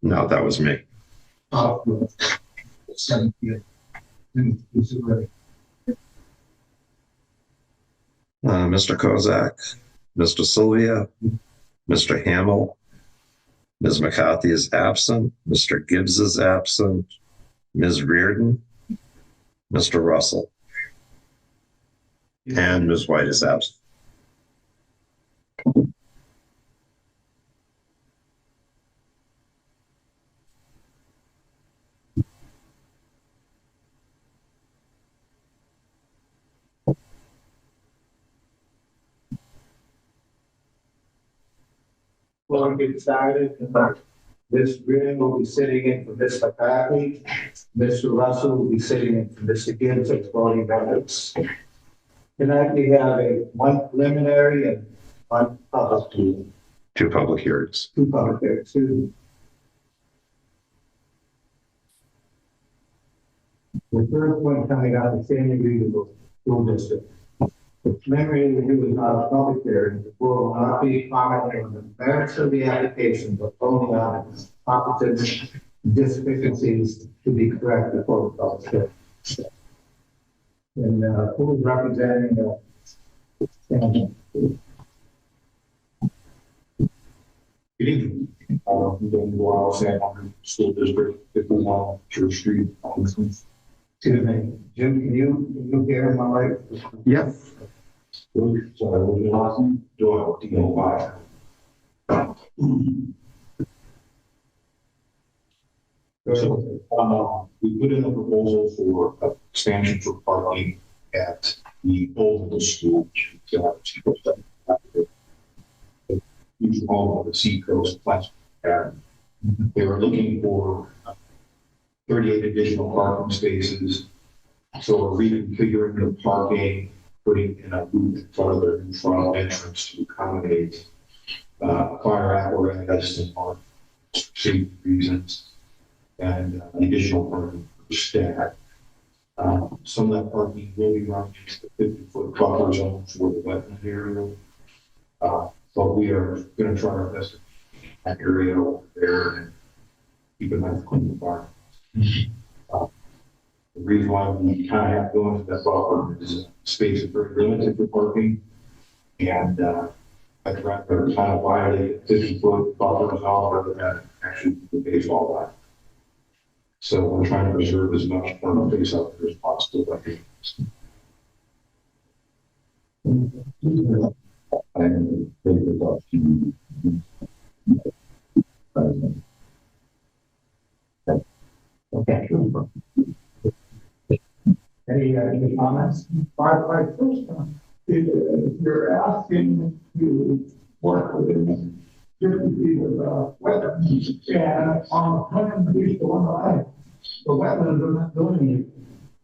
No, that was me. Mr. Kozak, Mr. Sylvia, Mr. Hamill, Ms. McCarthy is absent, Mr. Gibbs is absent, Ms. Reardon, Mr. Russell, and Ms. White is absent. Before we get started, Ms. Green will be sitting in for Ms. McCarthy. Mr. Russell will be sitting in for Mr. Gibbs as voting members. Tonight we have one preliminary and one public hearing. Two public hearings. Two public hearings. The first one coming out of Sandy Regional School District. The preliminary review is not a public hearing. The board will not be commenting on the merits of the application, but only on its competence and deficiencies to be corrected before the public hearing. And who is representing the Good evening. I'm Dan Wow, San Juan School District, 51 Church Street. Excuse me, Jim, can you hear him all right? Yep. Sorry, what was your last name? Doyle, D-O-Y. So, we put in a proposal for expansion for parking at the old middle school. Usually home of the Seacoast Plant. They were looking for 38 additional parking spaces. So we're reconfiguring the parking, putting in a booth in front of their new front entrance to accommodate fire apparatus and for safety reasons, and additional parking for staff. Some of that parking will be running into the 50-foot buffer zone for the wetland area. But we are going to try our best to keep that area over there and keep a nice clean environment. The reason why we kind of have to go into that buffer is space is very limited for parking, and I'd rather kind of violate 50-foot buffer zone rather than actually the baseball line. So we're trying to preserve as much front space out there as possible. Okay. Any comments? My first one is you're asking to work within 50 feet of wetlands, and on the plan, at least the one I have, the wetlands are not delineated.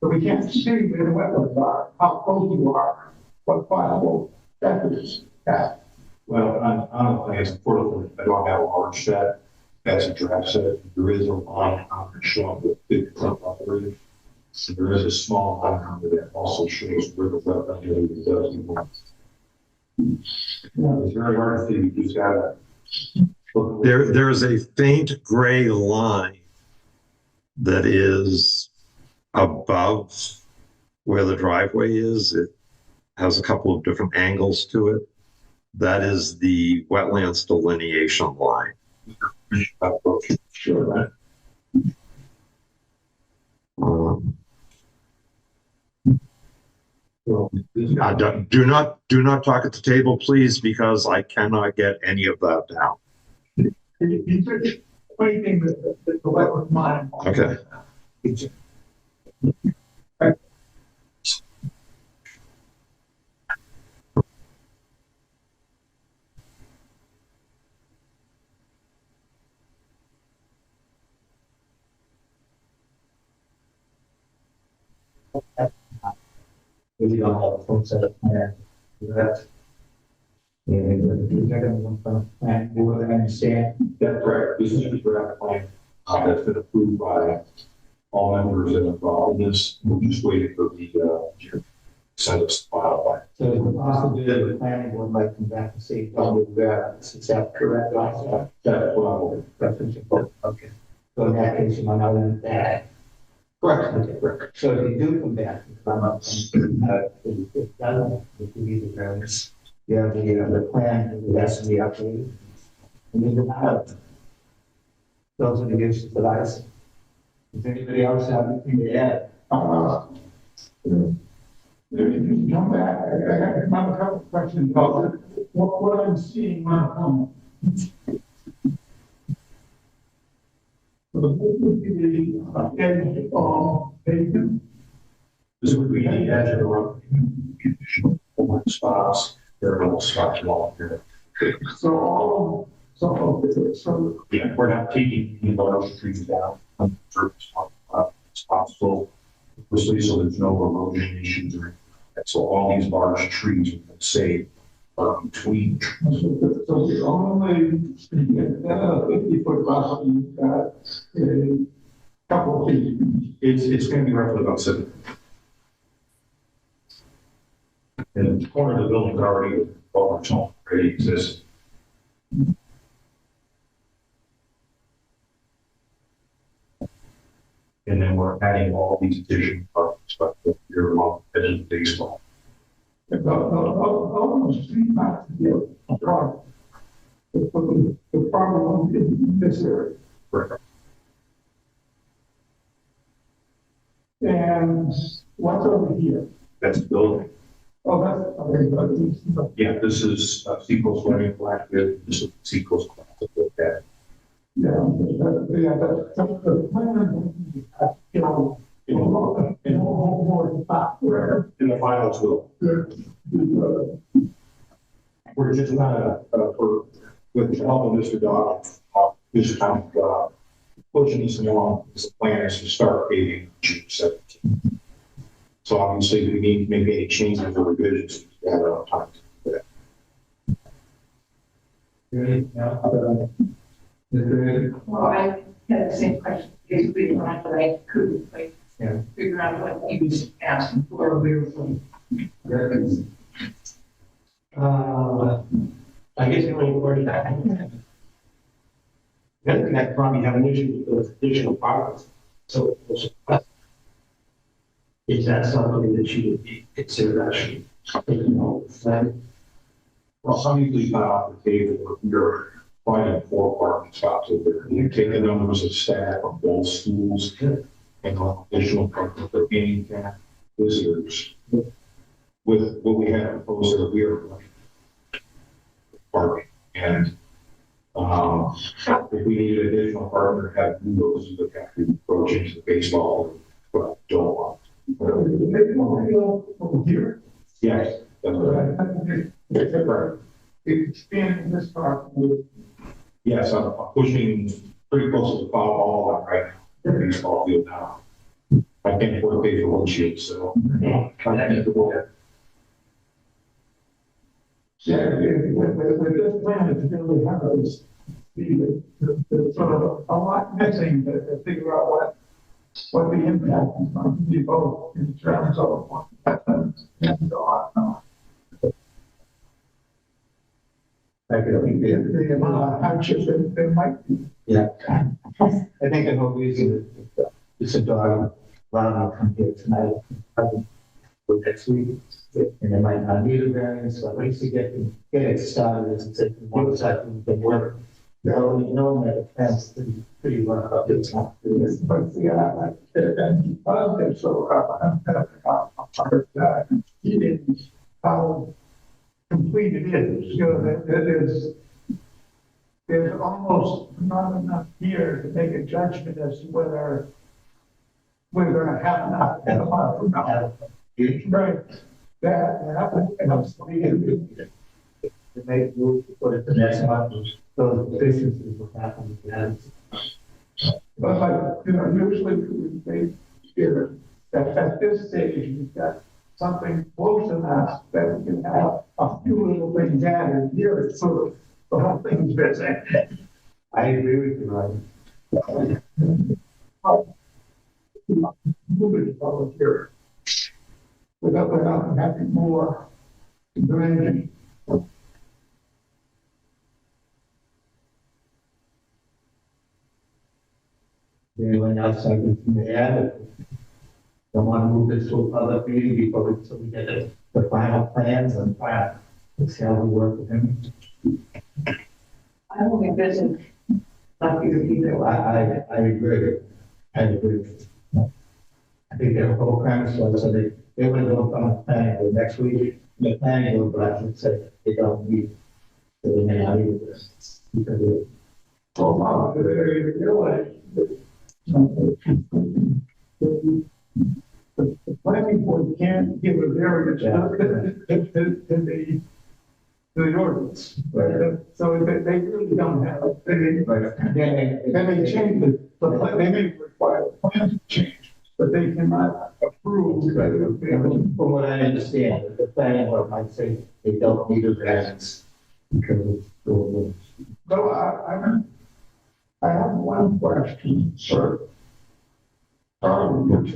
So we can't see where the wetlands are, how close you are, what viable sectors have. Well, on the plans, unfortunately, I don't have a large set. That's a draft set. There is a line on the showing the big front operating. So there is a small line on there that also shows where the wetland area does belong. It's very hard to see. You just gotta look. There is a faint gray line that is above where the driveway is. It has a couple of different angles to it. That is the wetlands delineation line. Sure, right? Do not talk at the table, please, because I cannot get any of that down. You took anything that the wetland line. Okay. We don't have a full set of plans. That. And you're going to plan, you will understand. That's right. This is the draft plan that's been approved by all members that are involved in this. We're just waiting for the send us the file back. So the possibility the planning board might come back and say, don't do variance, is that correct? That's what I'm. That's what you- Okay. So in that case, you might not limit that. Correct. Okay, correct. So if you do come back and come up, if doesn't, if you need the variance, you have the plan, it has to be updated. And you can have. Those are the issues that I see. Does anybody else have anything to add? If you can come back, I have another couple of questions about what I'm seeing on what would be the edge of vacant? This would be the edge of the road. One spots, there are little spots along here. So Yeah, we're not taking any of those trees down as possible, especially so there's no erosion issues or anything. So all these large trees we can save are between. So the only 50-foot property, a couple of feet. It's going to be roughly about 7. And the corner of the building already, already exists. And then we're adding all these additional parking spots that you're along the edge of the baseball. Those street not to be a problem. The problem is in this area. Correct. And what's over here? That's the building. Oh, that's, okay, Yeah, this is Seacoast Learning Blackwood. This is Seacoast Classic with that. the plan, more back where. In the final tool. We're just not, with the help of Mr. Dodd, just kind of pushing this along. The plan is to start paving June 17th. So obviously we need to make any changes or revisions to have our time to do that. Well, I had the same question, basically, when I couldn't like figure out what he was asking for. I guess the only question I have, that probably have an issue with those additional parts. So is that something that you would be considered actually taking over? Well, some usually not off the table, you're finding 4 parking spots over there. You take the numbers of staff of both schools and additional parking for handicap visitors. With what we have proposed here, we are parking. And if we need an additional partner, have those who would have to approach into the baseball, but don't want. Over here. Yes, that's right. Right. Expanding this part with. Yes, I'm pushing pretty close to the foul ball line right now, the baseball field now. I can't afford to pay for windshield, so I can't do that. Yeah, with this plan, it's really hard to see the sort of a lot missing to figure out what the impact is going to be both in terms of and the amount of hardship that there might be. Yeah. I think the whole reason that it's a dog allowed to come here tonight, for next week, and they might not need a variance, but at least to get it started, as it's one second, the work. You know that the plant's pretty rough up this time. But yeah, and they're so how complete it is. You know, there's almost not enough here to make a judgment as to whether we're going to have enough in a month from now. Right. That helps me. To make move to put it to next month, so the efficiencies will happen. But usually we think here that at this stage we've got something close enough that we can have a few little things added here, so the whole thing's busy. I agree with you, Ryan. Move it forward here. without having more drainage. Anyone else like to add? Don't want to move this to a public meeting before we, so we get the final plans and plan. Let's see how we work with him. I only visit, not you either. I agree. I agree. I think their whole premise was so they want to go from the planning board next week. The planning board, but I should say they don't need. So they may not need this because of So, they realize that the planning board can't give a variance to the ordinance. Right. So they really don't have, they change it, they may require the plan to change, but they cannot approve. From what I understand, the planning board might say they don't need a variance because of the ordinance. So I have one question, sir. Which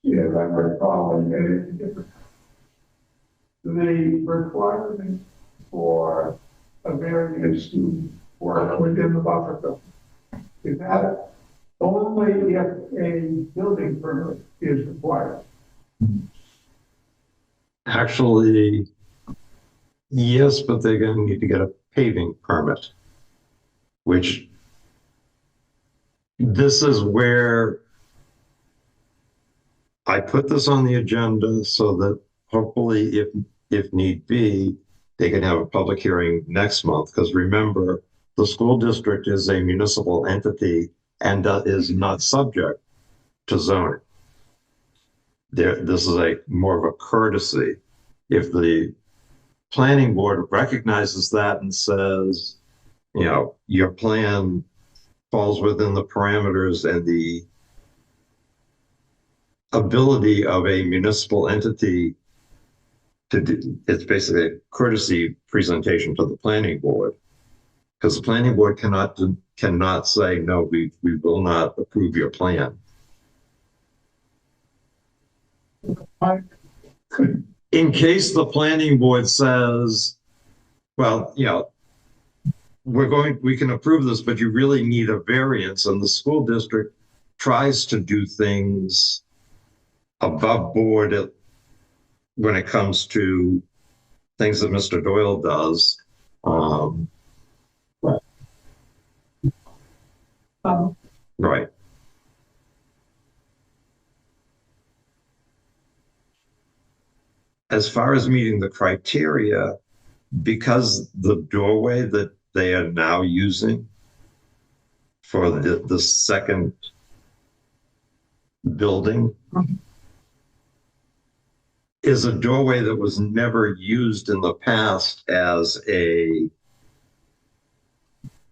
yeah, I'm recalling the requirement for a variance to work within the buffer zone. Is that only if a building permit is required? Actually, yes, but they're going to need to get a paving permit, which this is where I put this on the agenda so that hopefully, if need be, they can have a public hearing next month. Because remember, the school district is a municipal entity and is not subject to zoning. This is a more of a courtesy. If the planning board recognizes that and says, you know, your plan falls within the parameters and the ability of a municipal entity to do, it's basically a courtesy presentation to the planning board, because the planning board cannot say, no, we will not approve your plan. In case the planning board says, well, you know, we can approve this, but you really need a variance, and the school district tries to do things above board when it comes to things that Mr. Doyle does. Right. As far as meeting the criteria, because the doorway that they are now using for the second building is a doorway that was never used in the past as a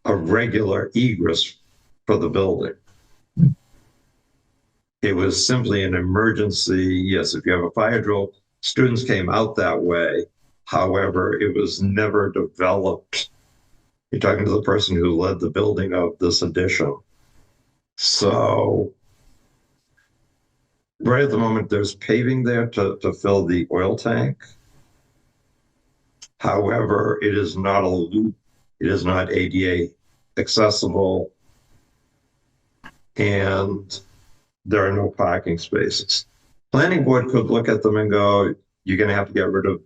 regular egress for the building. It was simply an emergency. Yes, if you have a fire drill, students came out that way. However, it was never developed. You're talking to the person who led the building of this addition. So right at the moment, there's paving there to fill the oil tank. However, it is not a loop. It is not ADA accessible. And there are no parking spaces. Planning board could look at them and go, you're going to have to get rid of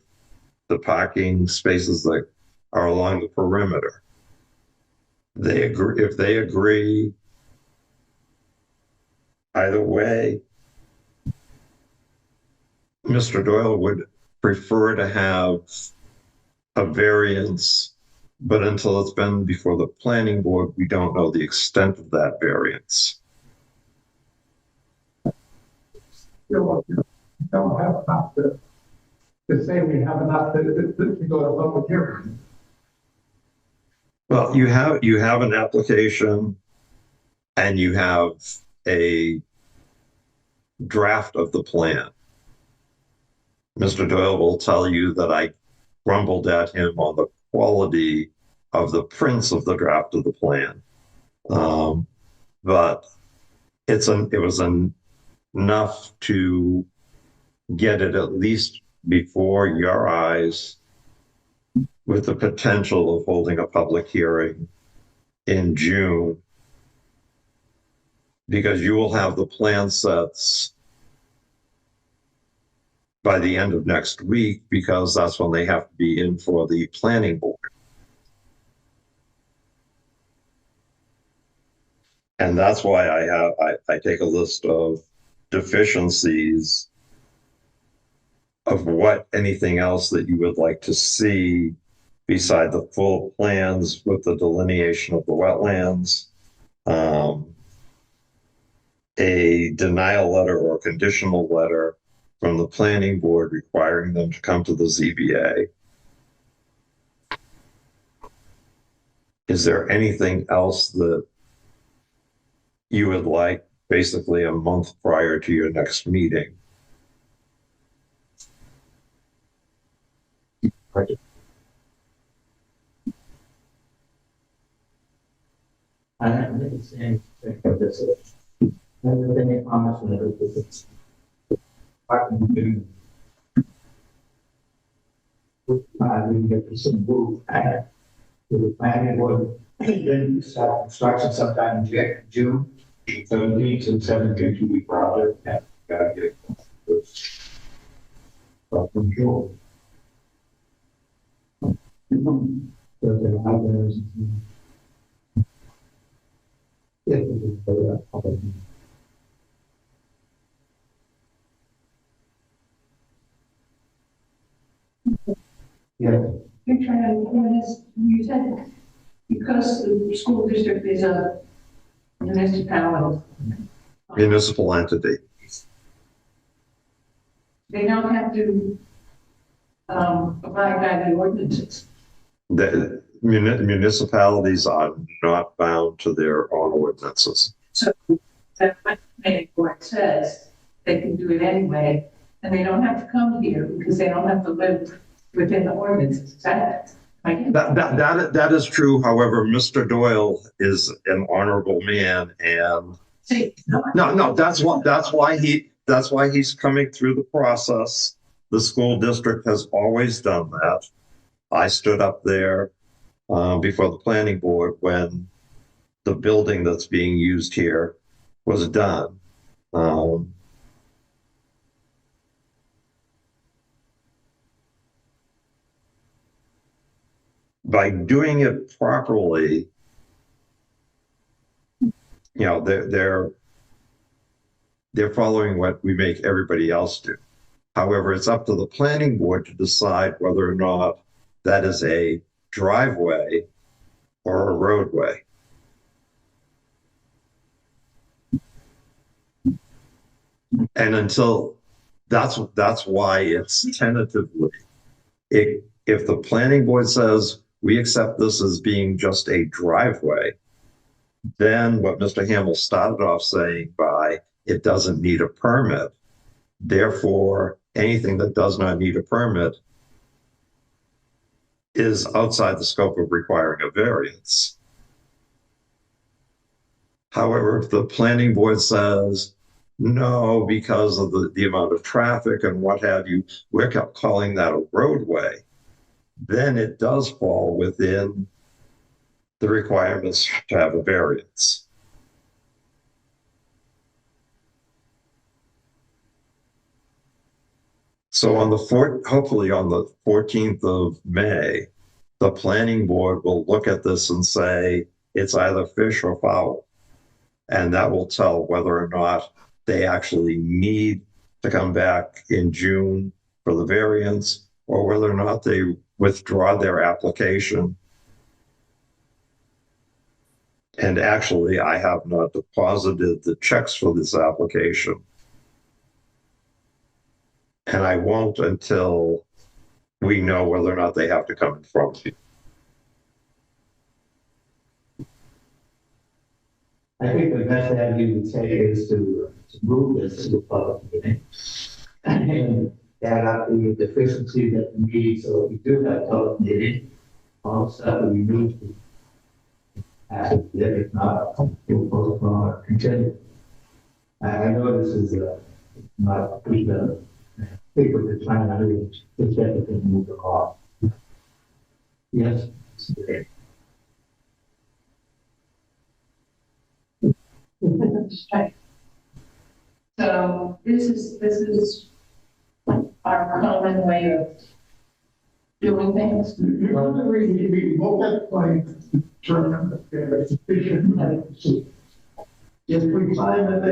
the parking spaces that are along the perimeter. They agree. If they agree, either way, Mr. Doyle would prefer to have a variance, but until it's been before the planning board, we don't know the extent of that variance. You don't have enough to say we have enough to go to public hearing. Well, you have an application and you have a draft of the plan. Mr. Doyle will tell you that I grumbled at him on the quality of the prints of the draft of the plan. But it was enough to, get it at least before your eyes with the potential of holding a public hearing in June, because you will have the plan sets by the end of next week, because that's when they have to be in for the planning board. And that's why I take a list of deficiencies of what anything else that you would like to see beside the full plans with the delineation of the wetlands, a denial letter or conditional letter from the planning board requiring them to come to the ZBA. Is there anything else that you would like basically a month prior to your next meeting? I don't think it's anything for this. Any comments on it? We can get this moved to the planning board, then start construction sometime in June. 17 to 17 2-week project. Yeah, gotta get it. But for sure. Yeah. You're trying to, you said, because the school district is a municipality. Municipal entity. They don't have to abide by the ordinances. The municipalities are not bound to their own ordinances. So that's what the planning board says. They can do it anyway, and they don't have to come here because they don't have to live within the ordinances. Is that right? That is true. However, Mr. Doyle is an honorable man, and that's why he's coming through the process. The school district has always done that. I stood up there before the planning board when the building that's being used here was done. By doing it properly, they're following what we make everybody else do. However, it's up to the planning board to decide whether or not that is a driveway or a roadway. And until that's why it's tentatively, if the planning board says we accept this as being just a driveway, then what Mr. Hamill started off saying by it doesn't need a permit. Therefore, anything that does not need a permit is outside the scope of requiring a variance. However, if the planning board says, no, because of the amount of traffic and what have you, we're calling that a roadway, then it does fall within the requirements to have a variance. So hopefully on the 14th of May, the planning board will look at this and say it's either fish or fowl. And that will tell whether or not they actually need to come back in June for the variance, or whether or not they withdraw their application. And actually, I have not deposited the checks for this application. And I won't until we know whether or not they have to come in front of you. I think the best avenue to take is to move this to a public meeting and add up the deficiency that we need. So if we do have public meeting, all the stuff that we need to ask if not, we'll postpone or continue. I know this is not think what they're trying to do is get the thing moved along. Yes. Right. So this is our common way of doing things. We look at claims to determine if there is sufficient evidence. If we find that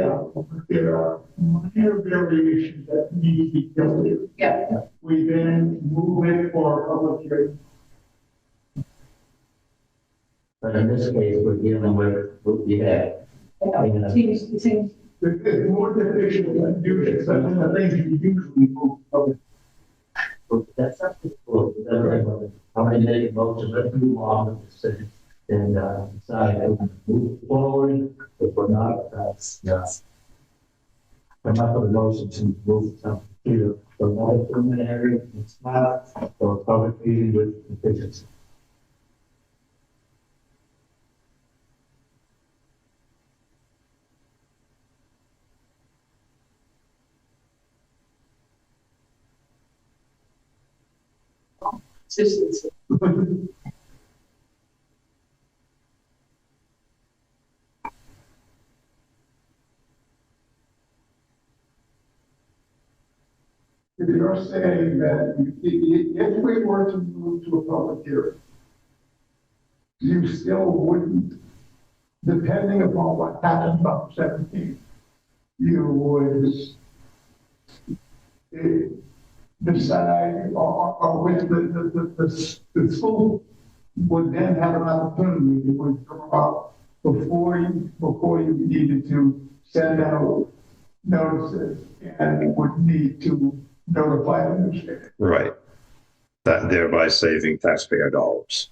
there are minor variations that need to be dealt with, Yeah. we then move it for public hearing. But in this case, we're dealing with what we have. It seems It's more deficient than usual, but the things you usually move public. That's up to the board. I'm going to make a motion, let's move on with this thing and decide if we can move forward. If we're not, that's, I'm not going to motion to move something either for another preliminary, it's not, or a public meeting with efficiency. consistency. If you're saying that if we were to move to a public hearing, you still wouldn't, depending upon what happens on 17th, you would decide, or with the school would then have an opportunity, it would come up before you needed to send out notices and would need to notify the newspaper. Right. That thereby saving taxpayer dollars.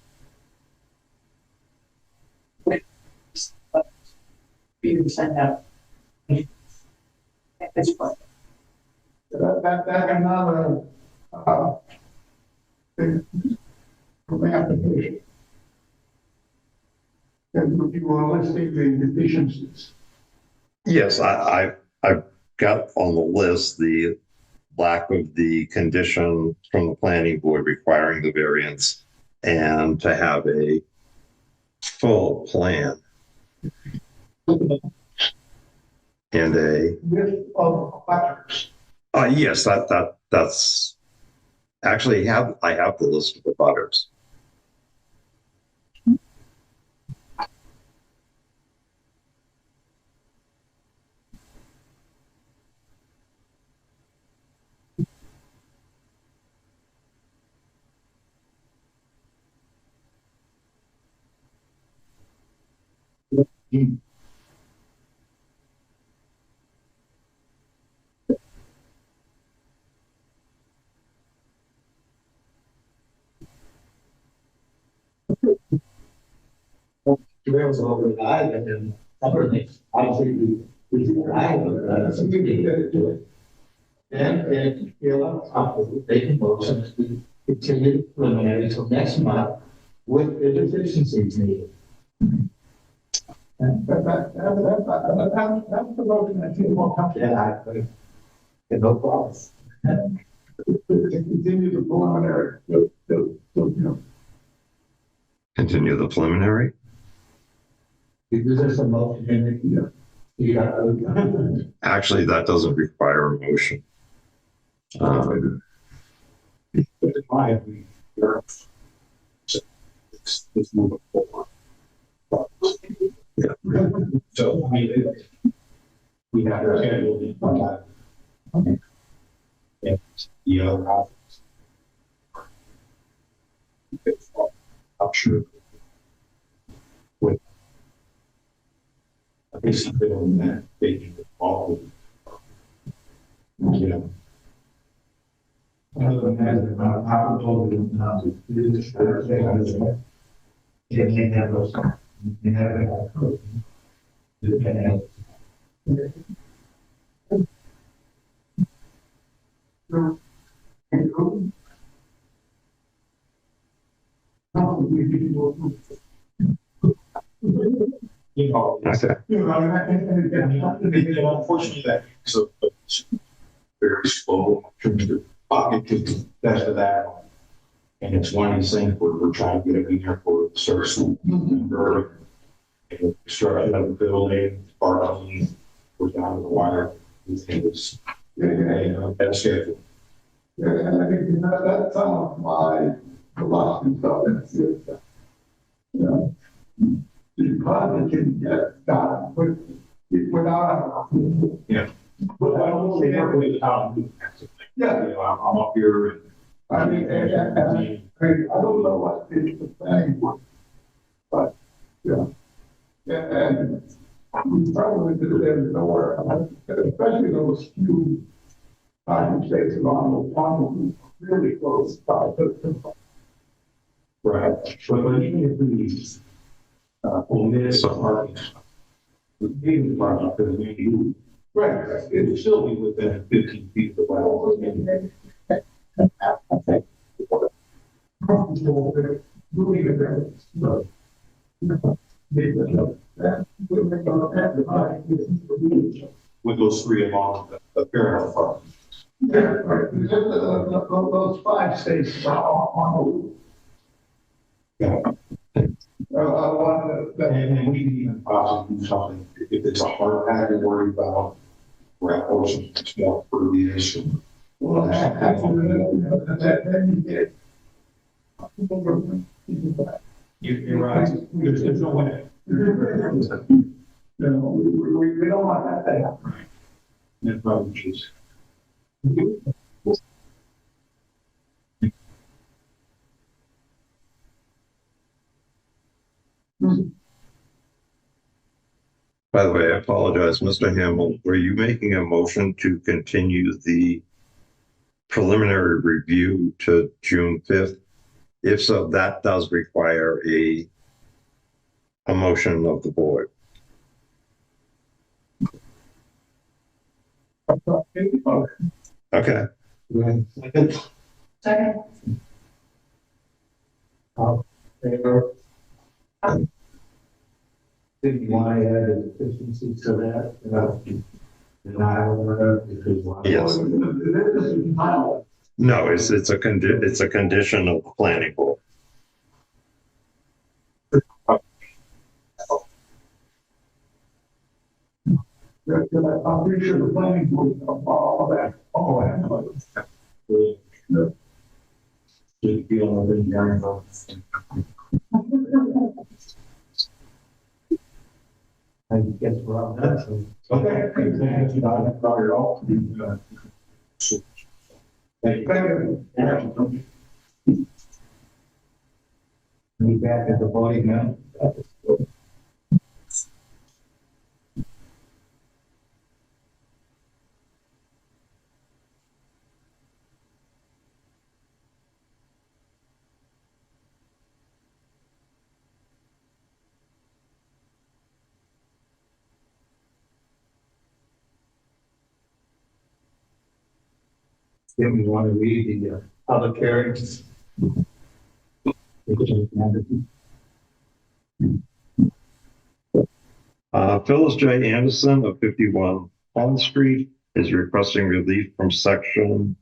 You send out. At this point. That's another thing from the application. And you were listing the deficiencies. Yes, I've got on the list the lack of the condition from the planning board requiring the variance and to have a full plan and a List of factors. yes, that's actually I have the list of the butters. Trails over the island and other things. Obviously, we do island, so we need to do it. And feel uncomfortable, they can motion to continue the preliminary until next month with the deficiencies needed. And that's the motion that you want to come Yeah, I no problem. to continue the preliminary. Continue the preliminary. Is there some motion in it? Yeah. Actually, that doesn't require a motion. Let's move it forward. Yeah. So, I mean, we have to schedule the, the other options. I'm sure. With, I think something on that, they can follow. You know. Other than that, I told them not to do this. They can't have those. They have to have. You know, Okay. unfortunately, that, so, very slow in terms of pocket to the best of that. And it's one of these things where we're trying to get it in there for the service and construction of the building, parking, we're down to the wire. It was at schedule. Yeah, and I think that's some of my philosophy stuff. It's, you know, you probably can get done without. Yeah. But I don't say work with the town. Yeah. You know, I'm up here. I mean, and I don't know what is the thing, but, yeah. And we probably did it nowhere, especially those few parking spaces on the really close. Right. But even if we omit some parking, we need the parking because we do. Right. It would still be within 15 feet of the well. With those three along the parallel parking. Those 5 spaces are on the roof. And we can even possibly do something, if it's a hard pack you're worried about, or it's more pervious. Well, then you get. You're right. There's no way. No, we don't want that to happen. No problem, please. By the way, I apologize, Mr. Hamel, were you making a motion to continue the preliminary review to June 5th? If so, that does require a motion of the board. Okay. Second. Favor? Did you want to add a deficiency to that? Denial because. Yes. No, it's a condition of the planning board. I'm pretty sure the planning board all of that. Oh, I I guess we're all done. Okay. Thank you. We back at the voting now. Then we want to read the public hearings. Phyllis J. Anderson of 51 Pond Street is requesting relief from section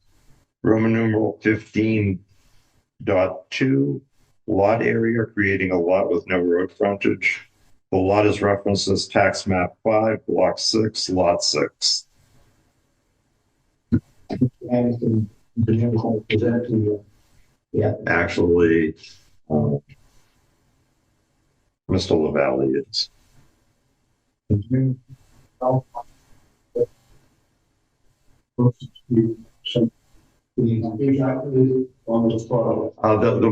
Roman numeral 15.2 lot area, creating a lot with no road frontage. The lot is referenced as tax map 5, block 6, lot 6. And present to you. Yeah. Actually, Mr. LaValle is. The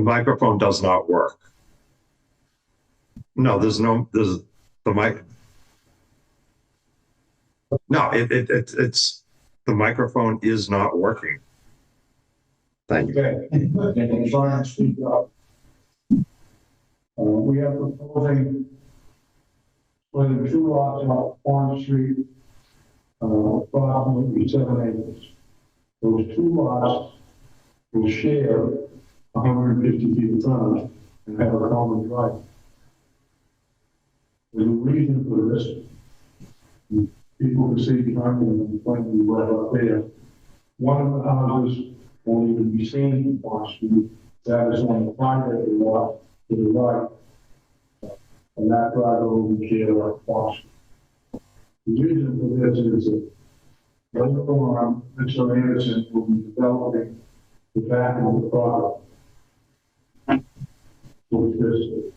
microphone does not work. No, there's the mic. No, it's the microphone is not working. Thank you. Okay. And try and speak up. We are proposing for the 2 lots on Pond Street, approximately 7 acres. Those 2 lots will share 150 feet of frontage and have a common drive. There's a reason for this. People can see behind me and the point we right up there. one of the houses will even be seen in Pond Street, that is on the primary lot to the right. And that driveway will be shared on Pond Street. The reason for this is that later on, Mr. Anderson will be developing the back of the property. Which is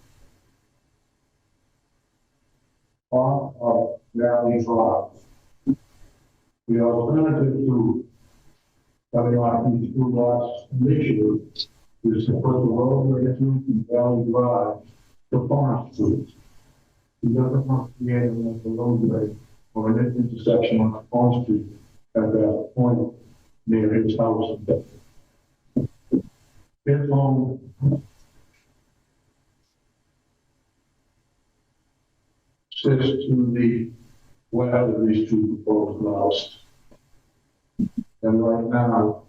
off of Valley Drive. The alternative to coming off these two lots initially is to put the roadway through from Valley Drive to Pond Street. He doesn't want to create the roadway or an intersection on Pond Street at that point near his house. His home sits to the west of these two proposed lots. And right now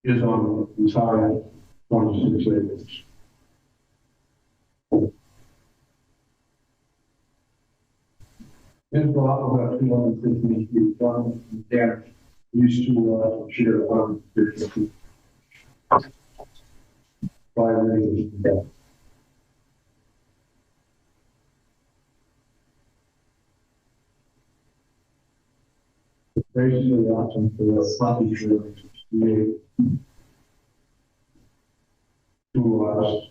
is on the entire 26 acres. His lot about 250 feet from there. These two lots will share 150 feet. 5 acres in depth. Basically, option for the frontage to create two lots,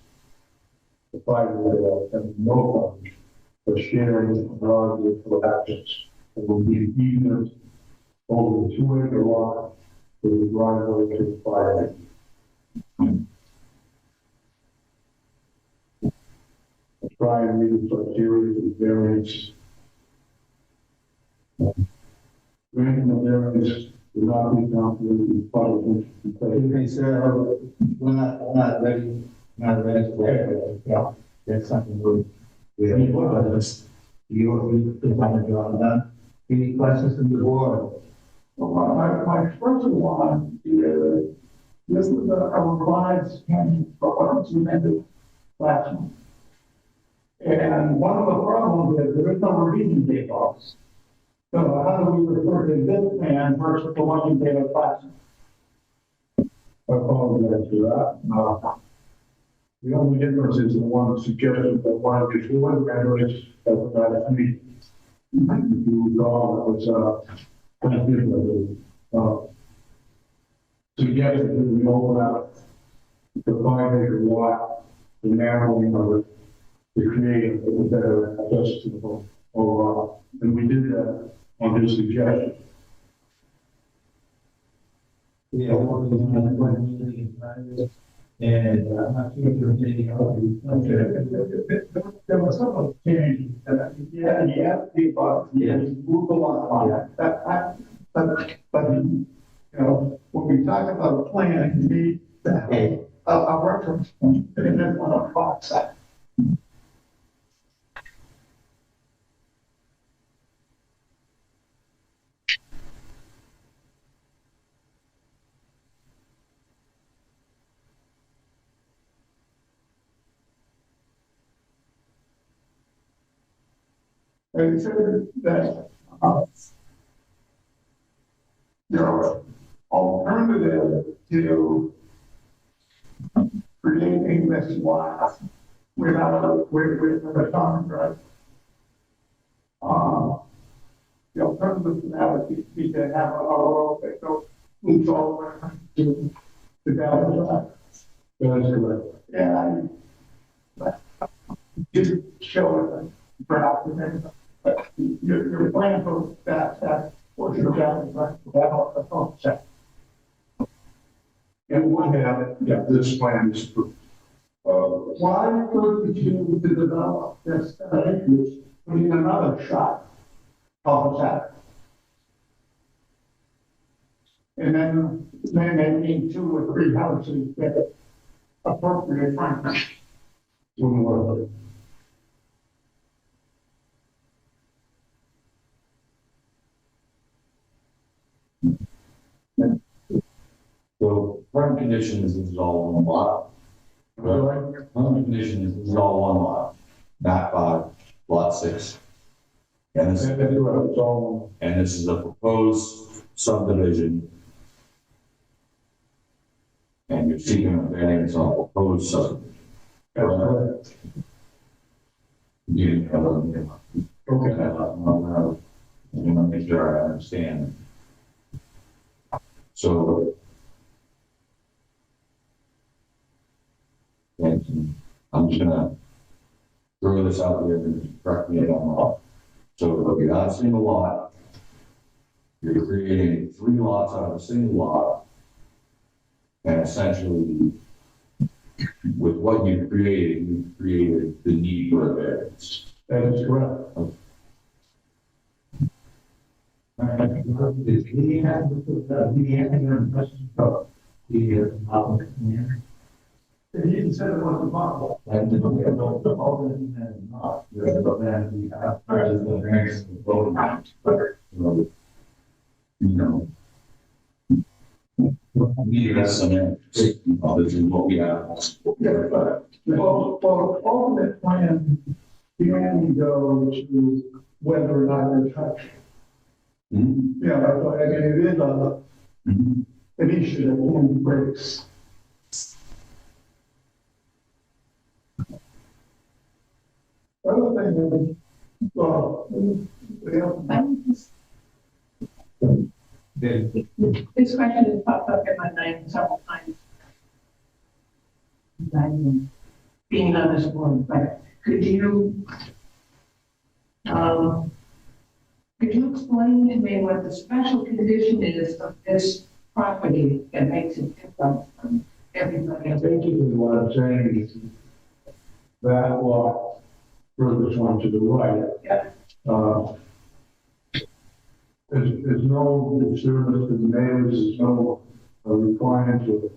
the 5 acre and no frontage, but sharing the larger for access. It will be even over the 2 acre lot to the driveway to the 5 acre. Try and meet the criteria for variance. Granting the variance will not be conflicted with public interest. Okay, sir, we're not ready for it. Yeah, that's something we have to work on this. You want to draw done. Any questions from the board? Well, my first one is, this is a revised plan for what was amended last month. And one of the problems is there is no revision date box. So how do we refer to this plan versus the one you gave us last month? I apologize for that. The only difference is the one suggested that one before the renderings that was at a meeting. If you recall, it was suggested that we open up the 5 acre lot, the narrowing of it, to create a better access to the whole lot. And we did that on his suggestion. Yeah, and I'm not sure if there's anything else. There was some of the change. Yeah, the move a lot. But you know, when we talk about a plan, you need to have a reference point, and then on a box side. And he said that your alternative to creating this lot without with a common drive. The alternative to that would be to have a road that goes moves all the way to the Bayley Drive. Yeah, I did show it perhaps. But your plan for that portion of that is right, that off the phone check. And one have, yeah, this plan is approved. Why would you develop this acreage in another shot of that? And then they need 2 or 3 houses that appropriate frontage. Wouldn't work. So current conditions is all one lot. Current conditions is all one lot. Map 5, lot 6. And this is a proposed subdivision And you're seeking a variance on proposed subdivision. That's correct. You, Okay. I want to make sure I understand. So, and I'm just gonna throw this out there and correct me if I'm wrong. So if you have a single lot, you're creating 3 lots out of a single lot, and essentially, with what you've created the need for a variance. That is correct. Did he have your question? He has And he said it wasn't possible. And the all that he had not, but then we have the variance of the voting. You know. We have some, this is what we have. Well, ultimate plan, you only go to whether or not they're touched. Mhm. Yeah, I mean, it is Mhm. an issue that only breaks. Other thing is, This question has popped up in my mind several times. Being on this board, but could you explain to me what the special condition is of this property that makes it different from everybody else? basically what I'm saying is that lot furthest one to the right. Yeah. There's no disturbance to the neighbors, there's no requirement to,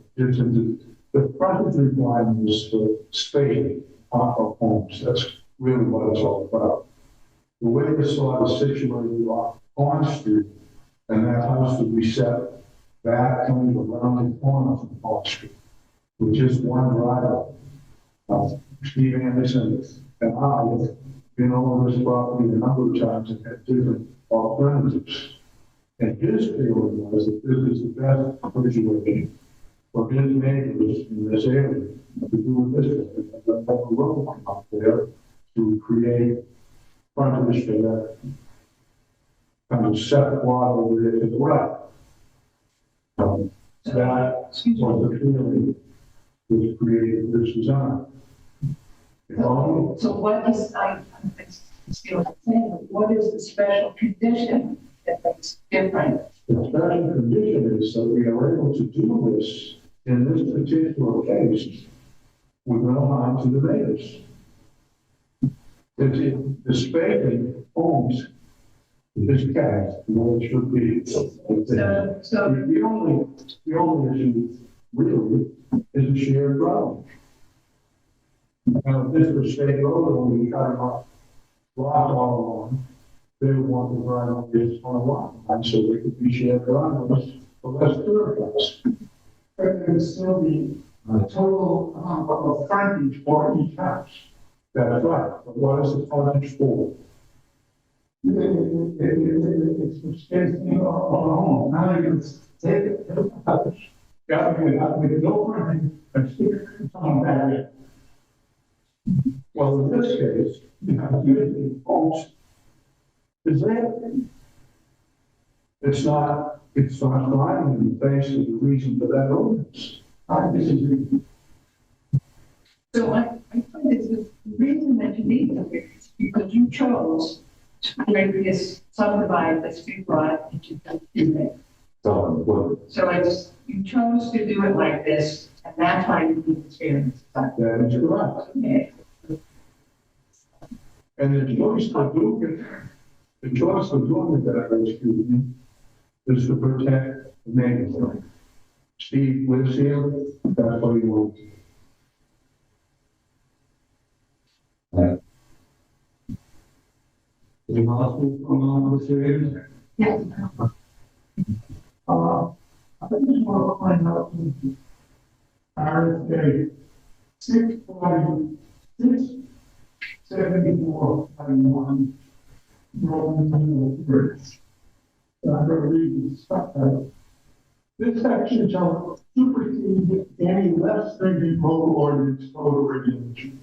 the frontage requirement is for space off of homes. That's really what it's all about. The way this lot is situated off Pond Street, and that house would be set back coming around the corner from Pond Street, with just one driveway. Steve Anderson and I have been over this property a number of times and had different alternatives. And his feeling was that this is the best situation for his neighbors in this area to do it this way. And have a road come up there to create frontage for that kind of set lot over there to the right. That was the feeling which created this design. So what is, I'm still saying, what is the special condition that makes it different? The special condition is that we are able to do this in this particular case with no harm to the neighbors. The spacing owns this cast, what it should be. So The only issue really is a shared driveway. Now, if this was state road, and we cut off lots all along, they would want to drive on this on a lot, and so they could be shared driveways for less thoroughfares. But there would still be a total of frontage for each house. That's right, but what is the frontage for? It's for spacing of a home, now you can take it. Yeah, I mean, no frontage, and stick it on that. Well, in this case, you have usually homes is there. It's not lying in the face of the reason for that ordinance. I disagree. So I find it's the reason that you need the variance, because you chose to create this subdivide this big lot into two. So it's, you chose to do it like this, and that's why you need this variance. That is correct. Okay. And the choice of doing that, excuse me, is to protect the neighborhood. Steve lives here, that's what he wants. Any possible from this area? Yeah. I just want to find out RSA 646-74-1 Roman numeral 3. I'm going to read this. This section shall supersede any less stringent local ordinance, photo regulation.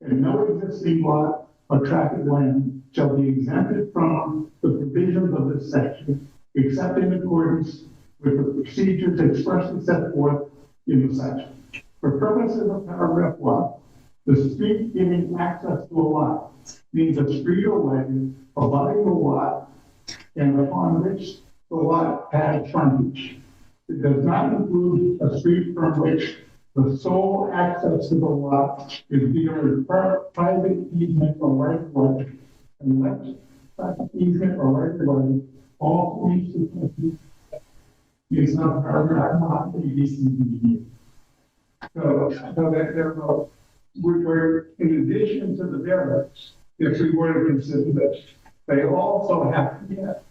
And no existing lot or tract of land shall be exempted from the provisions of this section, except in accordance with the procedures expressly set forth in the section. For purposes of paragraph 1, the street giving access to a lot means a street or way abutting the lot and upon which the lot has frontage. It does not include a street from which the sole access to the lot is via a private easement or right of way, unless such easement or right of way all three substances is not paragraph not the EDC. So that therefore, we're in addition to the variance, if we were to consider this, they also have to get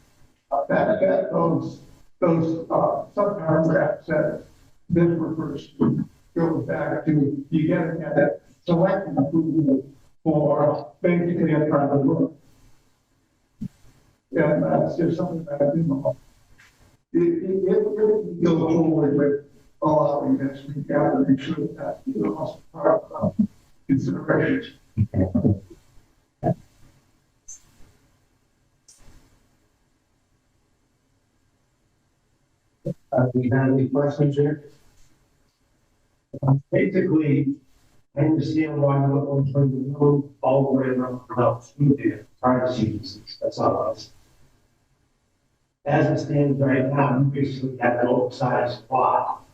that those subparagraphs that this refers to goes back to you getting at select approval for basically a private road. And that's just something that I didn't know. If go forward with allowing this, we got to make sure that that's also part of consideration. Do you have any questions here? Basically, I understand why you're looking for the road all the way around the house, privacy reasons, that's all it is. As it stands right now, you basically have an oversized lot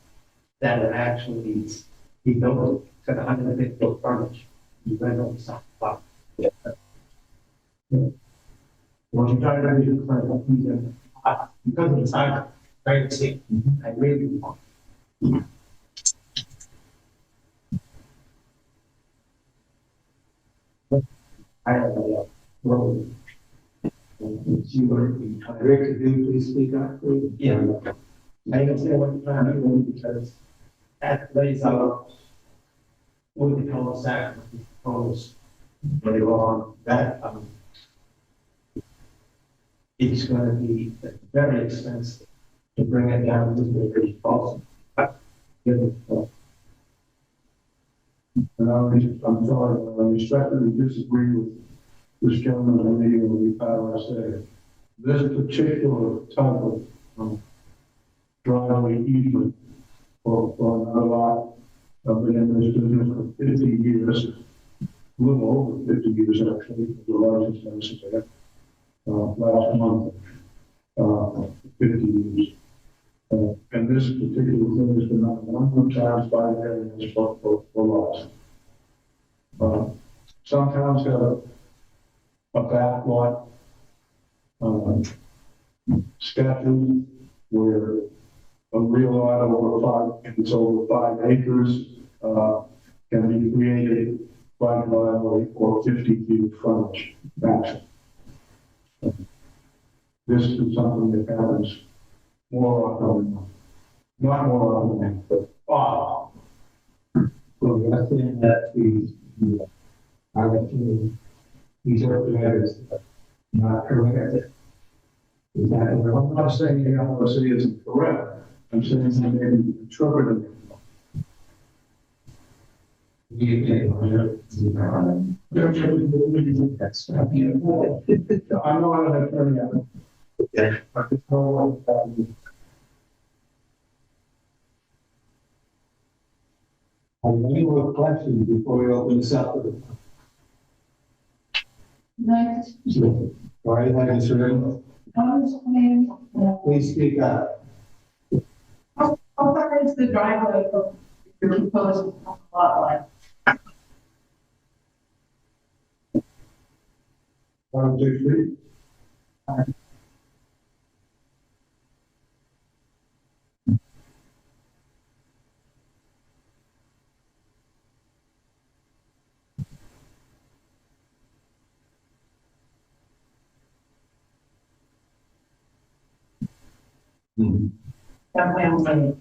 that would actually be built to the 150 foot frontage. You rent on the side lot. What you're trying to do is because of the size, right? See, I really want. I have a road. Rick, could you please speak up, please? Yeah. I understand what you're trying to do because that lays out what the cul-de-sac proposed later on that it's going to be very expensive to bring it down to the very false. And I'm sorry, I respectfully disagree with this gentleman in the meeting with the RSA. This particular type of driveway easement for another lot, I've been in this business for 50 years, a little over 50 years actually, the largest business I had last month, 50 years. And this particular thing has been done a number of times by the variance for lots. Some towns have a back lot statute where a real lot over 5 acres can be created by driveway or 50 feet frontage maximum. This is something that happens more often, not more often, but often. Well, the other thing that I would think these are matters not correct. Is that, I'm not saying the LLC isn't correct. I'm saying they may be interpreted. I'm not an attorney. yeah. Any more questions before we open this up? Next, All right, thank you, sir. Thomas plan. Please speak up. How far is the driveway from your proposed lot line? 1, 2, 3. That way I'm ready.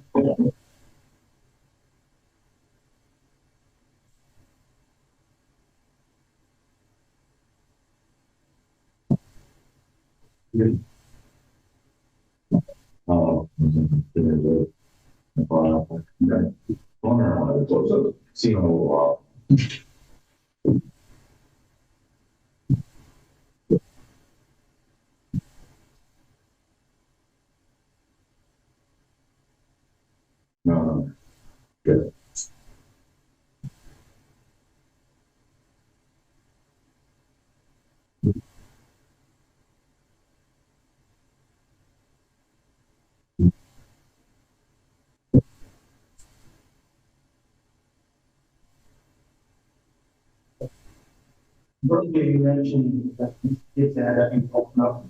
Oh. Corner, it's also seen a little while. No, good. Earlier you mentioned that it's that I think open up,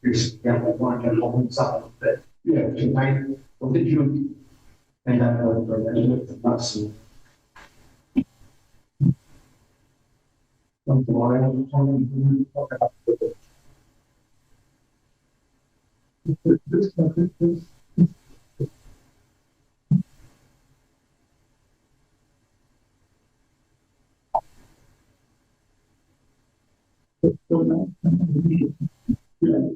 here's, yeah, one can open something a bit. Yeah, tonight, what did you, and I'm going for that, not see. Yeah,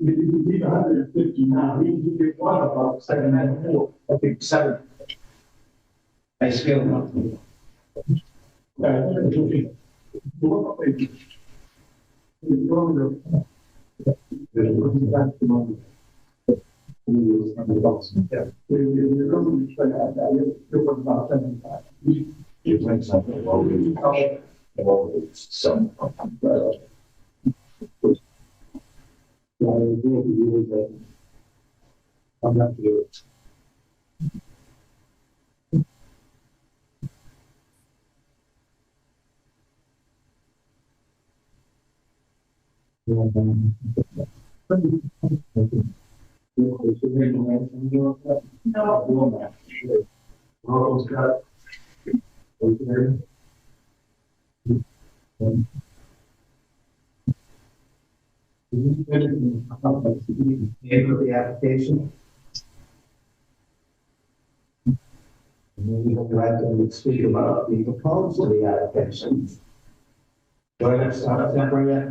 you need 150 now, you get one about 794, I think 7. I scale up. You think something well, some. I'm not to do it. No, Roll's got. Name of the application. And then we have to speak about the proposal of the application. Go ahead, start Zachary.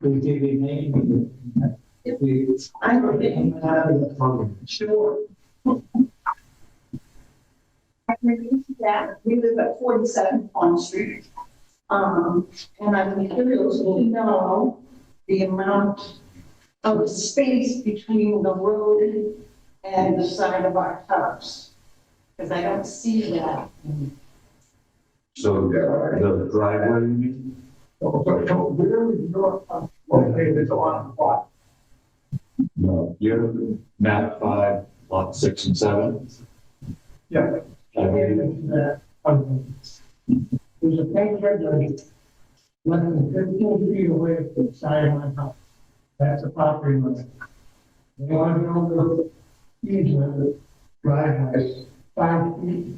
Please give your name. I'm looking. Sure. That we live at 47 Pond Street. And I'm curious to know the amount of the space between the road and the side of our house. Because I don't see that. So the driveway, you mean? So where is your, located on what? No, you're map 5, lot 6 and 7. Yeah. There's a picture that less than 15 feet away from the side of my house. That's a property line. The one over easement, driveway, 5 feet,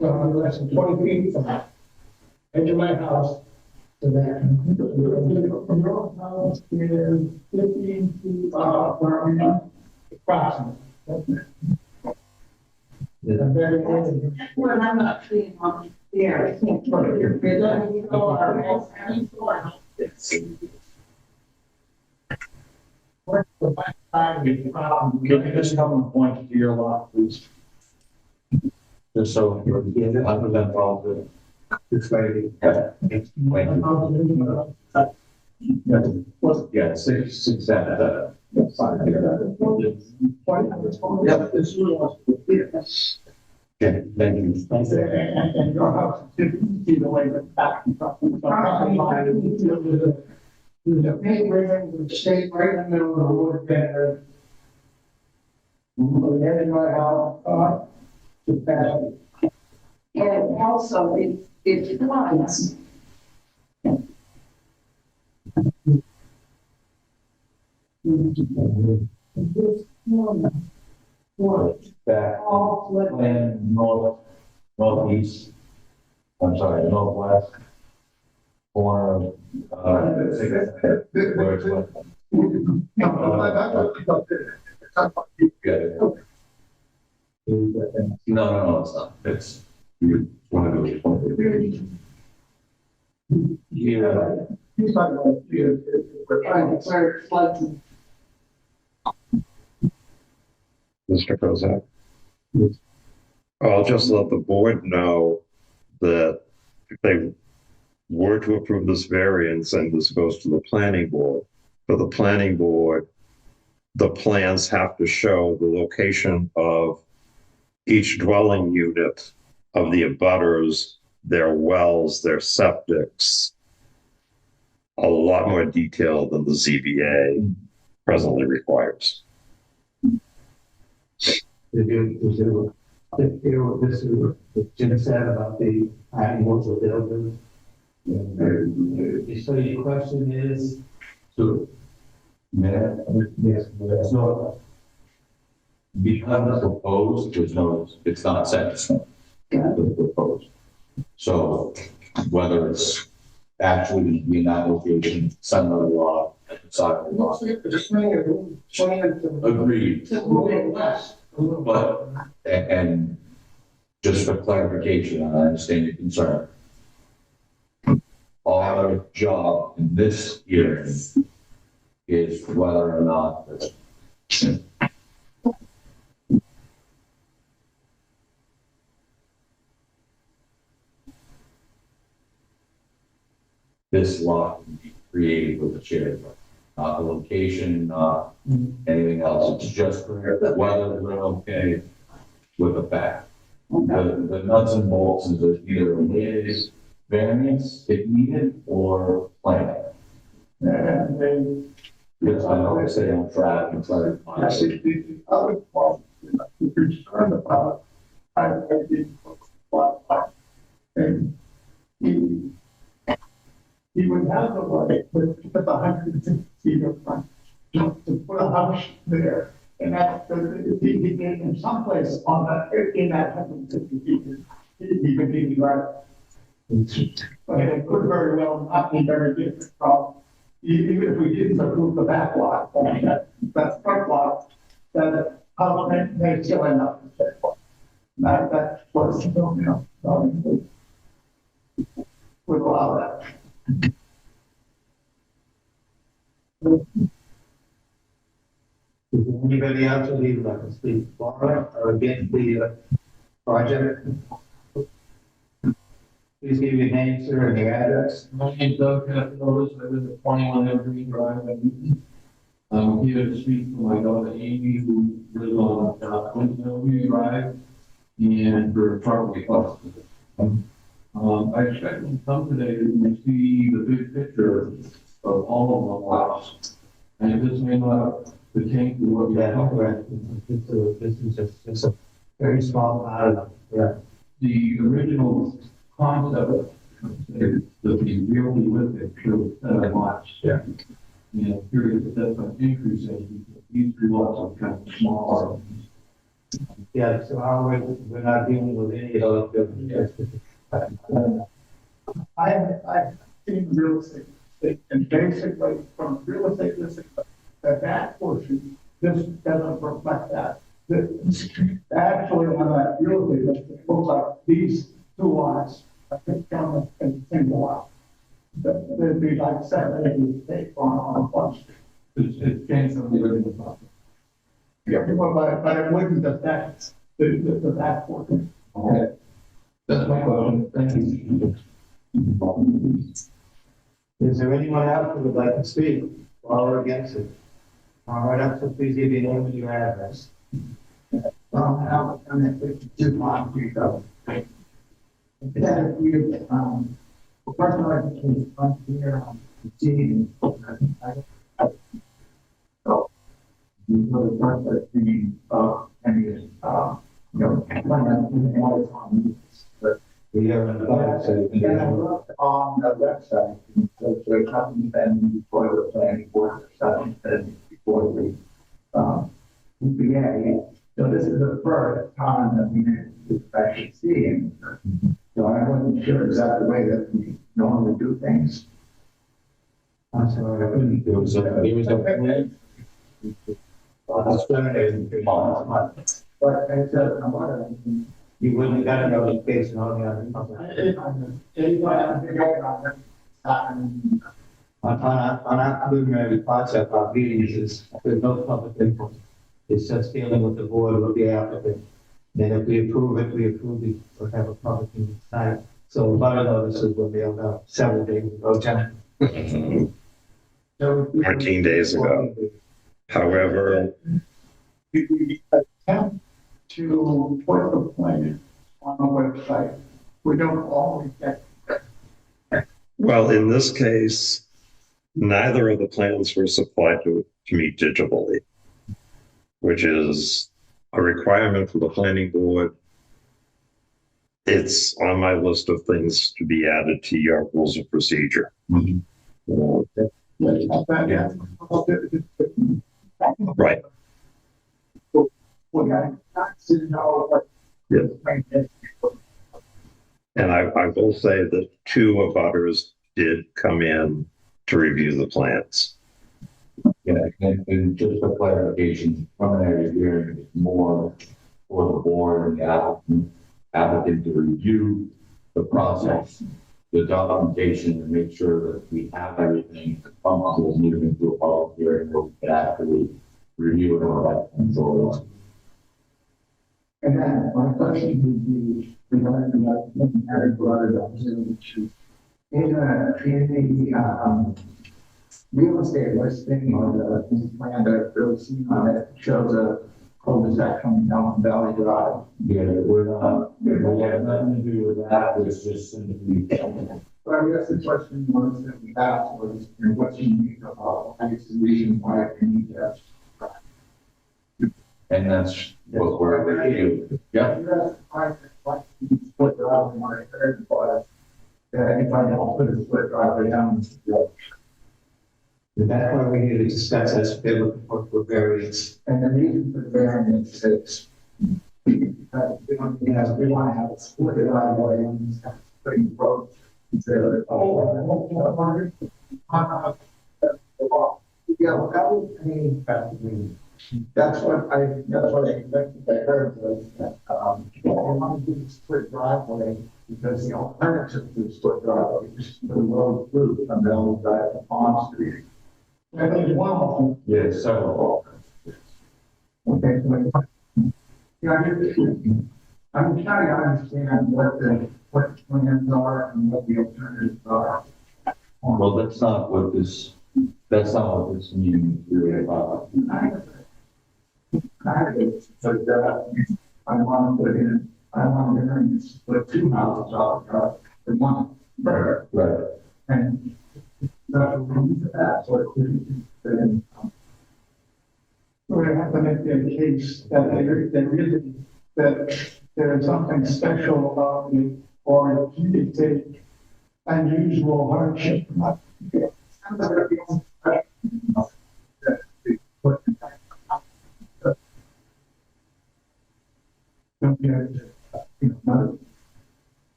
so less than 20 feet from that. Edge of my house to that. From your house is 15 feet where I'm at, approximately. Well, I'm not clean on there. I can't put it here. What's the back side of the property? Can you just come and point to your lot, please? Just so you're, other than all the. This lady. Yeah. Thank you. Yeah, 6, 6, 7. Yeah, this was. Okay, thank you. And your house is 15 feet away from the back. There's a big river with the state right in the middle of the wood there. Head in my house, to pass. And also, it floods. Back All flood. and northeast, I'm sorry, northwest corner of, where it's like. No, it's not. It's, you want to do it. Yeah, he's talking about, we're trying to declare flood. Mr. Kozak. I'll just let the board know that if they were to approve this variance and this goes to the planning board, for the planning board, the plans have to show the location of each dwelling unit of the abutters, their wells, their septics, a lot more detail than the ZBA presently requires. This is what Jim said about the animals of buildings. So your question is? So, yes, so because it's proposed, there's no, it's not set in stone. It's proposed. So whether it's actually in that location, some of the law, side of the law. Agreed. But, and just for clarification, I understand your concern. Our job in this hearing is whether or not this lot can be created with a shared lot. Not the location, not anything else. It's just whether we're okay with the fact. The nuts and bolts is either is variance if needed or plan. And they, Yes, I know I say on track and clarify. the other problem, I'm concerned about, I did, and he would have the right with 150 feet of front to put a house there. And that, if he became in some place on that, in that 150 feet, he could be right. But it could very well not be very different from, even if we didn't approve the back lot, that front lot, that house may still end up in that one. That was, would allow that. Anybody else who would like to speak for or against the project? Please give your name, sir, and your address. My name's Doug Capitalist. I live at 21 Evergreen Drive. I'm here to speak for my daughter Amy, who lives on Tanglewood Drive, and for property costs. I expect to come today to see the big picture of all of the lots. And this may not pertain to what we Yeah, have. correct. This is just a very small part of it. Yeah. The original concept is that we really with it to lots. Yeah. You know, period that's an increase in these two lots are kind of smaller. Yeah, so we're not dealing with any of those. I've seen real estate, and basically from real estate, that portion, this doesn't reflect that. Actually, on that real estate, it looks like these two lots, I think, come in a single lot. There'd be like 7 acres take on one. It's changed from the original property. Yeah, but it wouldn't affect the back portion. Okay. That's my question. Thank you. Is there anyone else who would like to speak for or against it? All right, up, so please give your name and your address. I'm at 52 Lot Street, though. That if you, the person I can front here, see, so, you know, the part that the, and, but We are in the back, so you then I can. looked on the website, so the company then before the planning board, something then before the, ZBA. So this is the first time that we actually see him. So I wasn't sure exactly the way that we normally do things. I'm sorry. there was a plan. Discriminating. But it's I'm wondering. You wouldn't have got a notification on the other. On our preliminary concept, our meetings is, there's no public input. It's just dealing with the board, with the applicant. And if we approve it, we approve it, we'll have a public meeting tonight. So a lot of notices were mailed out several days ago, 14 days ago. However, We attempt to put the plan on the website. We don't always get. well, in this case, neither of the plans were supplied to me digitally, which is a requirement for the planning board. It's on my list of things to be added to your rules of procedure. Right. Yes. And I will say that 2 abutters did come in to review the plans. Yeah, and just for clarification, preliminary hearing is more for the board and the applicant to review the process, the documentation, and make sure that we have everything comfortable moving to a public hearing where we can actually review it all that and so on. And then my question would be regarding that, Harry brought it up, which is in a real estate listing or the plan that I've really seen on it shows a cul-de-sac coming down Valley Drive. Yeah, we have nothing to do with that, it's just simply. But I guess the question was that we asked was, what's unique about, I guess the reason why we need that. And that's what we're doing. Yeah. Split drive in my head, but if I don't put a split driveway down. That's why we need to discuss this, they're looking for variance. And the reason for the variance is because we want to have a split driveway on this kind of straight road. Yeah, well, that was, I mean, that's what I expected. I heard was that, they want to do the split driveway because the alternative to the split driveway is the road through from Belleville Drive to Pond Street. And there's one option. Yeah, several. Okay, so I'm trying to understand what the plans are and what the alternatives are. Well, that's not what this meeting is really about. I want to put 2 houses off for one. Right. And that's what it is. We're going to make the case that there is something special about it, or it's a unusual hardship.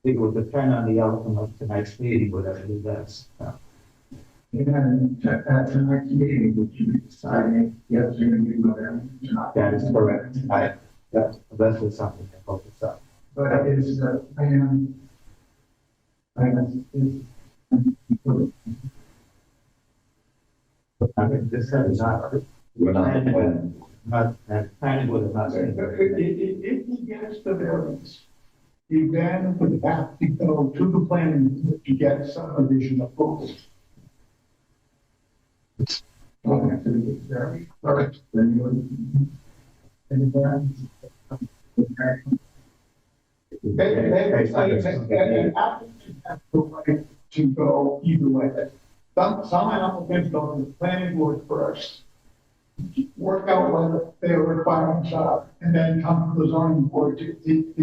It will depend on the outcome of tonight's meeting, whatever it is. And at the next meeting, would you be deciding, yes, you're going to do whatever? That is correct. That's just something to focus on. But is the plan, I mean, this is not, We're not planning. planning would have not been. If he gets the variance, he then would have to go to the planning to get subdivision approval. Okay, so it's very correct, then you and the variance. They have the right to go either way. Some applicants go to the planning board first, work out what their requirements are, and then come to the zoning board to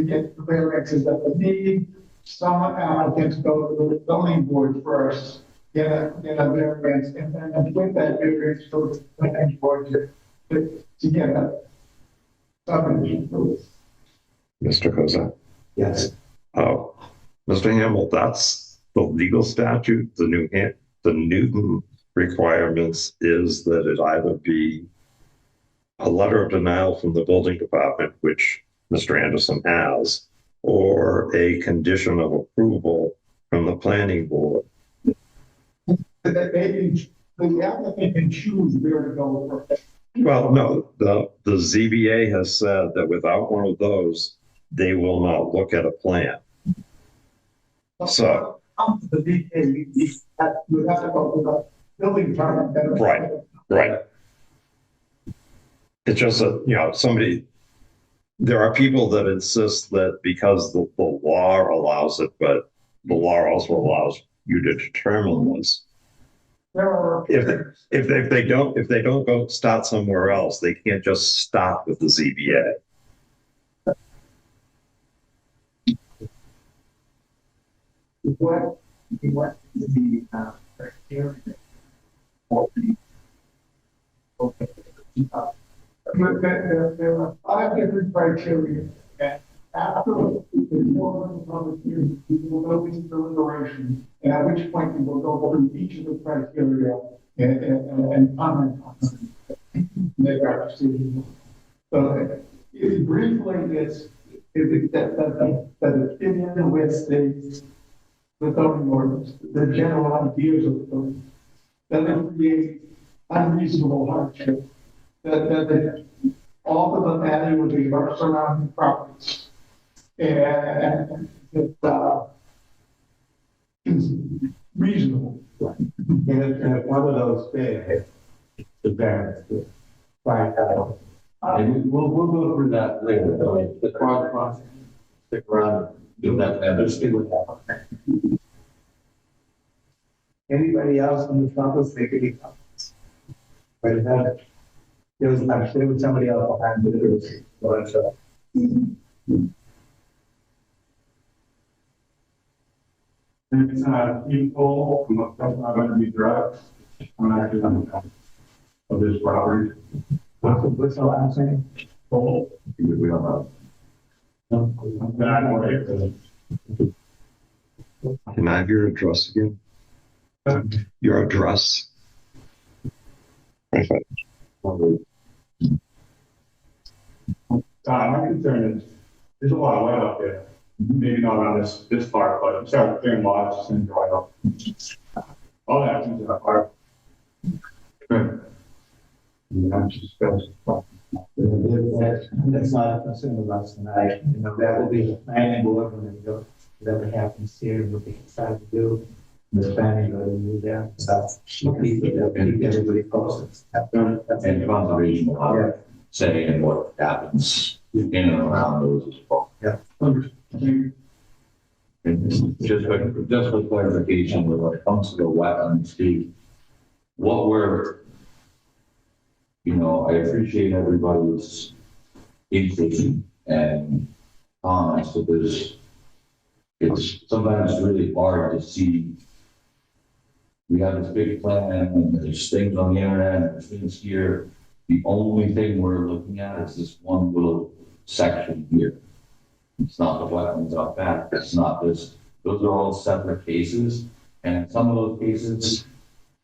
get the variances that they need. Some applicants go to the zoning board first, get a variance, and then with that variance, go to the planning board to get a subdivision approval. Mr. Kozak. Yes. Oh, Mr. Hamel, that's the legal statute. The Newton requirements is that it either be a letter of denial from the building department, which Mr. Anderson has, or a condition of approval from the planning board. Maybe the applicant can choose where to go first. Well, no, the ZBA has said that without one of those, they will not look at a plan. So, The DA, you have to go to the building department. right. It's just that, there are people that insist that because the law allows it, but the law also allows you to determine this. There are. If they don't go start somewhere else, they can't just stop with the ZBA. What the criteria for the okay. There are 5 different criteria, and after the one public hearing, we will go into deliberation, and at which point we will go through each of the criteria and comment on them, make our decision. So, briefly, it's that it fit in with the zoning ordinance, the general ideas of the zoning, that it creates unreasonable hardship, that all of the value of the surrounding properties, and it is reasonable. And if one of those fails, the variance to find out. And we'll go through that later. So the process, stick around, do that, and just see what happens. Anybody else in the office, they could be comments. But there was somebody else behind the door. It's people, I'm not going to be drugs. I'm actually on of this property. What's the last name? Full. We don't know. I'm back away. Can I have your address again? Your address. Okay. My concern is there's a lot of wet up there. Maybe not on this part, but I'm starting clearing lots, it's going to dry up. All that things are hard. That's not a concern of us tonight. That will be the planning board when they go, whatever happens here, what they decide to do. The planning board will do that. So keep everybody posted. And conservation will have say in what happens in and around those as well. Yeah. And just for clarification, when it comes to the wetlands, what we're, I appreciate everybody's interest and comments, because it's sometimes really hard to see. We have this big plan and there's things on the internet and there's things here. The only thing we're looking at is this one little section here. It's not the wetlands out back. It's not this. Those are all separate cases. And in some of those cases,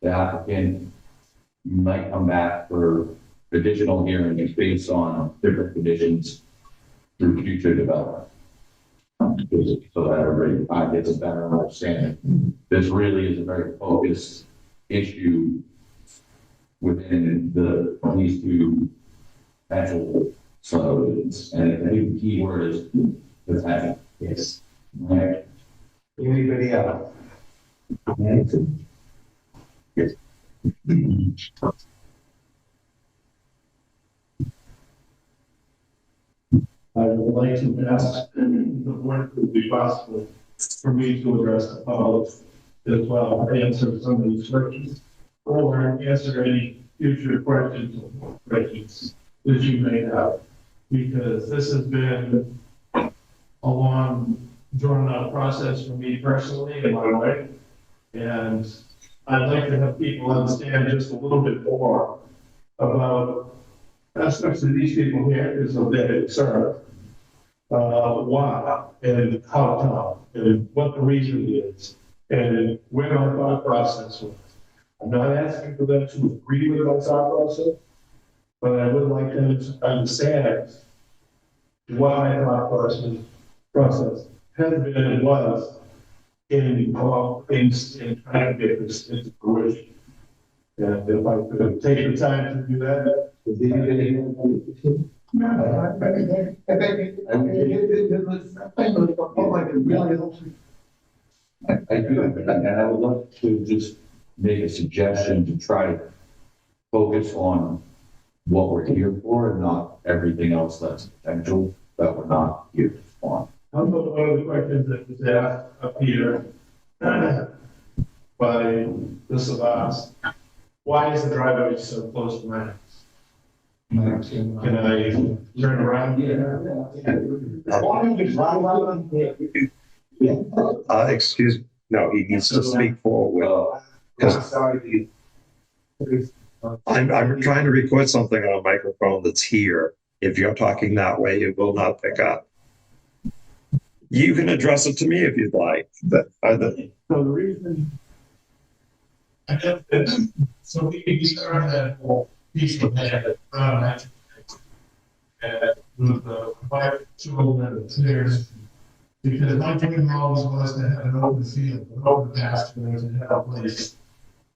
the applicant might come back for additional hearings based on different conditions through future development. So that everybody gets a better understanding. This really is a very focused issue within these two potential subdivisions. And I think the key word is potential. Yes. Right. Anybody else? Yes. I would like to ask the board if it would be possible for me to address the public as well, answer some of these questions, or answer any future questions that you may have. Because this has been a long, drawn-out process for me personally in my life. And I'd like to have people understand just a little bit more about aspects of these people here is a bit concerned. Why and how come and what the reason is and where my thought process was. I'm not asking for them to agree with my thought process. But I would like them to understand what my thought process has been and was in trying to get this into fruition. And if I could take the time to do that, I do, and I would love to just make a suggestion to try to focus on what we're here for and not everything else that's potential that we're not here on. how about one of the questions that was asked up here by the Savas? Why is the driveway so close to my house? Can I turn around here? Excuse me, no, he needs to speak forward. I'm trying to record something on a microphone that's here. If you're talking that way, it will not pick up. You can address it to me if you'd like. So the reason, I guess, so we started that whole piece of land around and with the 5 children and stairs, because my dream always was to have an open field, an open pasture, and have a place.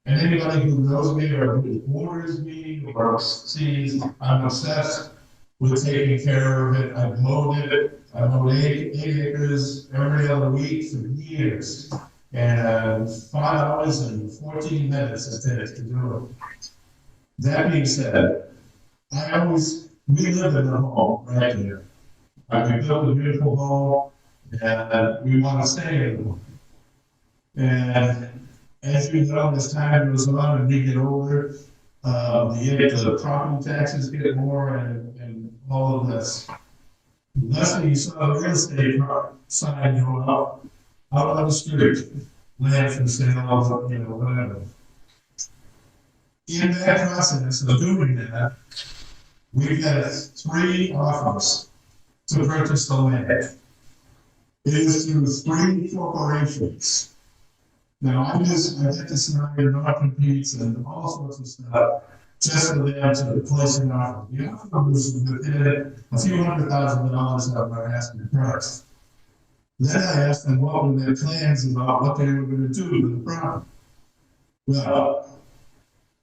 And anybody who knows me or who borders me or sees I'm obsessed with taking care of it. I've mowed it. I've mowed 8 acres every other week for years. And 5 hours and 14 minutes it takes to do it. That being said, we live in a home right here. We built a beautiful home and we want to stay in the home. And as you know, as time goes on and we get older, the property taxes get more and all of this. Last thing you saw the real estate sign going out on the street, land for sale, whatever. In that process of doing that, we've had 3 offers to purchase the land. It is through 3 corporations. Now, I get to sign non-competes and all sorts of stuff just for them to place an offer. The offer was within a few $100,000 of our asking price. Then I asked them what were their plans about what they were going to do with the property. Well,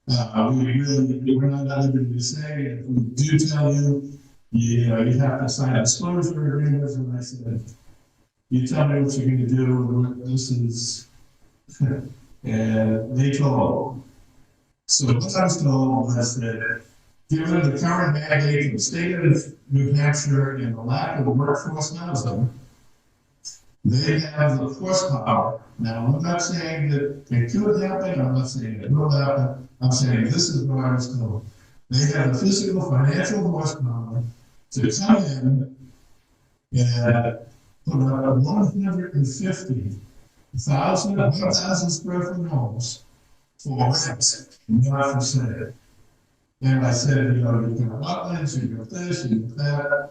we're not at liberty to say. If we do tell you, you have to sign a disclosure agreement. And I said, you tell me what you're going to do. This is. And they told. So what I was told was that given the current mandate of the state of New Hampshire and the lack of workforce housing, they have the horsepower. Now, I'm not saying that it could happen, I'm not saying it will happen, I'm saying this is what I was told. They have the physical, financial horsepower to come in and put up 150,000 square foot homes for rent, not for sale. And I said, you've got wetlands, you've got this, you've got that.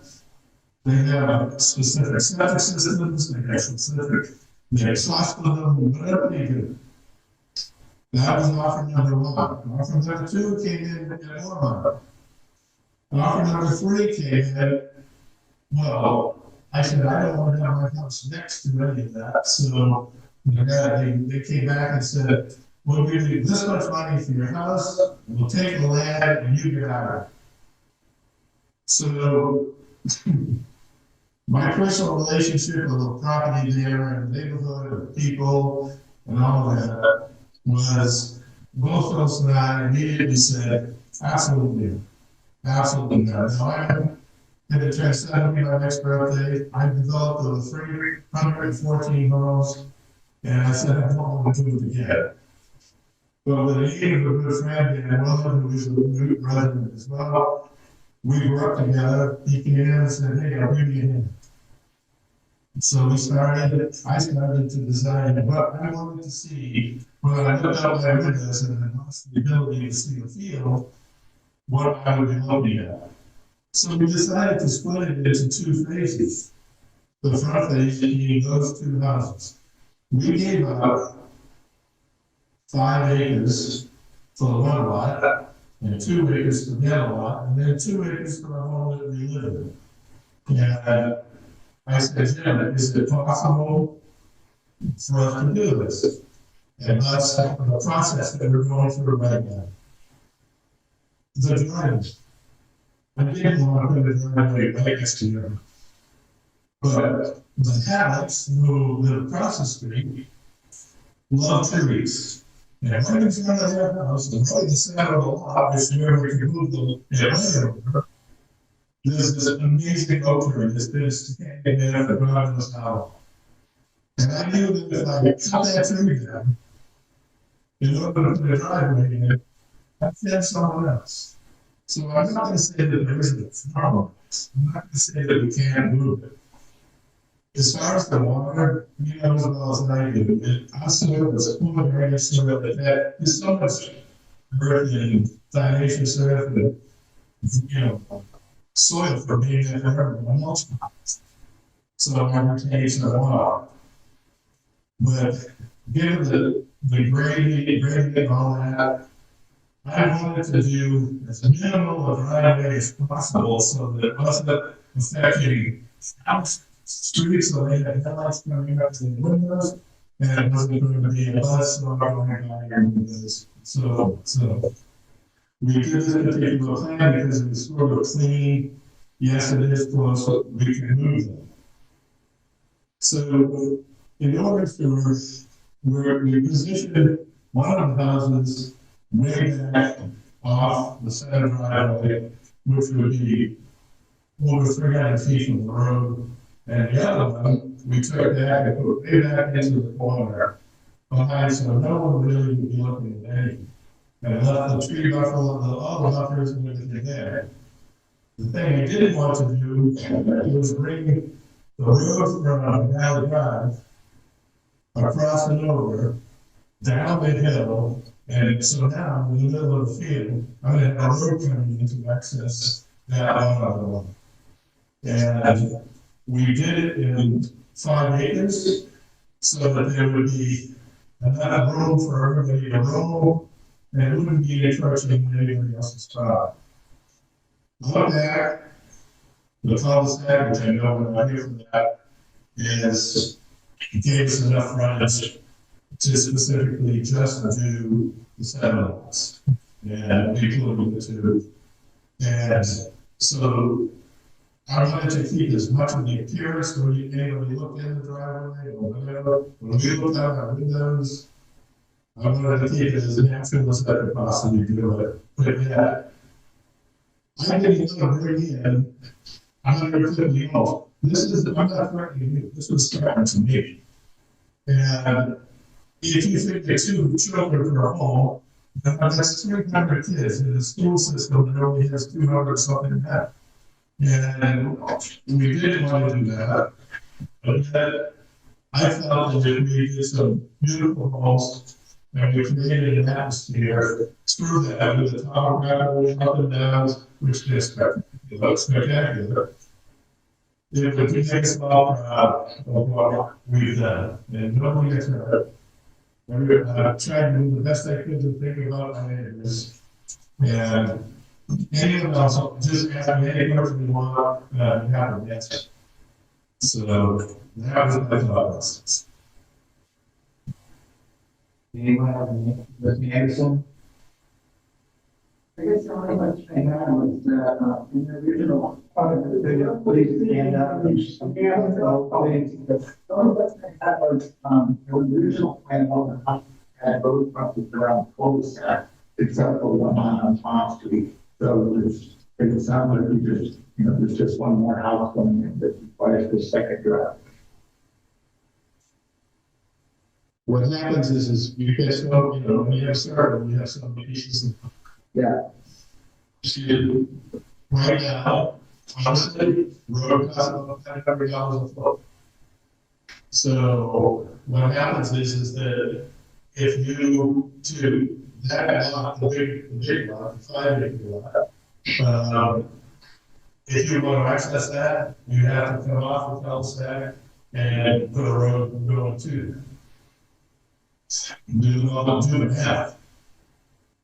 They have specific septic systems, they have specific, they exhaust them, whatever they do. That was offer number 1. Offer number 2 came in at more money. Offer number 3 came in, well, I said, I don't want to have my house next to any of that, so they came back and said, we'll give you this much money for your house, we'll take the land, and you get out of it. So, my personal relationship with the property there and the neighborhood and the people and all of that was, both Phyllis and I immediately said, absolutely, absolutely not. Now, I'm going to turn 70 my next birthday. I've developed over 314 homes. And I said, I don't want to do it again. But with the aid of a good friend, and William, who is a new resident as well, we worked together. He came in and said, hey, I'll give you a hand. So I started to design what I wanted to see when I looked out my windows and I lost the ability to see the field, what I would be looking at. So we decided to split it into 2 phases. The front phase being those 2 houses. We gave up 5 acres for the 1 lot, and 2 acres for the other lot, and then 2 acres for the home that we live in. And I said, Jim, is it possible for us to do this? And that's the process that we're going through right now. The driveway. I didn't want to put a driveway right next to you. But the Hallett's who live across the street love trees. And right in front of their house, and right in the center of the lot, is where we can move the land over. There's this amazing oak tree that's been standing there for God knows how long. And I knew that if I cut that tree down, in order to put a driveway in it, I'd send someone else. So I'm not going to say that there isn't a problem. I'm not going to say that we can't move it. As far as the water, you know as well as I do, our soil is a poor drainage soil that is so much earth and diatomaceous earth and, soil for being there forever, multiple times. So I'm retaining the water. But given the grading and all that, I wanted to do as minimal of driveway as possible so that it wasn't affecting streets, so they had headlights coming up to the windows, and it wasn't going to be a bus going by your windows. So we did this particular plan because it was sort of clean. Yes, it is close, but we can move them. So in order for we positioned one of the houses way back off the center driveway, which would be over 300 feet from the road. And the other one, we took back and put way back into the corner behind, so no one really would be looking at anything. And left the tree buffer, all the buffers and everything there. The thing we didn't want to do was bring the road from Bayley Drive across and over, down the hill, and so now in the middle of the field, I'm going to have a road coming in to access that one. And we did it in 5 acres so that there would be enough room for everybody to roam and it wouldn't be encroaching on anybody else's property. Look back, the cul-de-sac, which I know when I hear from that, is gave us enough frontage to specifically just do the 7 lots and including the 2. And so I wanted to keep as much of the appearance when anybody looked in the driveway or whatever. When we looked out our windows, I wanted to keep it as natural as I could possibly do it. But yeah, I didn't want to bring in 150 homes. I'm not threatening you. This was threatening to me. And if you figure 2 children per home, then that's 300 kids in a school system that only has 200 something in that. And we didn't want to do that, but yet I felt that if we did some beautiful homes and we created an atmosphere through that with the topographical up and downs, which is spectacular, it would be nice all proud of what we've done. And nobody gets hurt. I tried to do the best I could to think about my neighbors. And anyone else, just ask me any question you want, have an answer. So that was my thought process. Anyone have any, Mr. Anderson? I guess the only much I had was that in the original part of the video, please stand up. That was the original plan of the house had both frontages around the cul-de-sac, except for one on Pond Street. So it sounds like we just, there's just one more house going in that requires the second drive. What happens is you get so, when you have started, you have some pieces of. Yeah. See, right now, honestly, road costs about $500 a foot. So what happens is that if you do that lot, the big lot, the 5 acre lot, if you want to access that, you have to come off the cul-de-sac and put a road going to that. Do 2.5.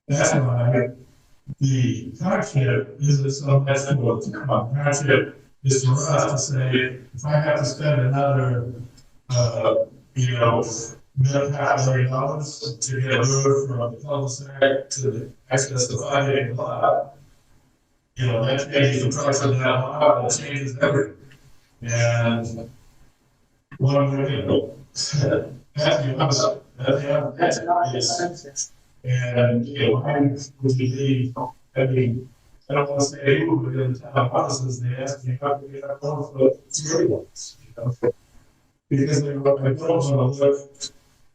That's why the hardship isn't so much what to come up. Hardship is for us to say, if I have to spend another, you know, $500,000 to get a road from the cul-de-sac to access the 5 acre lot, you know, that changes the price of that lot, that changes everything. And one way, you know, that's the opposite. That's the opposite. And, you know, I would believe, I mean, I don't want to say who, but in the town offices, they ask me how to get up on for 3 months, you know. Because they were, I don't want to look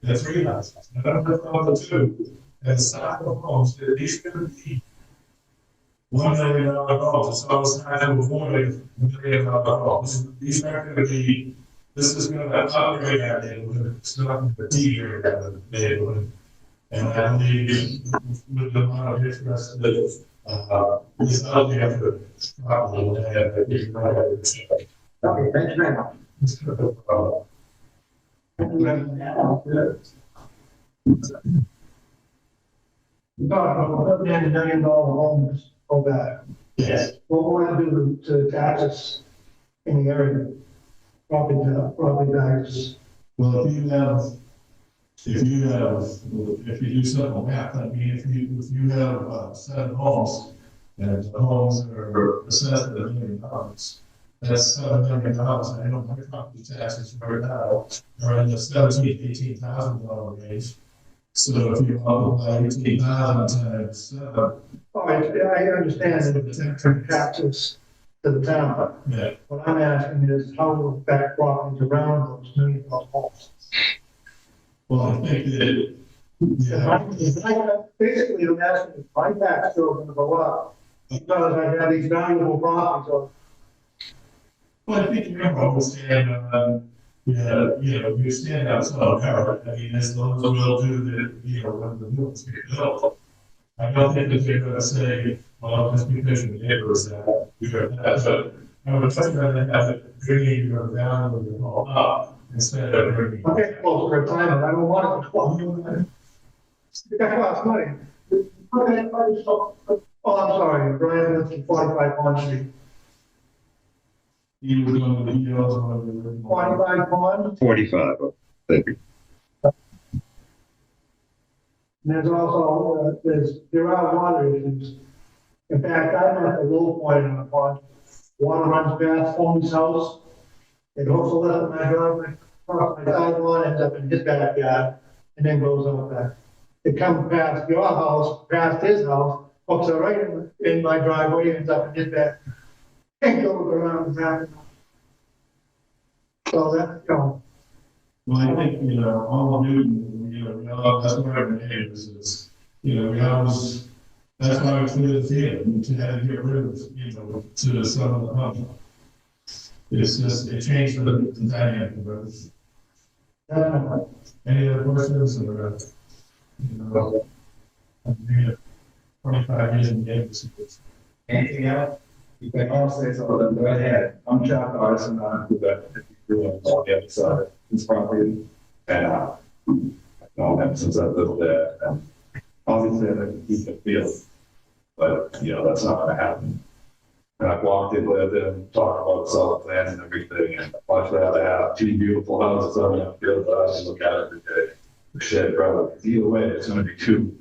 at 3 houses. I don't have on the 2. And the stock of homes, at least going to be $1 million homes. It's almost time to avoid $1 million homes. These aren't going to be, this is going to upgrade our neighborhood. It's not going to degrade our neighborhood. And I believe with the amount of interest that is out there for probably that we can have it. Okay, thank you very much. $1 million homes go back. Yes. What we want to do to taxes in the area, property taxes. Well, if you do simple math, I mean, if you have 7 homes and the homes are assessed at $1 million, that's $7 million. I know my property taxes right now are in the $17,000-$18,000 range. So if you multiply 18,000 times 7. Oh, I understand the taxes to the town. Yeah. What I'm asking is how will back properties around those $1 million homes? Well, I think that, Basically, I'm asking if my tax bill is going to go up because I have these valuable properties. well, I think you're going to stand you stand outside of power. I mean, as those will do that, you know, when the buildings get built. I don't think that they're going to say, well, just because your neighbor is that, you have that, but I would much rather have it bringing your value of your home up instead of bringing. Okay, well, for a time, I don't want it to go up. That costs money. Oh, I'm sorry, Brian, that's 45 Pond Street. You were doing the details on the original. 45 Pond. 45, thank you. And there's also, there are water issues. In fact, I'm at the low point on the pond. Water runs past Holmes' house. It hooks a left in my driveway, across my sidewalk, ends up in his backyard, and then goes on back. It comes past your house, past his house, hooks it right in my driveway, ends up in his backyard, and goes around the back. So that, you know. Well, I think, you know, all of Newton, you know, we all, that's what our neighbors is, you know, we always, that's why we clear the field, to have to get rid of, you know, to some of the hub. It's just, it changed the dynamic of it. Any other questions or, you know, I've been here 25 years in the industry. Anything else? You can all say something, go ahead. I'm Chuck Arson, I'm with the on the other side of this property. And I've known him since I lived there. And obviously, I'd like to keep the field, but you know, that's not going to happen. And I've walked in with him, talked about selling land and everything, and I'd much rather have 2 beautiful houses on that field, but I just look at it every day. The shed, probably. Either way, there's going to be 2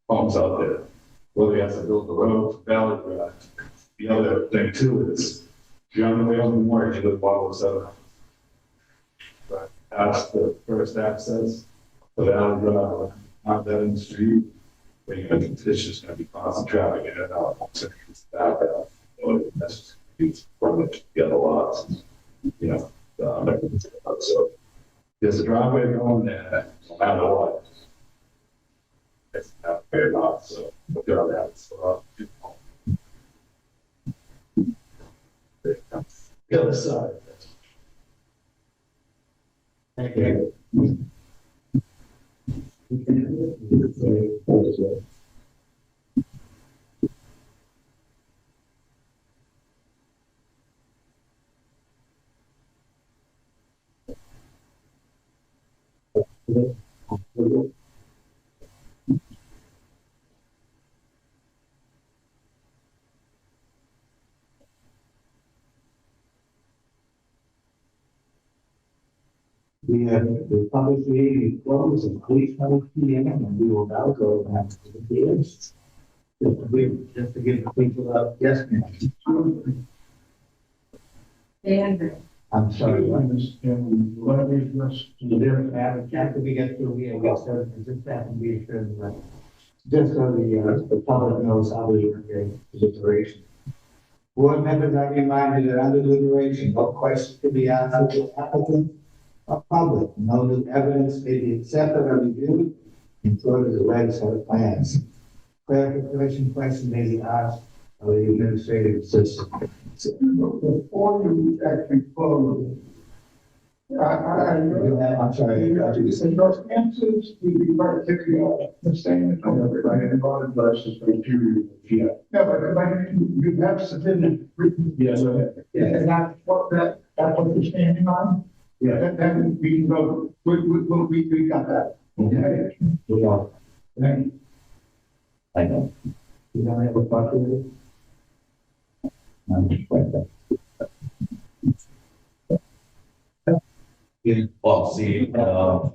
homes out there. Whether he has to build the road, Valley Drive. The other thing too is, if you're on the way home from work, you live 107. But that's the first access, the Valley Drive, not that in the street, where you're going to, it's just going to be constant traffic in and out. So it's back out. That's just it's from the other lots, you know. So there's a driveway going there, no matter what. It's not fair enough, so we'll go down. The other side. Thank you. We have the public meeting closed at 8:20 p.m. and we will now go back to the meetings. Just to give the people up, yes, ma'am. And I'm sorry, what? And what is this? After we get through here, yes, sir, just have to be sure that, just so the public knows how we are getting deliberation. Board members are reminded that under deliberation, no questions can be asked to the applicant or public. No new evidence may be accepted or reviewed, including the red set of plans. Clarification question may be asked of the administrative assistant. Before you actually close, I'm sorry, those answers, we criteria, the same as right, and God addresses criteria. Yeah. Yeah, but you have submitted written. Yes. And that's what that's what you're standing on? Yeah. Then we can go, we got that. Okay. Yeah. Thank you. I know. You don't have a copy of it? Well, see, Then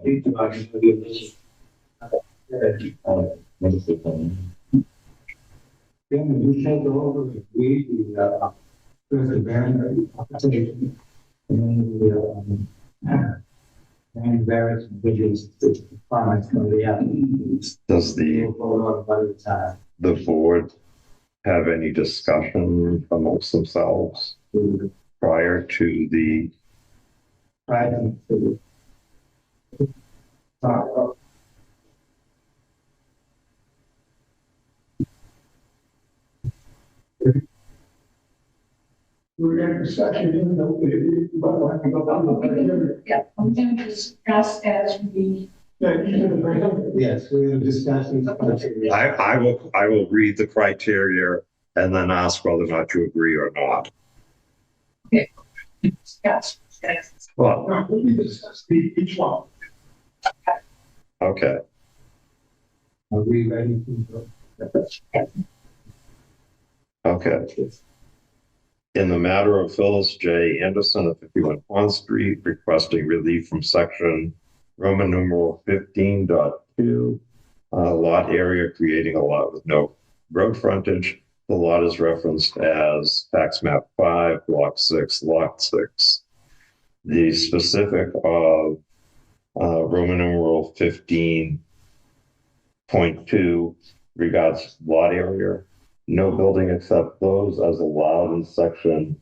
you take over and read the, first the variance application, and then and various visions, comments from the applicant. Does We'll vote on by the time. the board have any discussion amongst themselves prior to the, Right. We're in discussion, even though but when we go down the criteria. yeah, I'm going to discuss as we, Yeah, you should have. Yes, we're discussing. I will read the criteria and then ask whether or not you agree or not. discuss. Well, No, we discuss each one. okay. Are we ready to go? Okay. In the matter of Phyllis J. Anderson of 51 Pond Street requesting relief from section Roman numeral 15.2 lot area, creating a lot with no road frontage. The lot is referenced as tax map 5, block 6, lot 6. The specific of Roman numeral 15.2 regards lot area. No building except those as allowed in section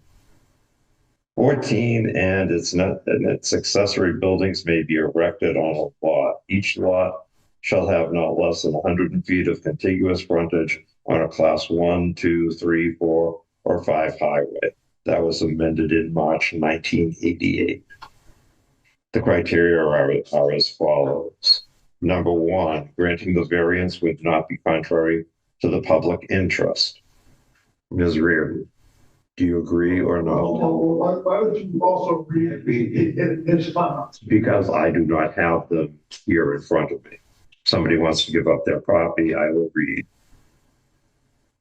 14 and its accessory buildings may be erected on a lot. Each lot shall have not less than 100 feet of contiguous frontage on a class 1, 2, 3, 4, or 5 highway. That was amended in March 1988. The criteria are as follows. Number 1, granting the variance would not be contrary to the public interest. Ms. Reardon, do you agree or no? Why would you also read his comments? Because I do not have them here in front of me. Somebody wants to give up their copy, I will read.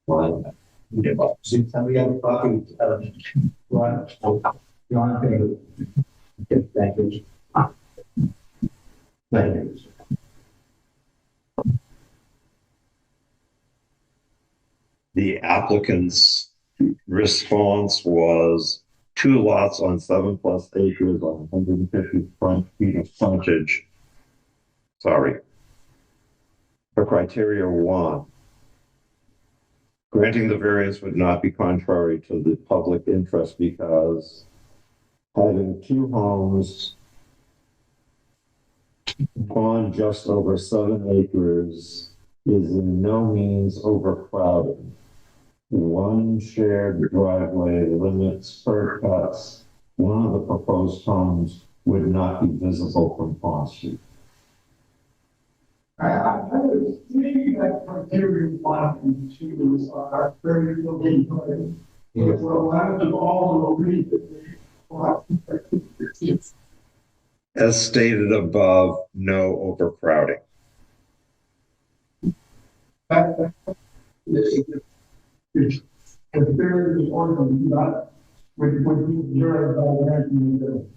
One. Somebody have a copy? One. John, thank you. Thank you. Thank you. The applicant's response was 2 lots on 7+ acres on 150 feet of frontage. Sorry. For criteria 1, granting the variance would not be contrary to the public interest because having 2 homes on just over 7 acres is in no means overcrowded. 1 shared driveway limits curb cuts. One of the proposed homes would not be visible from Pond Street. I was thinking that criteria 1 and 2 are very related. Well, why don't you all agree that As stated above, no overcrowding. if there is order, not would be observed by the ranking.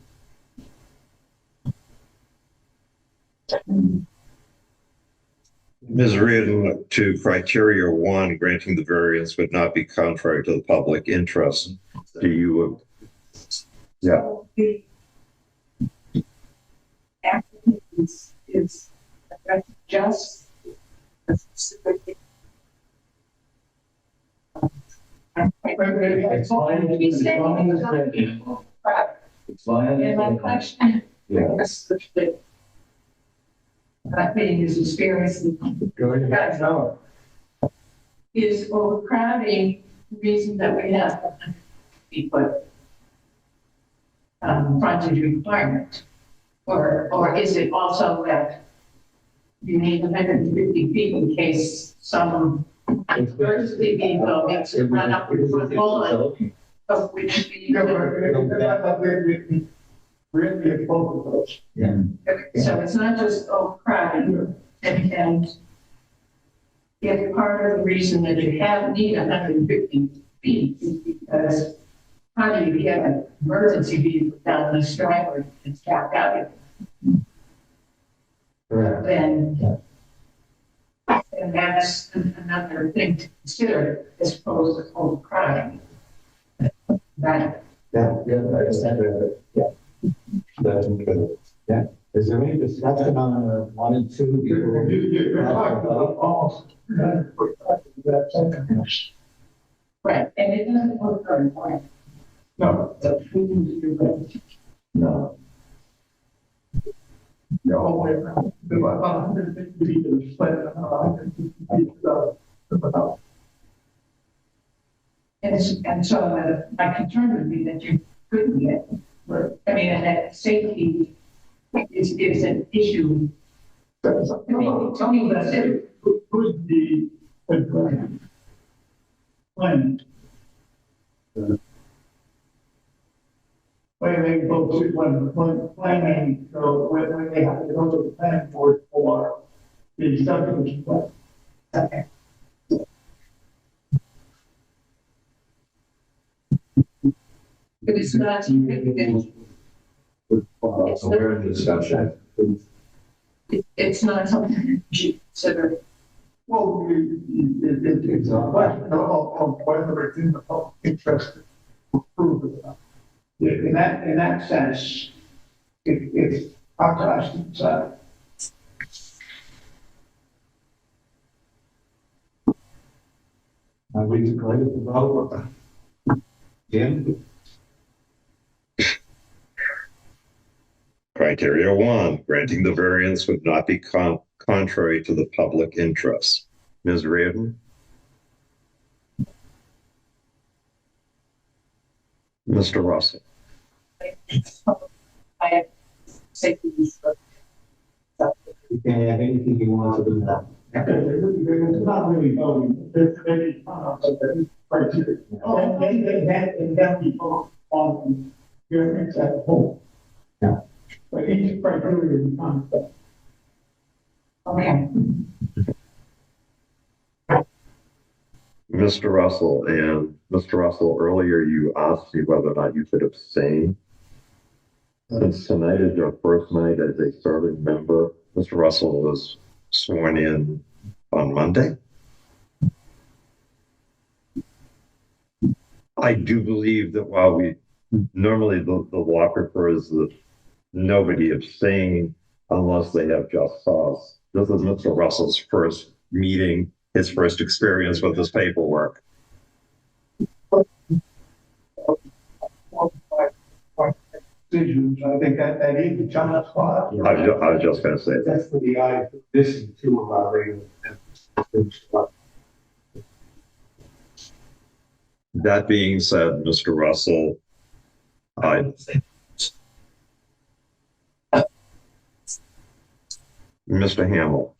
Ms. Reardon, to criteria 1, granting the variance would not be contrary to the public interest. Do you? Yeah. So the applicant is just a specific. And my question. Yes. That being his experience is overcrowding the reason that we have people frontage requirement? Or is it also that you need 150 feet in case some emergency vehicle makes it run up with a bullet, of which we. Really, both of those. So it's not just overcrowding, and if part of the reason that you need 150 feet is because how do you get an emergency vehicle down this driveway and stacked out? Then, and that's another thing to consider as opposed to overcrowding. That. Yeah. Is there any discussion on 1 and 2? You're talking about almost that second. Right, and it doesn't look very far. No. No. No way around. And so my concern would be that you couldn't get, I mean, and that safety is an issue. Tell me that could be plan. When they go to when planning, so when they have to go to the planning board for the subdivision plan. Okay. But it's not, We're in discussion. it's not something you should consider. Well, it's a question of whether it's in the public interest to approve it. In that sense, it's up to us to decide. We declare the vote. Jim? Criteria 1, granting the variance would not be contrary to the public interest. Ms. Reardon? Mr. Russell? I have safety. You can have anything you want to do now. It's not really voting, it's maybe, criteria. And then people on your exact whole. Yeah. But each criteria is concept. Okay. Mr. Russell, and Mr. Russell, earlier you asked me whether or not you could abstain. Since tonight is your first night as a serving member, Mr. Russell was sworn in on Monday. I do believe that while we normally the law prefers that nobody abstain unless they have just cause. This is Mr. Russell's first meeting, his first experience with this paperwork. Decisions, I think that is the challenge spot. I was just going to say that. That's for the eye, this is two of our regular. That being said, Mr. Russell, Mr. Hamill.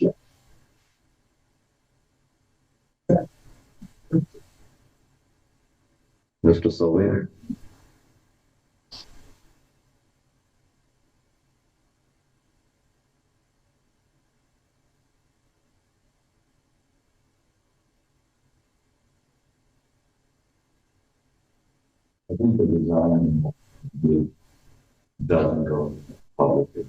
Mr. Sylvia. I think the design doesn't go public.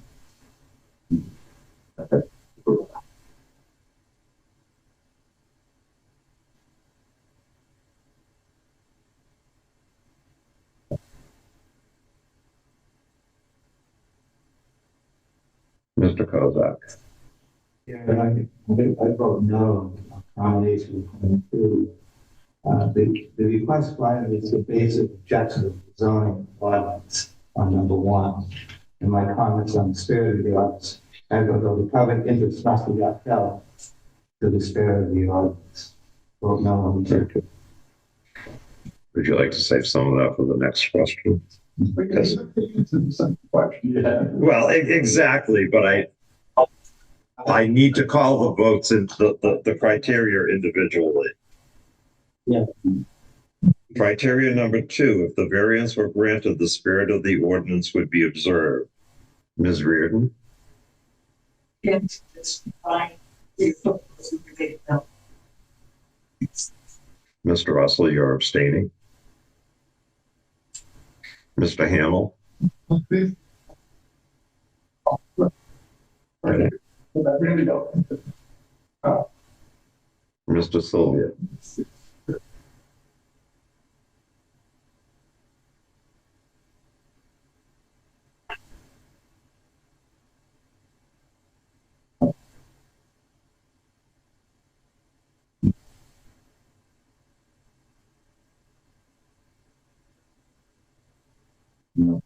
Mr. Kozak. Yeah, I vote no on combination 22. The request line is the basic objection of the zoning ordinance on number 1. And my comments on the spirit of the ordinance, I vote no, the public interest must be upheld to the spirit of the ordinance. Vote no on 22. Would you like to save some of that for the next question? Because, well, exactly, but I need to call the votes and the criteria individually. Yeah. Criteria number 2, if the variance were granted, the spirit of the ordinance would be observed. Ms. Reardon? Yes, it's fine. No. Mr. Russell, you're abstaining. Mr. Hamel? Mr. Sylvia? No.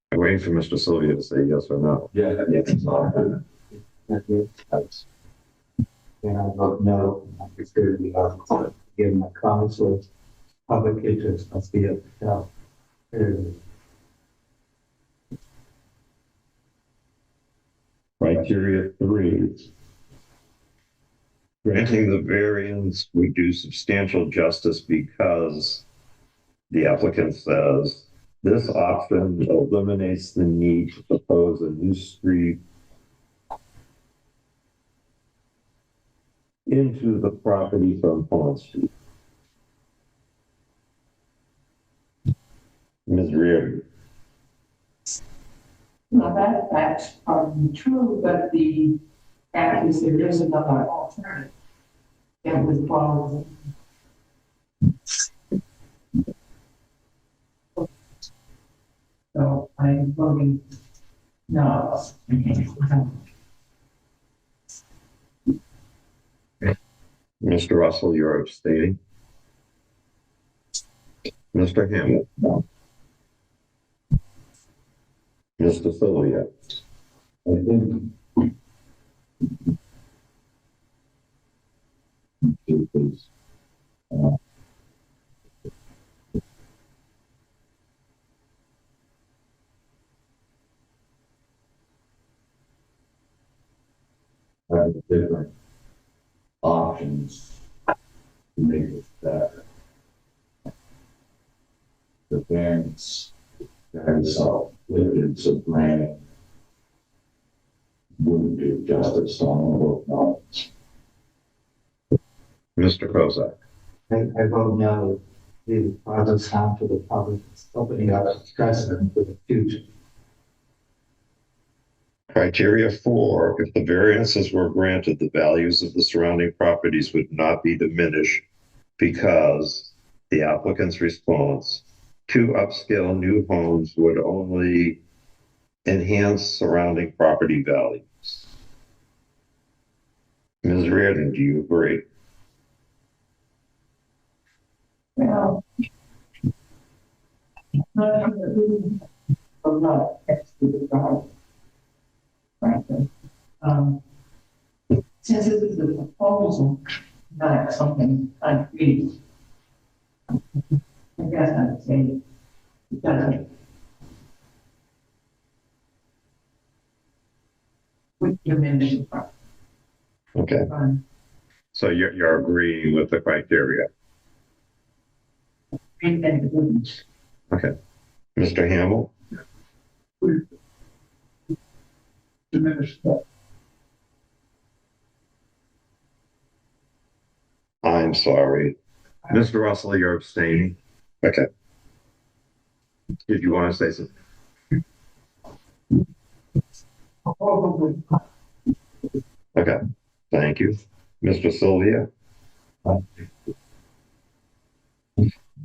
I'm waiting for Mr. Sylvia to say yes or no. Yeah, And I vote no on the spirit of the ordinance. Given my comments with public interest must be upheld. Criteria 3. Granting the variance would do substantial justice because the applicant says this option eliminates the need to propose a new street into the property from Pond Street. Ms. Reardon? Now that's probably true, but the fact is there is another alternative. That was probably. So I'm voting no. Mr. Russell, you're abstaining. Mr. Hammond? No. Mr. Sylvia? I think it was, different options to make it better. The variance is limited, so granting wouldn't do justice on both knowledge. Mr. Kozak? I vote no. The process harm to the public, opening up precedent for the future. Criteria 4, if the variances were granted, the values of the surrounding properties would not be diminished because the applicant's response, 2 upscale new homes would only enhance surrounding property values. Ms. Reardon, do you agree? Well, I'm not expert at that. Frankly, since this is a proposal, not something concrete, I guess I'd say it doesn't. Would diminish the problem. Okay, so you're agreeing with the criteria. Okay. Mr. Hamill? diminished that. I'm sorry. Mr. Russell, you're abstaining? Okay. Did you want to say something? Probably. Okay, thank you. Mr. Sylvia? Mr.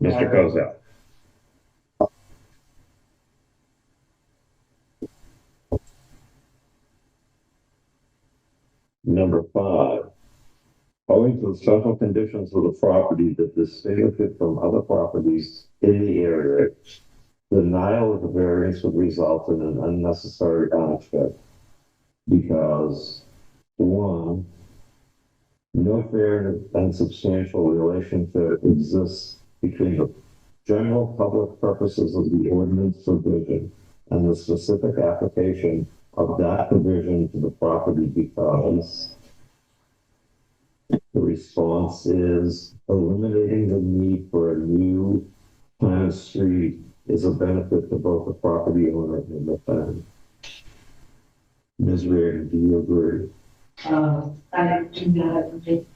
Kozak? Number 5. Owing to the special conditions of the property that distinguish it from other properties in the area, denial of the variance would result in an unnecessary hardship because, 1, no fair and substantial relationship exists between the general public purposes of the ordinance provision and the specific application of that provision to the property because the response is eliminating the need for a new kind of street is a benefit to both the property owner and the tenant. Ms. Reardon, do you agree? I do not agree.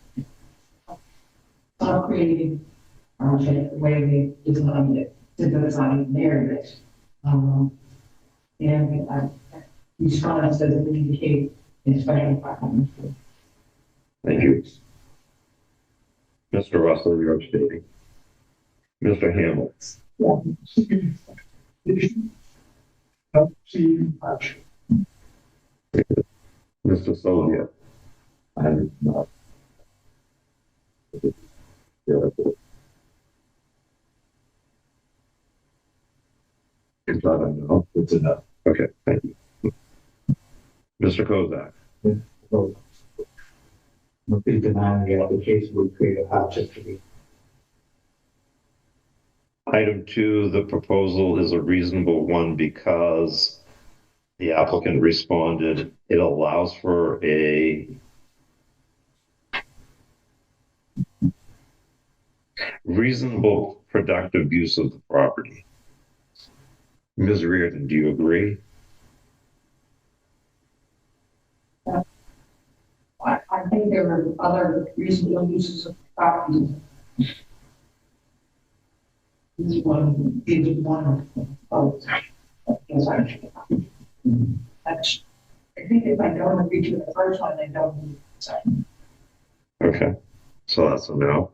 Stop creating, the way they designed it, to design narrative. And response doesn't indicate in special preference. Thank you. Mr. Russell, you're abstaining. Mr. Hamel? Mr. Sylvia? I'm not. It's not a no. It's a no. Okay, thank you. Mr. Kozak? Would be denying the application would create a hardship to me. Item 2, the proposal is a reasonable one because the applicant responded, it allows for a reasonable, productive use of the property. Ms. Reardon, do you agree? I think there are other reasonable uses of property. This one is one of those. I think if I don't agree to the first one, I don't agree to the second. Okay, so that's a no.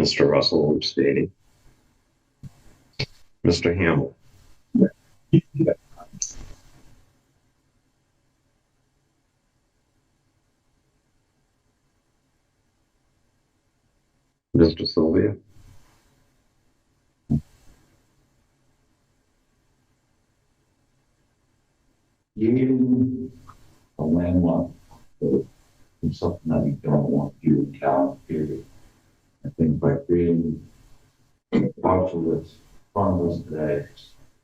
Mr. Russell abstaining. Mr. Hamel? Mr. Sylvia? You, a landlocked, is something that you don't want to do in town, period. I think by creating a parcel that's farmless today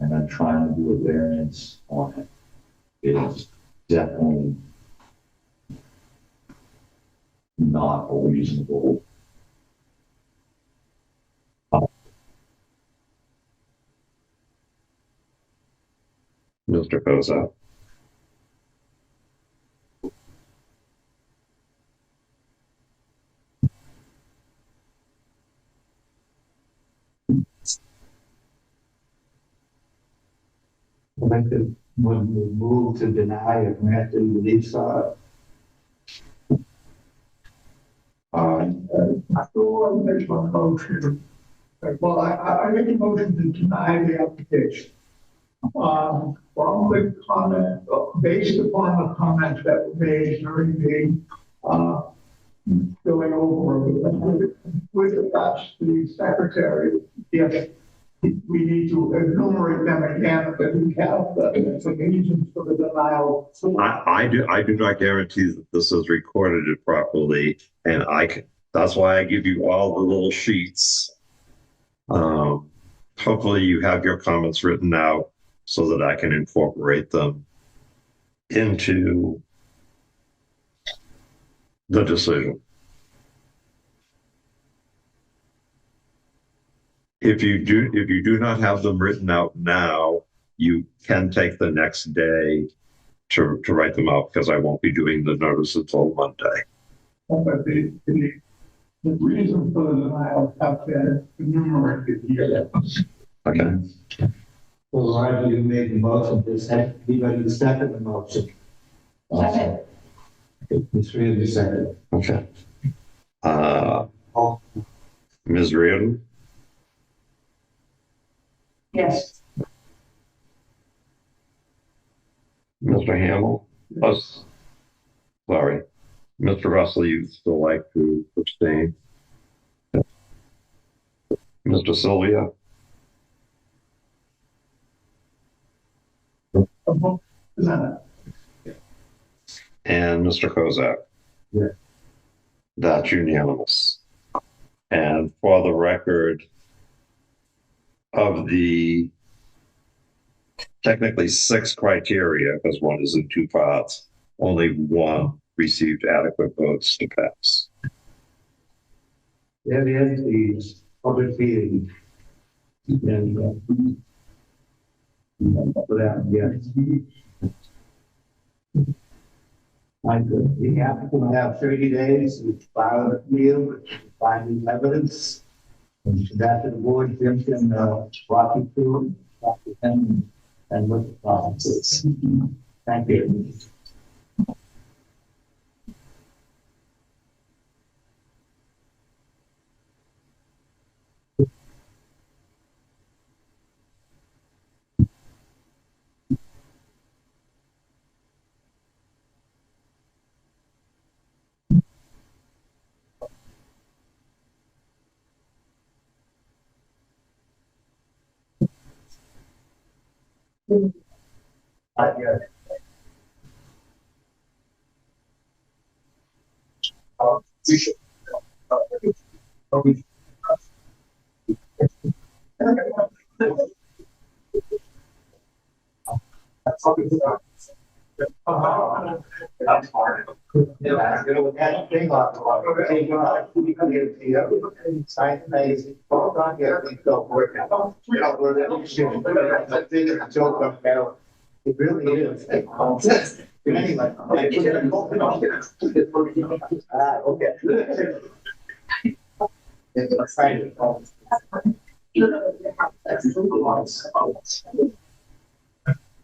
and then trying to do a variance on it is definitely not a reasonable. Mr. Kozak? I think that when we move to deny a grant to release, I thought I make one motion. Well, I make a motion to deny the application. From the comment, based upon the comments that were made during the going over with regards to the secretary, yes, we need to enumerate them again, but we have the reasons for the denial. I do not guarantee that this is recorded it properly, and that's why I give you all the little sheets. Hopefully you have your comments written out so that I can incorporate them into the decision. If you do not have them written out now, you can take the next day to write them out, because I won't be doing the notice until Monday. But the reason for the denial have been enumerated here. Okay. Well, Roger, you made the motion, anybody second the motion? Second. Ms. Reardon second. Okay. Ms. Reardon? Yes. Mr. Hamel? Us? Sorry. Mr. Russell, you still like to abstain? Mr. Sylvia? And Mr. Kozak? Yeah. That's unanimous. And for the record, of the technically 6 criteria, because one is in 2 parts, only 1 received adequate votes to pass. There is the public meeting. And, for that, yes. The applicant will have 30 days to file an appeal, finding evidence. And that the board, Jim can walk you through, and what the process is. Thank you. It really is. Anyway, okay. It's exciting.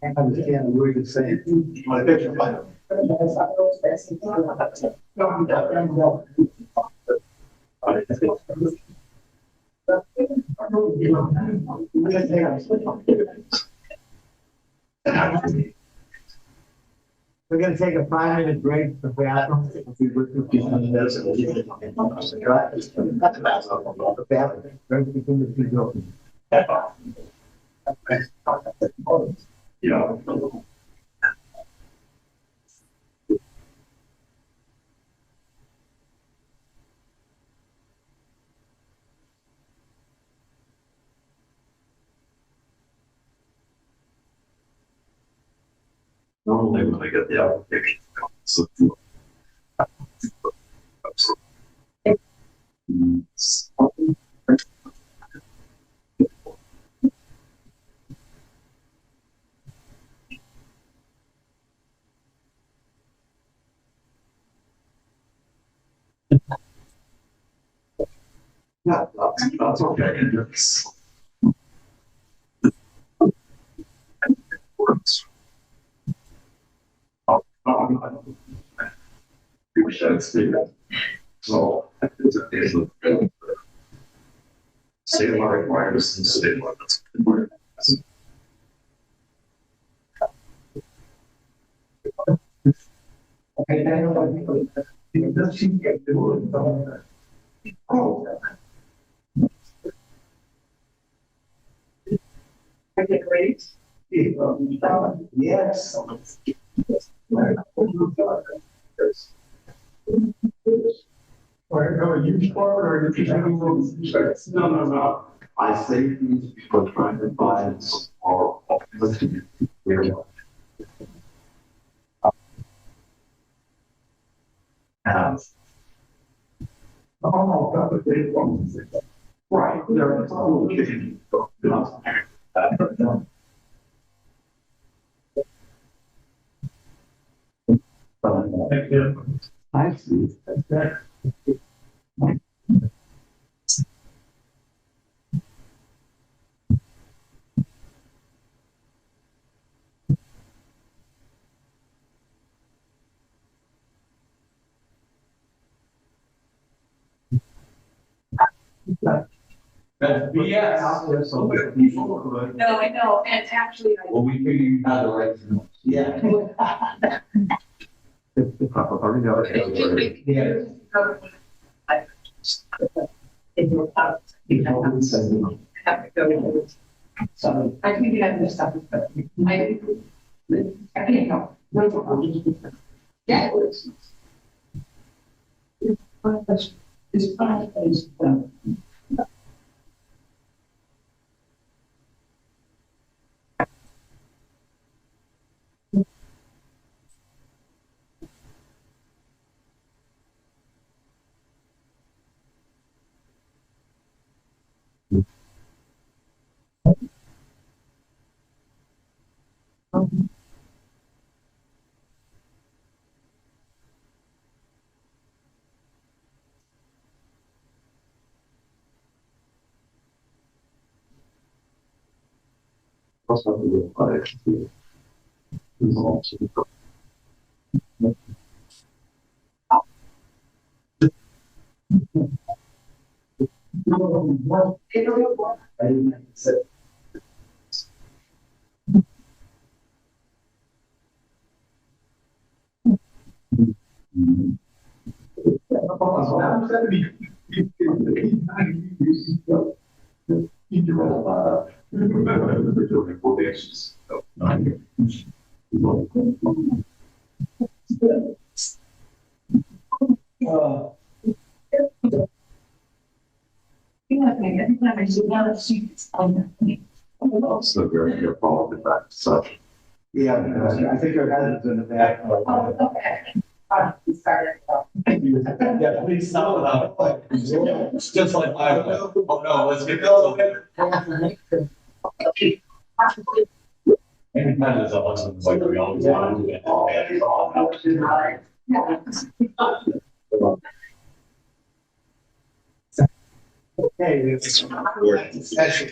I understand the word you're saying. You want to picture fire? We're going to take a 5-minute break for bathroom. Yeah. Normally when I get the application, so yeah, that's okay. We should see that. So it's a state law requires and state law doesn't require. Okay, great. Yes. Or you sport or you just no. I say these people trying to find or right. There are Thank you. I see. That's BS. No, I know, and actually, Well, we figured you had the right to know. Yeah. In your house, you have to go. So I think you have this stuff, but I can't help. Yeah. It's fine, it's done. Every time I see one, it's on me. So you're following back such. Yeah, because I think your head is in the back. Oh, okay. We started. Yeah, please stop it. It's just like, oh no, let's get going. Anytime there's a husband, like we always want to do it. Okay, we have a session.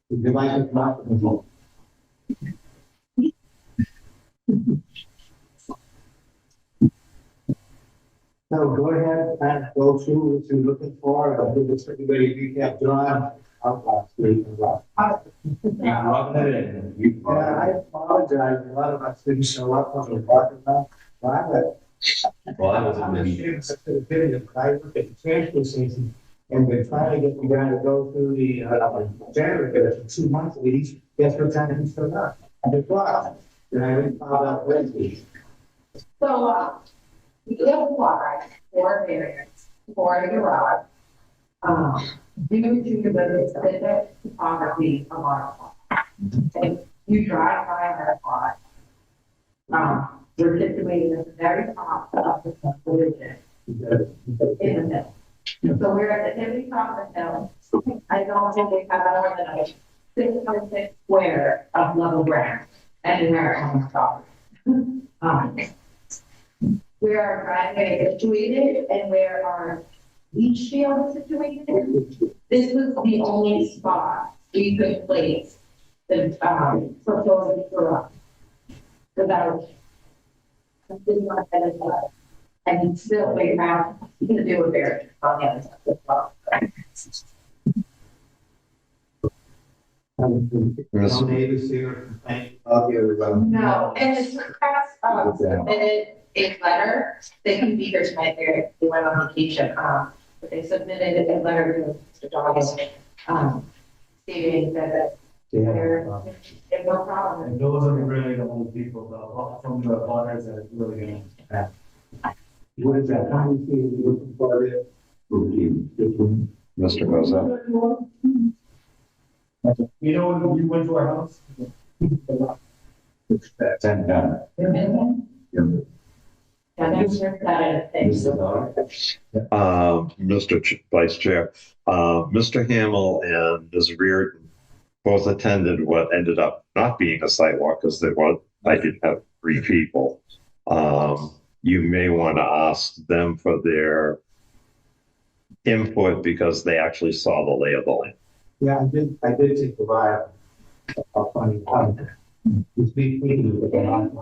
Would you like to come up with a vote? So go ahead and go through what you're looking for. I'll do this for everybody. Recap, John. Yeah, I apologize. A lot of us didn't show up on the parking lot. Well, I was I'm in ashamed to the video, but I look at the transfer station and they're trying to get me down to go through the generator for 2 months at least. Guess what time he showed up? At the clock. And I didn't follow out Wednesday. So, we have water for variance for the garage. Due to the specific topography of our lot. And you drive by our lot. We're situated at the very top of the subdivision. In the middle. So we're at the very top of the hill. I don't think we have more than a 6.6 square of level ground anywhere on the property. Where our driveway is situated and where our leach field is situated, this was the only spot we could place the proposed garage. Without didn't want that as well. And still we have to do a variance on the other side as well. No neighbors here complaining about your, No, and it's past, submitted a letter, they couldn't be here tonight, they went on vacation, but they submitted a letter to Mr. Dawes, stating that there's no problem. And those are really the only people, from the waters that really gonna happen. what is that? How many feet are you looking for there? Mr. Goza. You know, when you went to our house? Ten down. Mr. Vice Chair, Mr. Hamel and Ms. Reardon both attended what ended up not being a sidewalk because I did have three people. You may want to ask them for their input because they actually saw the lay of the land. Yeah, I did take the ride. I'll find it out. It's big meeting with them.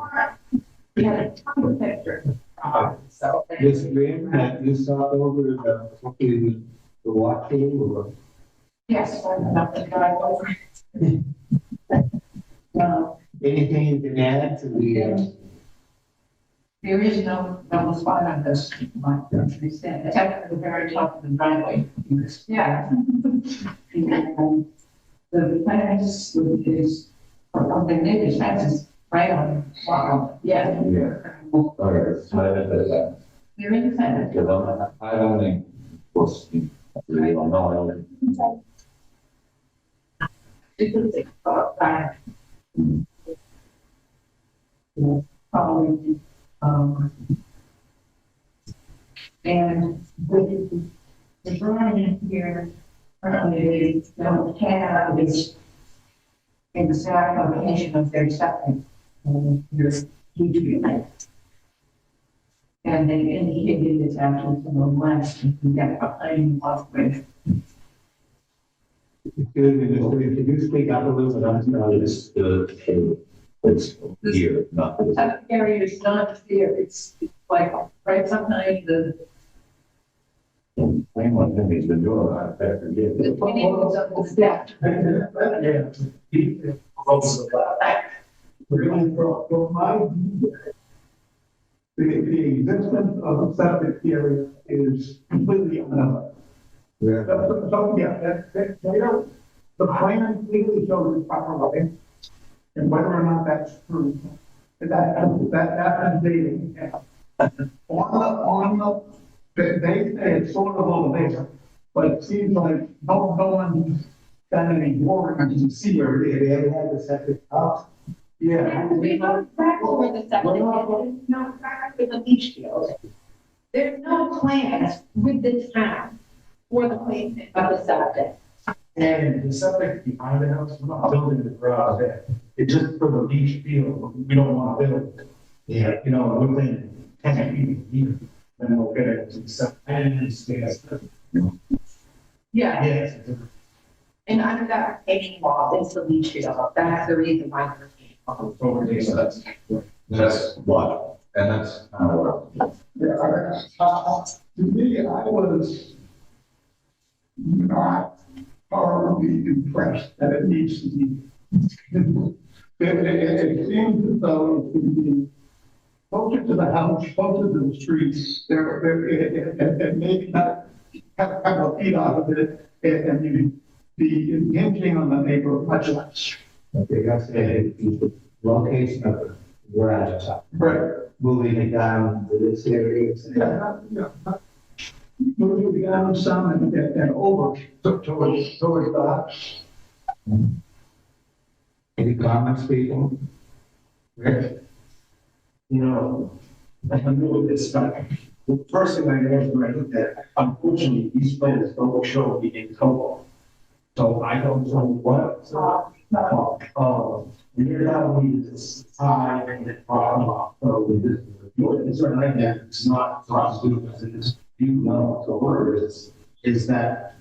Yeah, it's a picture. So. This green, you saw over the walkthrough or? Yes, I'm not the drive over. Anything you can add to the, There is no spot on this, like they said, it's at the very top of the driveway. Yeah. And the fence is, or the neighbor's fence is right on, wow, yeah. Yeah. All right, so I did that. There is a fence. Because I don't think, of course, you really don't know. It's that. Probably, and the drawing here, currently, they don't have this exact location of their septic. There's huge. And they indicated it's actually to the west, you can get behind Lockwood. excuse me, Mr. Lee, could you speak up a little bit? I'm sorry. It's here, not The this. septic area is not there, it's like right behind the Same one thing he's been doing, I bet for years. beginnings of the step. Really, from my view, the existence of a septic area is completely unknown. Yeah. So, yeah, they don't, the plan clearly shows it properly, and whether or not that's true, that's dating. On the, they say it's sort of over there, but it seems like no one's done any boring to see where it is. They ever had the septic up? Yeah. We know exactly where the septic is, we know exactly where the leach field is. There's no plans with the town for the placement of the septic. And the septic behind the house, we're not building the garage there. It's just for the leach field. We don't want to build, Yeah. you know, within 10 feet of here. Then we'll get it to the septic. Yeah. Yes. And under that retaining wall is the leach field. That's the reason why the retaining wall. So that's what, and that's kind of what. To me, I was not horribly impressed that it needs to be. It seems as though it can be closer to the house, closer to the streets, and maybe not have a couple of feet out of it, and you be impinging on the neighbor much less. Okay, that's the location of the garage. Right. Moving it down to this area. Yeah. Moving down some and over towards the house. Any comments, people? Rick? You know, I know this guy. The first thing I know when I looked at, unfortunately, these photos don't show me in color. So I don't know what. We're not really this high and the problem. So this right now, it's not possible because it is, you know, the word is that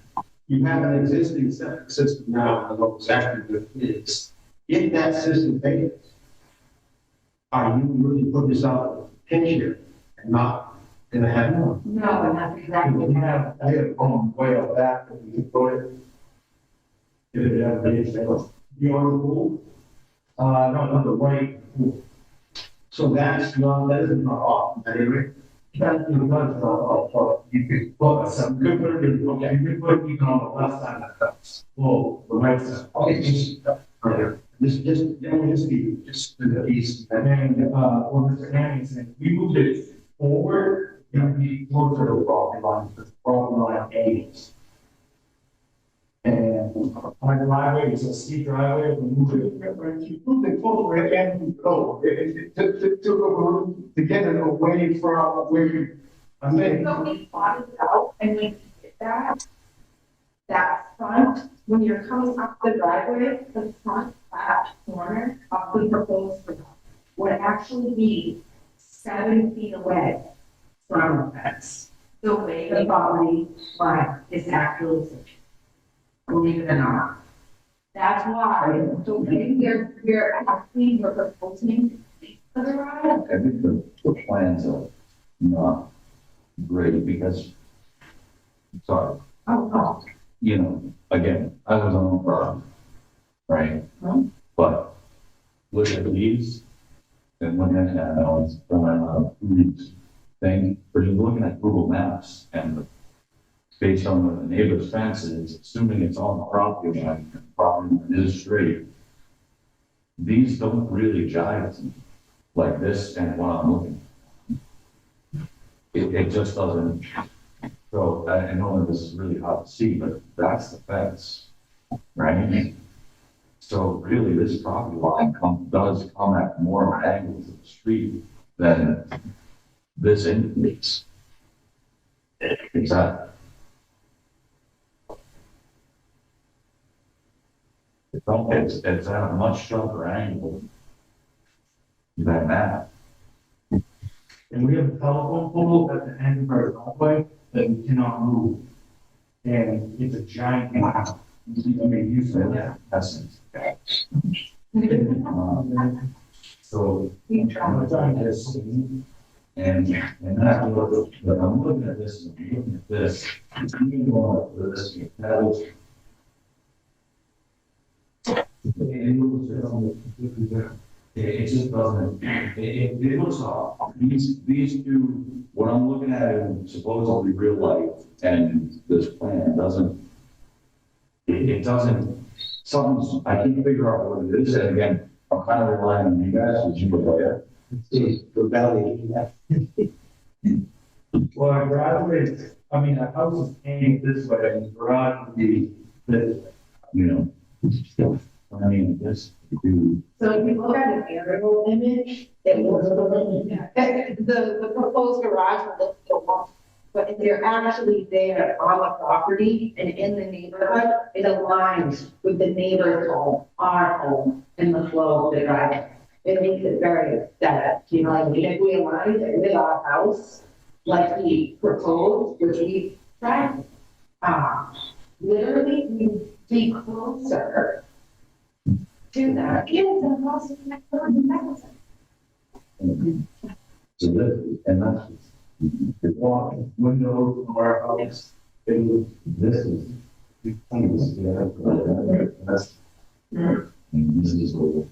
you have an existing septic system now, and what exactly it is. If that system fails, are you really putting this out pinch here and not gonna have no? No, that's exactly. We have way of that, we can put it. If it ever is, you on the pool? No, not the right pool. So that's not, that isn't off, anyway. That is not off, so you could put some good, okay, you could put even on the left side of the house. Oh, the right side. Okay, just to the east. And then, what Mr. Hammond said, we moved it forward, you know, be closer to the property line, because the property line ends. And my driveway is a steep driveway, we moved it. You move it closer and you go, to get it away from where you, I mean. So we plotted it out and we did that front, when you're coming up the driveway, the front left corner of the proposed would actually be 7 feet away from the fence. The way the property line is actually situated, believe it or not. That's why, so we're actually, we're proposing the garage. I think the plans are not great because, sorry, Oh, you know, again, I was on the property, right? But look at these and looking at that, I was thing, but you're looking at Google Maps and based on where the neighbor's fence is, assuming it's on the property line, and the property line is straight, these don't really jive like this and what I'm looking at. It just doesn't. So I know that this is really hard to see, but that's the fence, right? So really, this property line does come at more angles of the street than this indicates. Exactly. It's at a much sharper angle than that. And we have a telephone pole at the end of our driveway that we cannot move. And it's a giant cloud. I mean, you said that. That's it. So, we try. I'm trying to see, and that's what, but I'm looking at this, and I'm looking at this, even going up to this, that was. It just doesn't, it looks off. These two, what I'm looking at is supposedly real life, and this plan doesn't, it doesn't, something's, I can't figure out what it is, and again, I'm kind of relying on you guys, as you were there. The valley. Well, our driveway, I mean, our house is aimed this way, and the garage would be this way. You know, I mean, this, dude, So if you look at an aerial image, it looks, the proposed garage will look so long. But if they're actually there on the property and in the neighborhood, it aligns with the neighbor's home, our home, and the flow of the driveway. It makes it very aesthetic, you know what I mean? If we aligned it with our house, like we proposed, which we tried, literally, we'd be closer to that. Yeah, it's a house next door to that. so this, and that's, the walk, windows, or house, this is, that's, and this is over.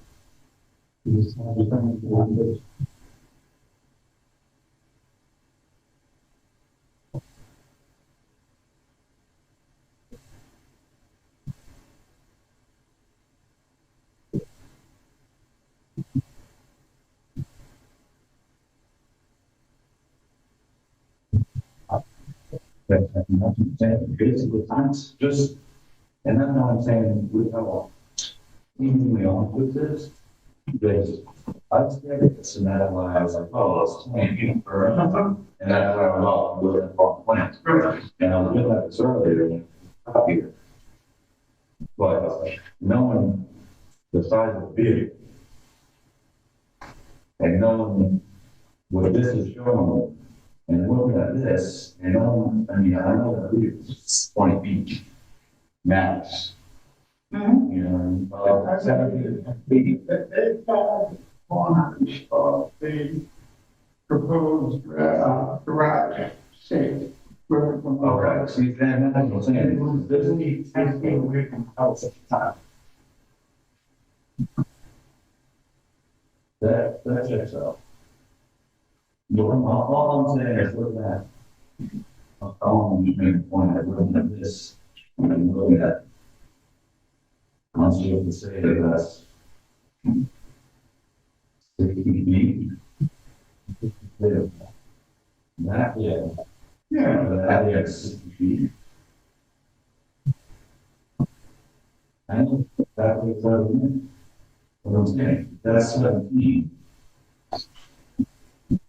Basically, that's just, and that's what I'm saying, with how, even we all with this, because I started this, and that's why I was like, oh, let's plan, you know, for, and that's why I was looking at all plans. And I was looking at this earlier, up here. But knowing the size of the vehicle, and knowing what this is showing, and looking at this, and knowing, I mean, I know that it's 20 feet max. You know, 70 feet. They found on the proposed garage shape. Okay, see, then that's what I'm saying. This is the 10 feet away from the house at the time. That's it, so. All I'm saying is look at, I'm making a point, I'm looking at this, I'm looking at, I'm just able to say that that's 60 feet. That, yeah. Yeah, that, yeah, 60 feet. And that was, what I'm saying, that's 17.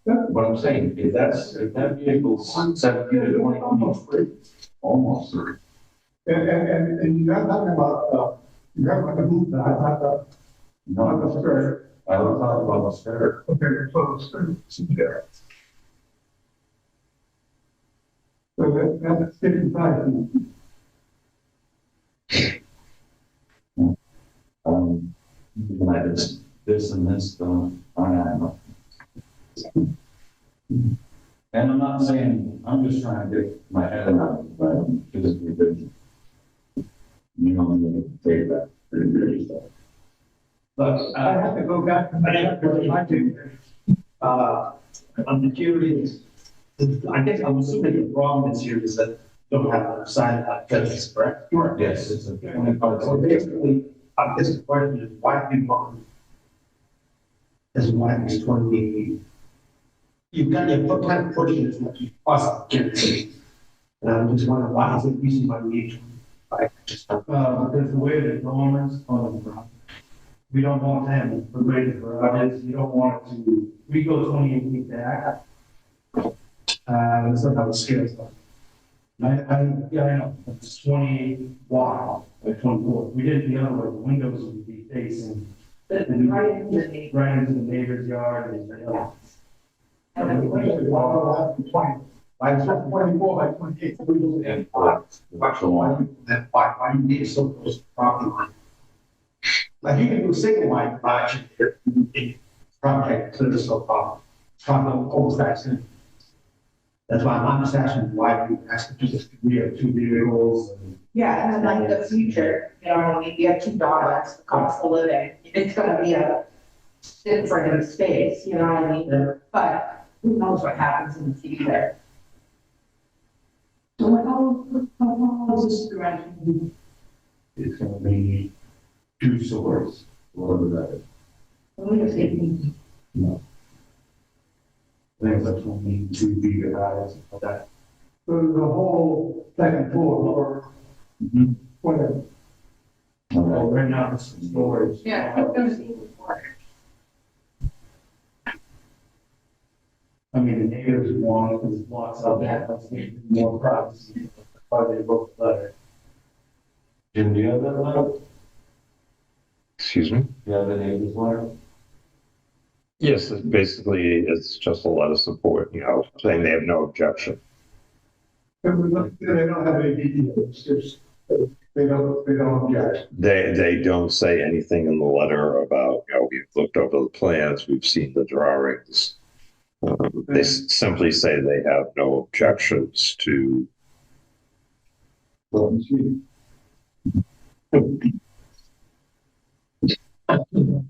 What I'm saying, if that vehicle's 7 feet to 20 feet, almost 30. And you're not talking about, you're talking about the roof, not the skirt. I don't talk about the spirit. Okay, so it's there. So that's 55 feet. Like this and this, I don't know. And I'm not saying, I'm just trying to get my head around it, but because we've been, you know, I'm going to take that pretty good stuff. But I have to go back to my picture. I'm curious, I guess I'm assuming the problem is here is that you don't have a side lot fence, correct? Correct. Yes, it's a 25. So basically, I guess the question is, why do you want as wide as 28 feet? You've got your foot kind of pushing as much as you possibly can. And I'm just wondering, why is it reason why we need 25? Because the way the dormers on the ground, we don't want them, the way the garage is, you don't want it to, we go 28 feet back. That's not how it scales. Yeah, I know, it's 28 wide, like 24. We did it the other way, the windows would be facing Right into the neighborhood. right into the neighbor's yard and, you know. And then we went to wall. 20, by 24 by 28. And Why do you need it so close to the property line? Like you can do a single line garage here in project clear so far. Probably almost that's it. That's why I'm just asking why you ask to just we have two vehicles and. Yeah, and then like the future, you know, what I mean, you have 2 daughters, the cost of living, it's gonna be a different space, you know what I mean? But who knows what happens in the future? So how is this garage? It's gonna be 2 stories, whatever that is. What do you think? No. I think that's what we 2 feet high, something like that. So the whole second floor, or whatever. Well, right now it's storage. Yeah, I'm gonna see before. I mean, the neighbors want it because it blocks out that, that's more privacy. That's why they wrote the letter. Jim, do you have that letter? Excuse me? Do you have the neighbor's letter? Yes, basically, it's just a lot of support, saying they have no objection. They don't have any details, just, they don't object. They don't say anything in the letter about, we've looked over the plans, we've seen the drawings. They simply say they have no objections to.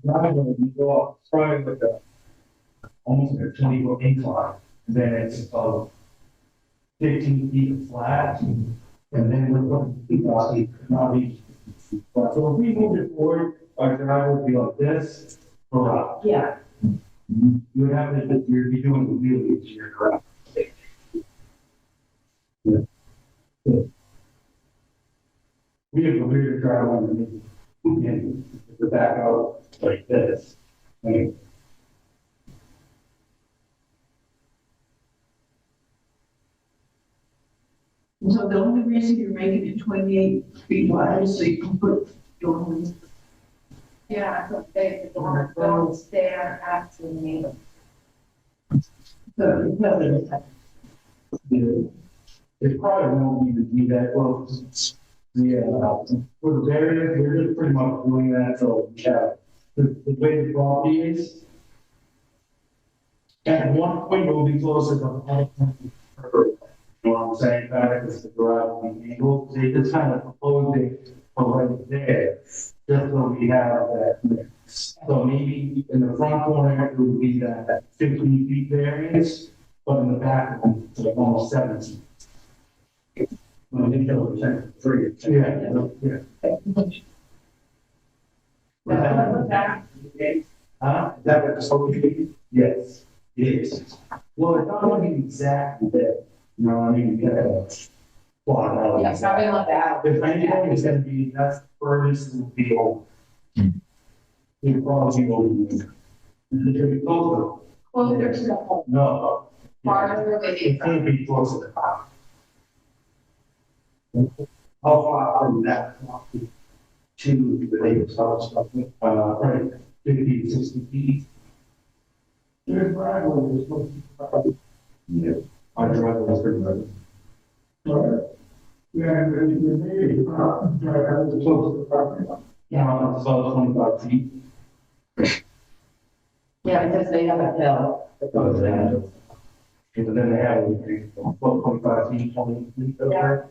Driveway, you go up, probably like almost like a 20-foot incline, and then it's about 15 feet flat, and then we're going to not be. So if we move it forward, our driveway would be like this, or up. Yeah. You would have to, you'd be doing the wheelie to your garage. Yeah. We have a weird driveway underneath, and the back out like this. Right? So the only reason you're making it 28 feet wide is so you can put your. Yeah, so the dormer goes there after the neighbor. It probably won't even be that close. For the variance, we're just pretty much doing that, so, yeah, the way the property is. At one point, we'll be closer to the home. You know what I'm saying, because the garage will be angled, they just kind of proposed it for right there, just so we have that. So maybe in the front corner, it would be that 15 feet variance, but in the back, it's like almost 17. Well, they show the second three. Yeah. Is that what the supposed to be? Yes, it is. Well, it's not going to be exactly there. You know what I mean? You gotta plot out. Yeah, something like that. If anything, it's gonna be, that's the furthest it will be over. It'll probably be over. It's gonna be closer. Closer to the home. No. Farther away It from. can't be closer to the house. How far from that property to the neighbor's house? Right, 50, 60 feet. Their driveway is supposed to be. Yeah. Our driveway is pretty much. Right. Yeah, and the neighbor, driveway is close to the property line. Yeah, it's about 25 feet. Yeah, because they have a hill. Because they have, and then they have, 25 feet, 20 feet over.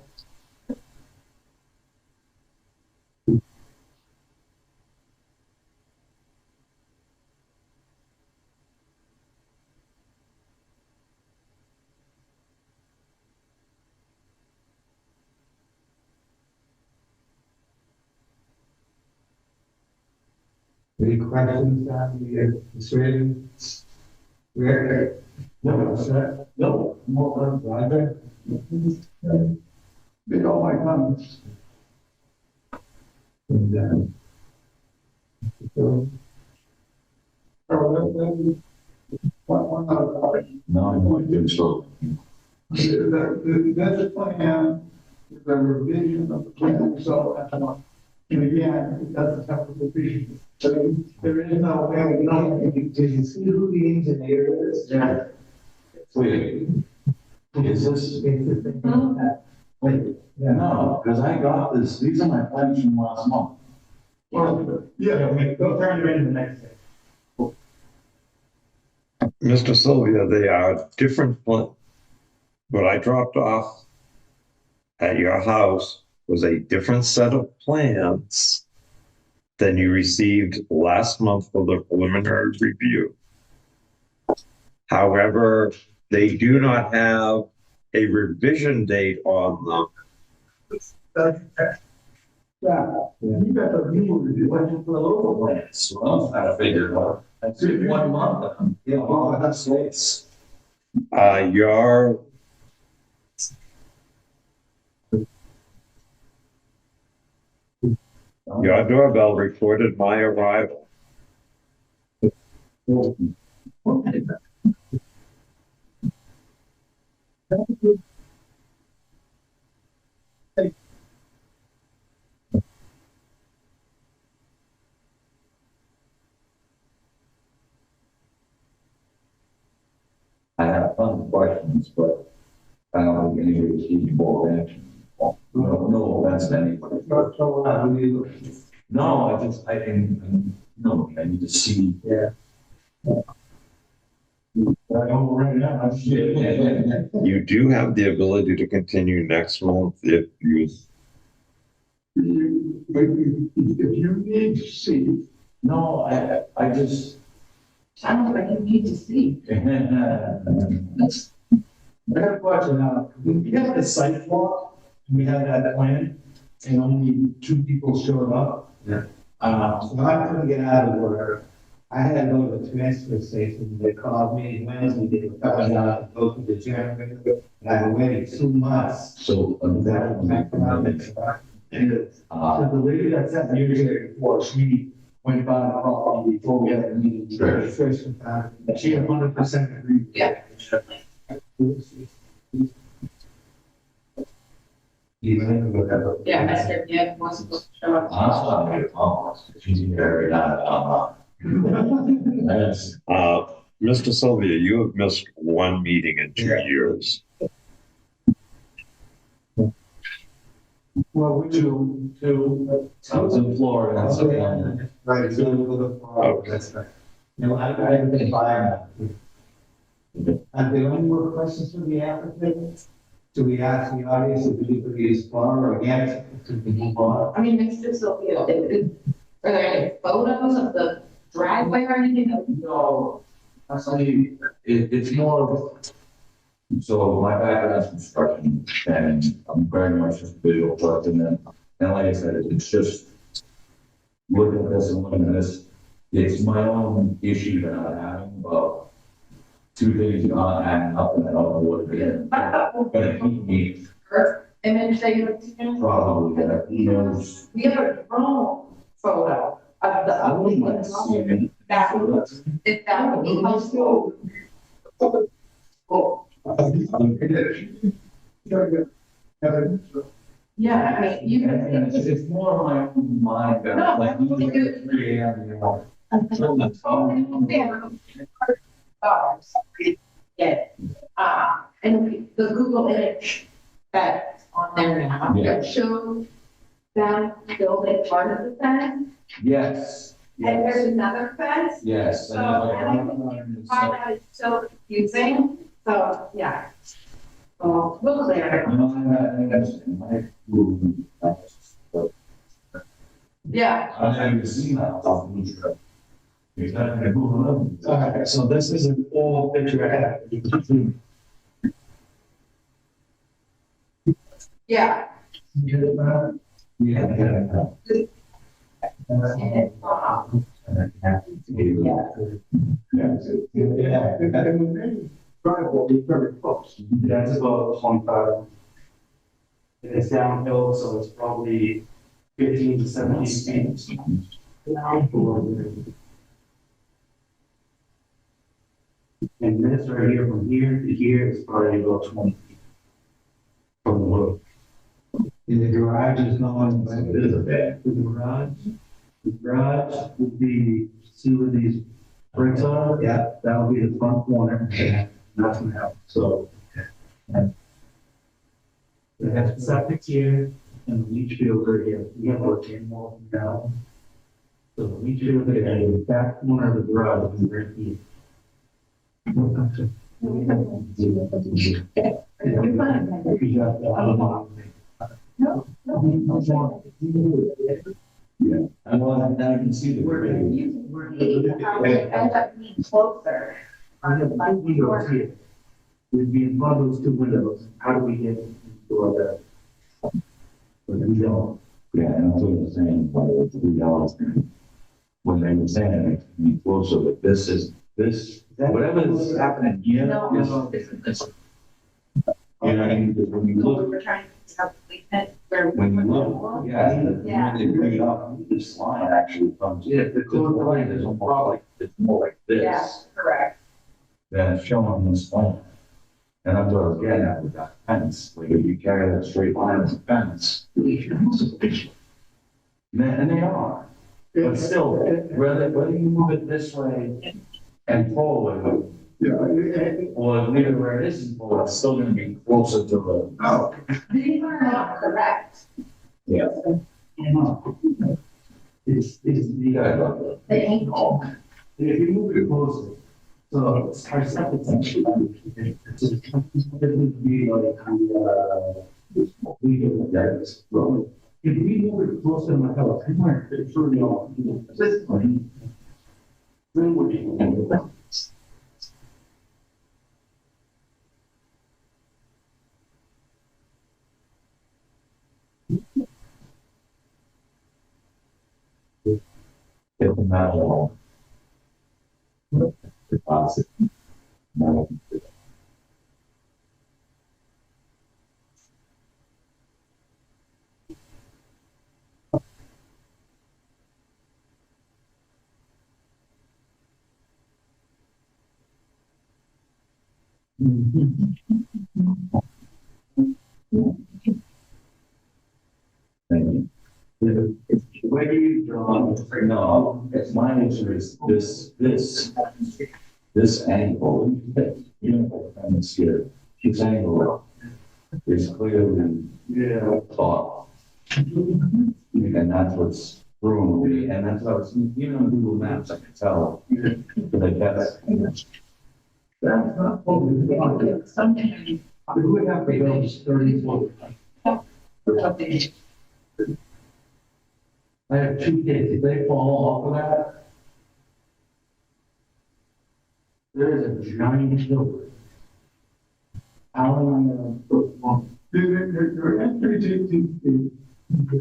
Any questions on the Australian? Where? No, sir. No, more driver. They all like comments. And, So one other topic. No, I don't think so. That's a plan, the revision of the plan, so, and again, it doesn't have to be. So there is no way, Did you see who the engineer is? Yeah. Wait, is this? Wait, No, because I got this, these are my plans from last month. well, yeah, Go turn it into the next day. Mr. Sylvia, they are different. What I dropped off at your house was a different set of plans than you received last month for the preliminary review. However, they do not have a revision date on them. yeah, you got the view, you went to the local plan. So I'm trying to figure it out. That's 1 month. Yeah, oh, that's nice. Your doorbell recorded my arrival. I have a ton of questions, but I don't think anybody's capable of answering. No offense to anybody. No, I can, no, I need to see. Yeah. I don't right now. You do have the ability to continue next month if you. If you need to see, No, I just. Sounds like you need to see. I have a question now. We had the site walk, and we had that plan, and only 2 people showed up. Yeah. So I couldn't get out of work. I had to go to the transfer station, they called me Wednesday, they were coming out to go to the generator, and I've been waiting 2 months. So, That was back around it. So the lady that sat me here before, she went by the property before we had a meeting. Sure. First time. She 100% agreed. Yeah. Yeah, Mr. Gibb was supposed to show up. I'm not a problem. She's very not. That's, Mr. Sylvia, you have missed 1 meeting in 2 years. Well, we do, I was in Florida. So, Right, so that's right. No, I haven't been by. Are there any more questions from the applicant? Do we ask the audience if anybody is for or against to move on? I mean, Mr. Sylvia, are there any photos of the driveway or anything? no, actually, it's more of, so my background's construction and I'm very much a visual person and like I said, it's just looking at this and looking at this, it's my own issue that I'm having about 2 things not adding up and I don't know what it is. But it keep me Earth image that you're taking? probably that he knows. We have a drone photo of the I wouldn't like ugly to see it. that if that would be helpful. Cool. Yeah, I mean, you can. It's more of my own mind that No, like, I think you look at 3 a.m. in the morning. Yeah. And the Google image that's on there now, Yeah. that shows them building part of the fence, Yes. and there's another fence. Yes. So, and I think find that it's so confusing, so, yeah. So, we'll clear it. Yeah. I haven't seen that off the trip. Okay, so this is an old picture I have. Yeah. You get it, man? Yeah. And, Driveway is very close. That's about 25. And it's downhill, so it's probably 15 to 17 feet. And this right here, from here to here, is probably about 20 feet from the road. In the garage is no one. The garage would be, see where these bricks are? Yeah. That would be the front corner. That's gonna help, so. We have septic here and the leach field right here. We have about 10 more from now. So the leach field there, and the back corner of the garage is right here. Yeah. And well, I can see the grade. how it ends up being closer. I have two windows here. We'd be in front of those two windows. How do we get into our bed? But we don't. Yeah, and that's what I'm saying, by the $3. When they were saying it, I mean, closer, but this, whatever is happening here, No. is, you know, what I mean, because when you So we look, were trying to figure out the fence where we when you were look, going. yeah, Yeah. when they bring it up, this line actually comes, Yeah, the the line is almost like, it's more like Yeah, this correct. than it's shown on this line. And that's what I was getting at with that fence, like if you carry that straight line as a fence, and they are. But still, whether you move it this way and forward, or leave it where it is and forward, it's still gonna be closer to the. Oh. These are not correct. Yeah. It's the The angle. if you move it closer, so it's our septic tank. It's be like we do that. If we move it closer to my house, I'm not sure we all. This one. Then would be. Get them out of all. Deposit. No. Thank you. Where do you draw? No, it's my answer is this angle, you know, and it's here, this angle is clearly thought. And that's what's thrown me, and that's what I was, even on Google Maps, I could tell. But that's not what we want. Sometimes. We would have to go 34. I have two kids, if they fall off of that, there is a giant hill. How am I gonna put one? Your entry to you feel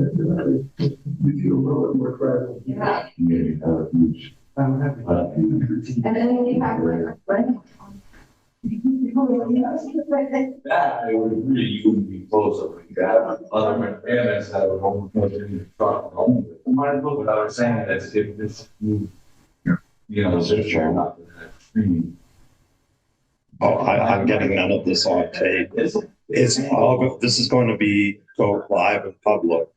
a little bit more travel. Yeah. maybe huge. I don't have. And then you have like a friend. That, it would really, you wouldn't be closer like that, other than fairness, that would almost go in the truck home. Might as well, what I was saying is if this, you know, this chair, not that extreme. Oh, I'm getting none of this on tape. It's all, this is going to go live in public.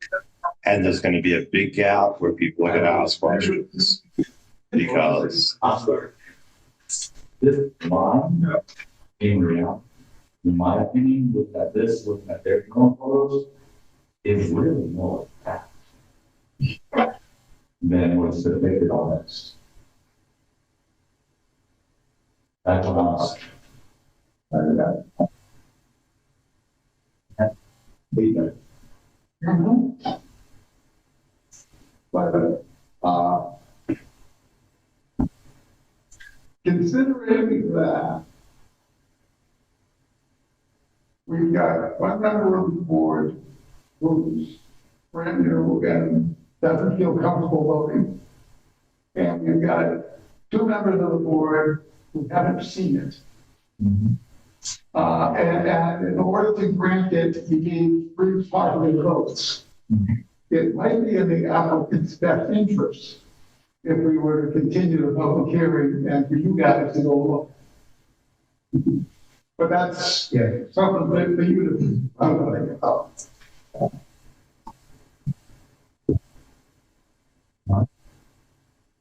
And there's going to be a big gap where people are going to ask questions. because This line, in reality, in my opinion, looking at their current photos, is really more attached than what's depicted on this. That's what I'm saying. But, considering that we've got one member of the board who's brand new and doesn't feel comfortable voting, and we've got two members of the board who haven't seen it. And in order to grant it, you need 3 positive votes. It might be in the applicant's best interest if we were to continue the public hearing and for you guys to go look. But that's something for you to think about.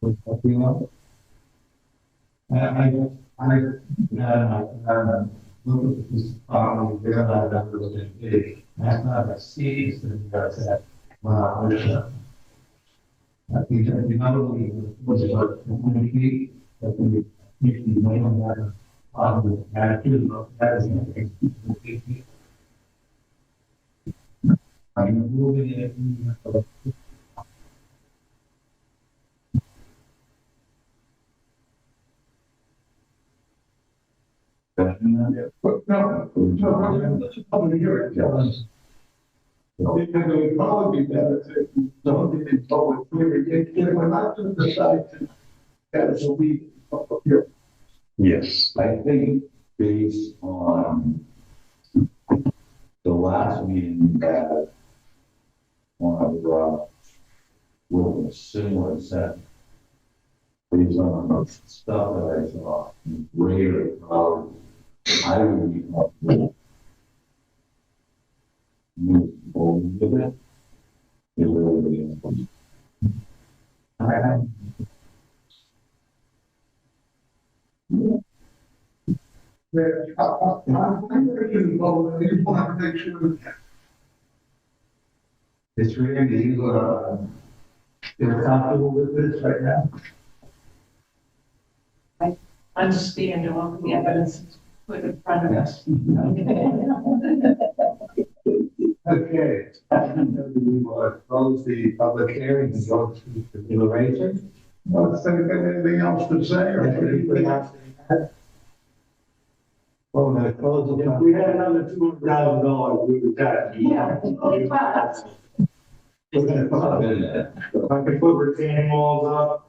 Look at this property, there, I've done with it. That's not a serious thing, that's that. Wow, I think that we not only was about 20 feet, but we need to know that positive attitude of that is nothing. I'm moving it. But no, that's a public hearing. Because it would probably be better to don't get in public hearing. If we're not going to decide to, that is a week public hearing. yes, I think based on the last meeting we had on our garage with a similar set, based on the stuff that I saw, greater crowd, I would be comfortable move forward with it. It really is. I'm ready to vote. I just want to make sure that It's really, you're comfortable with this right now? Understand all the evidence put in front of us. Okay. We will close the public hearing and go to consideration. let's think of anything else to say or Anybody else? Well, we're gonna close the. If we had another $200,000, we would have. Yeah. We're gonna put it in there. If I could put retaining walls up.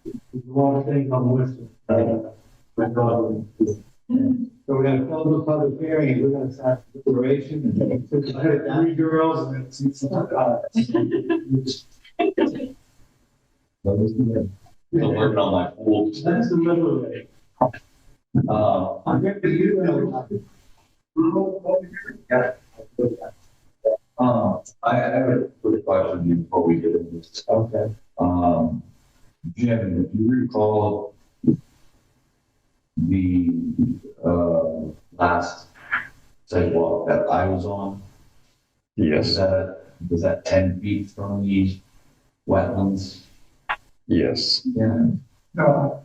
There's a lot of things on the list. So we're gonna close the public hearing and we're gonna start the deliberation and take 3 girls and then see some. I'm working on my pool. That's the middle of it. I'm going to you know. I have a quick question before we get into this. Okay. Jim, if you recall the last sidewalk that I was on, yes, was that 10 feet from the wetlands? yes. Yeah. No,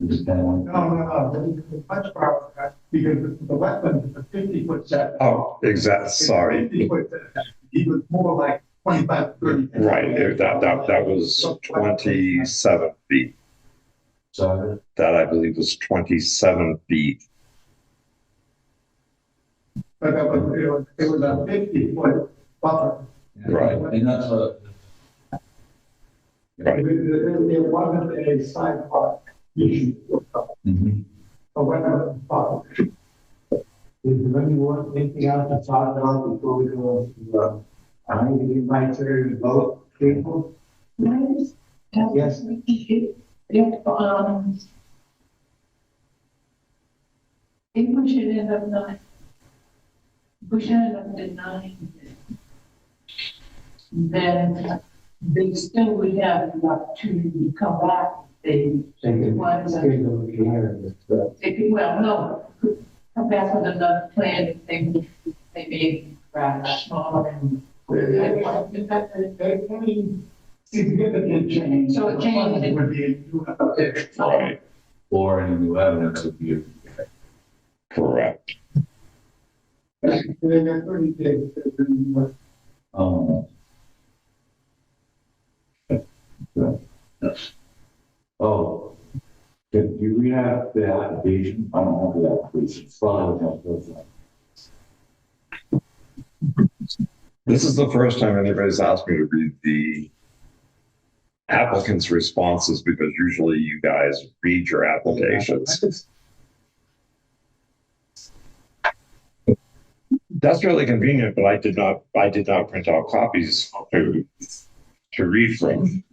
Just kind of one. no, the much farther, because the wetland is a 50-foot setback. Oh, exactly, sorry. 50-foot setback. He was more like 25, 30. Right, that was 27 feet. So That I believe was 27 feet. But it was a 50-foot buffer. Right. and that's a, Right. There wasn't a sidewalk issue, a wetland buffer. Is there anything else to talk about before we go to, I need my turn to vote, people? Yes. If we should end up denying it, then they still would have the opportunity to come back. They, well, no, come back with another plan if they made garage smaller and. Any significant change. So a change. Would be a new application. Right. Or any new evidence would be. Correct. They got 30 days. Um. Oh, can you read out the application? I don't have the application. It's probably not good. This is the first time anybody's asked me to read the applicant's responses because usually you guys read your applications. That's really convenient, but I did not print out copies to read from.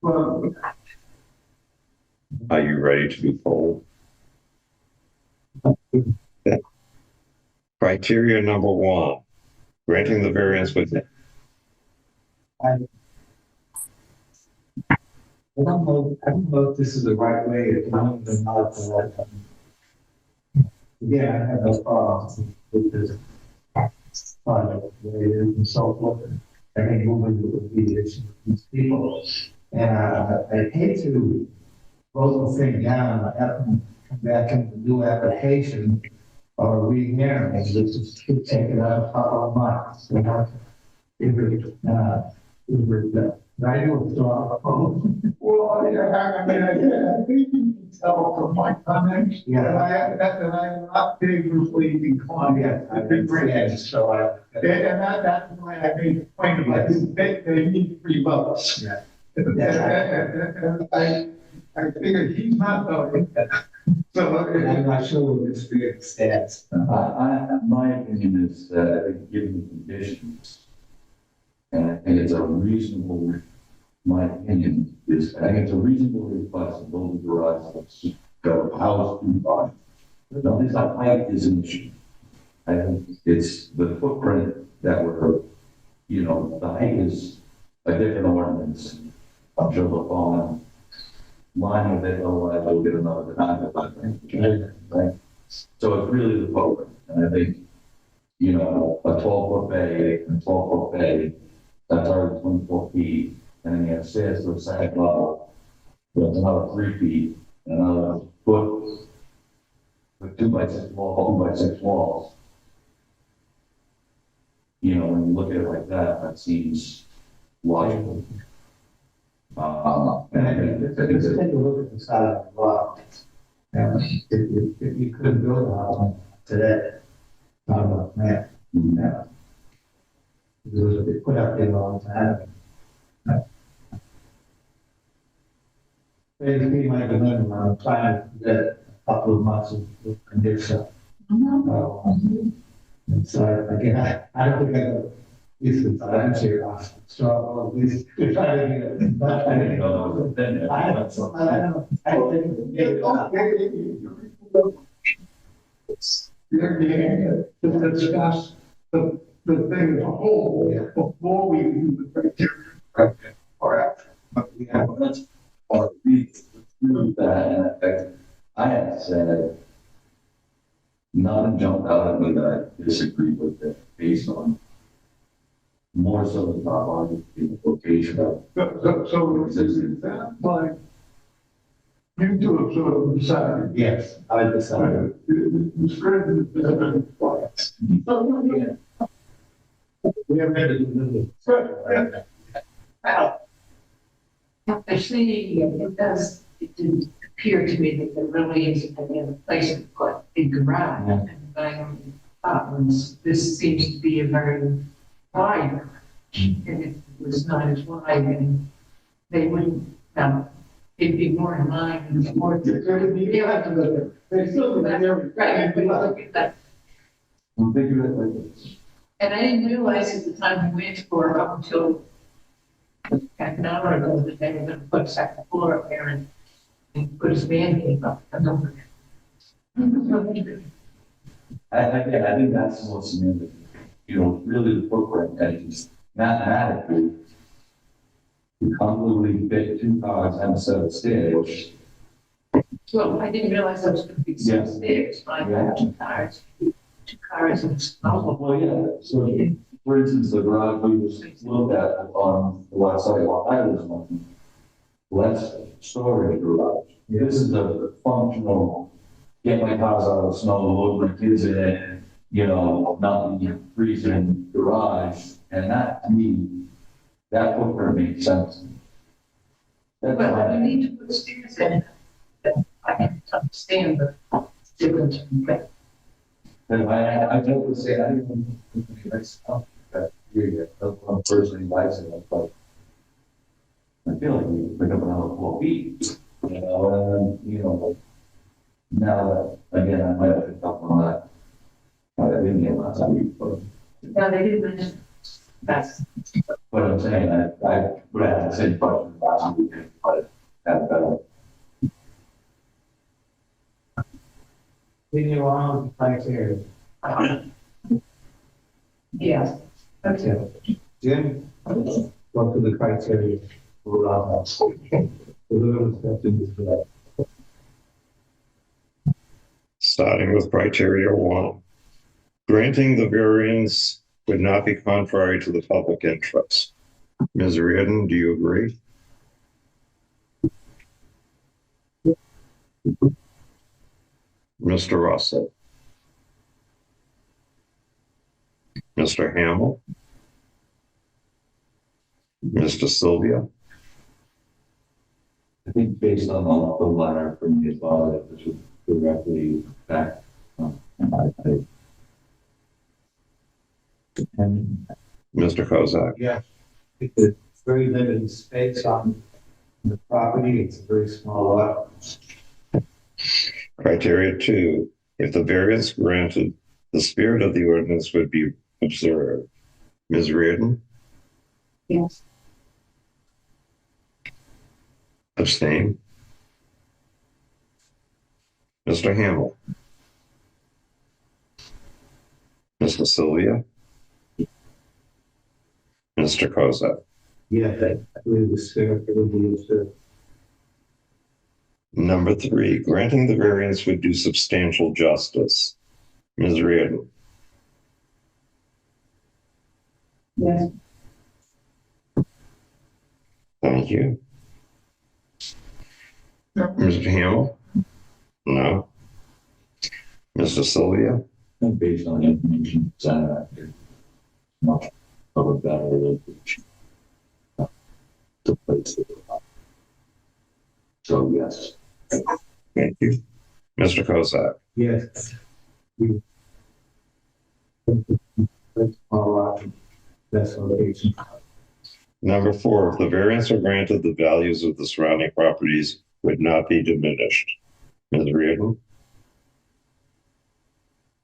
Well, Are you ready to be polled? Criteria number 1, granting the variance with I don't know if this is the right way, if I'm even not the right time. Yeah, I have no problem with this project, the way it is and so forth. I think moving with these people. And I hate to close the thing down, I have to come back into the new application or re-hearing, it just keep taking out a couple of months. You know? I do it. well, yeah, I mean, I think you can tell from my comments. Yeah. That I'm not vigorously inclined. Yeah, I agree. So And that's why I made the point about they need 3 votes. Yeah. I figured he's not voting. So I'm not sure what this big stands. My opinion is that I think given the conditions, and I think it's a reasonable, my opinion is, I think it's a reasonable request to build a garage that's the house to buy. No, this height is an issue. I think it's the footprint that we're, the height is a different ordinance. I'm sure they'll fall in line with it, otherwise we'll get another denial, right? So it's really the footprint, and I think, a 12-foot bay and 12-foot bay, that's already 24 feet, and then you have stairs to the second level, that's another 3 feet, and another foot with 2x6 walls. When you look at it like that, that seems logical. And I think let's take a look at the side of the lot. And if you couldn't build a house today, man, it was put up there a long time. Basically, my dilemma, I'm trying to get a couple of months of condition. And so again, I don't think I know. This is so at least try to get it. But I don't know. I don't think we can get it up. you're getting to discuss the thing as a whole before we do the criteria. Or after. But we have Or read through that, and I have to say that nothing jumped out at me that I disagree with it based on more so the top line, the location of. So is that like, you two have sort of decided. yes, I decided. The spread is better. We have made it. After seeing it didn't appear to me that there really is a place to put a garage. Yeah. And I thought this seems to be a very wide garage. And it was not as wide, and they wouldn't, it'd be more in line and more. You have to look at. They still look at everything. Right, we look at that. I'm thinking of it like this. And I didn't realize at the time we went for up until half an hour ago that they were going to put a second floor up there and put his man cave up. I think that's what's in the really the footprint, and it's mathematically, you comfortably fit 2 cars and a set of stairs. Well, I didn't realize there was going to be Yeah. some stairs, but I have 2 cars and it's not. Well, yeah, so, for instance, the garage we just looked at on the last side while I was on, less storage garage. This is a functional, get my cars out of the snow, load my kids in it, not freezing garage, and that, to me, that footprint makes sense. That's Well, why- you need to put stairs in. I can understand the difference. And I would say, I didn't even, that you I'm personally bicycle, but I feel like we pick up another 4 feet, and, now that, again, I might have picked up on that. I didn't get last week, but No, they didn't mention that's. what I'm saying, I would have the same question last week, but that better. Leave you alone, with criteria. Yeah. Okay. Jim, go through the criteria. Starting with criteria 1. Granting the variance would not be contrary to the public interest. Ms. Reardon, do you agree? Mr. Russell? Mr. Hamill? Mr. Sylvia? I think based on the letter from the father, this would directly affect, and Mr. Kozak? Yeah, it's very limited space on the property, it's a very small lot. Criteria 2, if the variance granted, the spirit of the ordinance would be observed. Ms. Reardon? Yes. Abstain? Mr. Hamill? Mr. Sylvia? Mr. Kozak? Yes, I believe the spirit would be observed. Number 3, granting the variance would do substantial justice. Ms. Reardon? Yes. Thank you. Mr. Hamill? No. Mr. Sylvia? and based on information presented, much of a better location to place it. So yes. Thank you. Mr. Kozak? Yes. That's location. Number 4, if the variance are granted, the values of the surrounding properties would not be diminished. Ms. Reardon?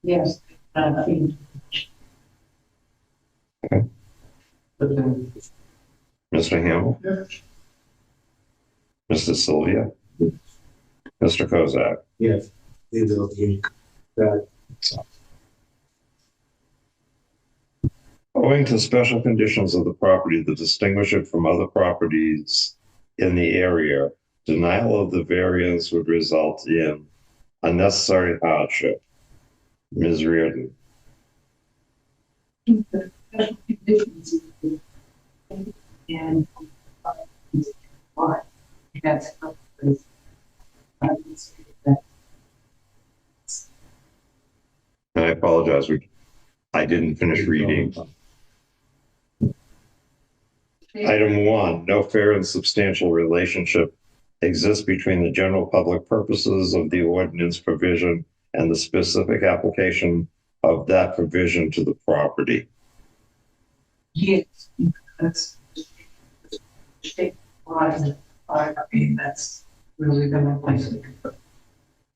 Yes. Okay. Mr. Hamill? Yes. Mr. Sylvia? Mr. Kozak? Yes. These are the, Owing to special conditions of the property that distinguish it from other properties in the area, denial of the variance would result in unnecessary hardship. Ms. Reardon? The special conditions and that's And I apologize, I didn't finish reading. Item 1, no fair and substantial relationship exists between the general public purposes of the ordinance provision and the specific application of that provision to the property. yes, that's state law, that's really the place.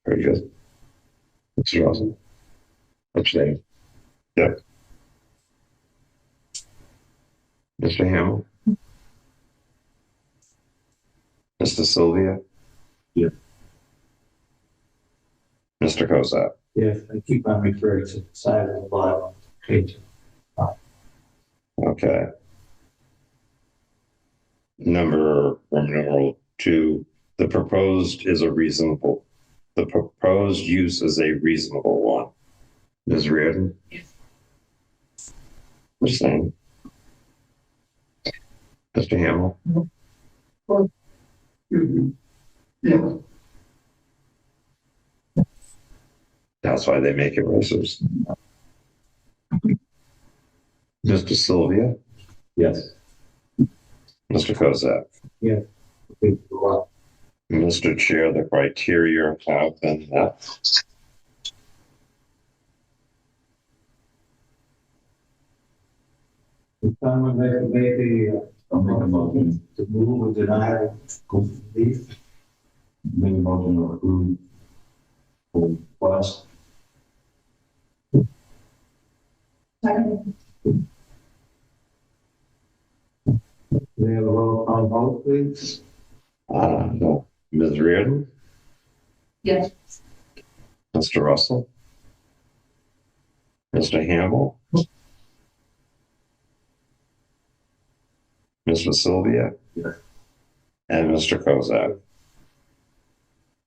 Very good. Mr. Russell? Abstain. Yep. Mr. Hamill? Mr. Sylvia? Yeah. Mr. Kozak? yes, I keep on referring to the side of the lot. Page. Okay. Numeral 2, the proposed use is a reasonable one. Ms. Reardon? Yes. The same. Mr. Hamill? Yeah. That's why they make it racers. Mr. Sylvia? Yes. Mr. Kozak? Yes. Mr. Chair, the criteria have been met. If someone like to make I'll make a motion. to move or deny, please. Make a motion to approve. For request. Second. May I have a roll call vote, please? No. Ms. Reardon? Yes. Mr. Russell? Mr. Hamill? Mr. Sylvia? Yes. And Mr. Kozak?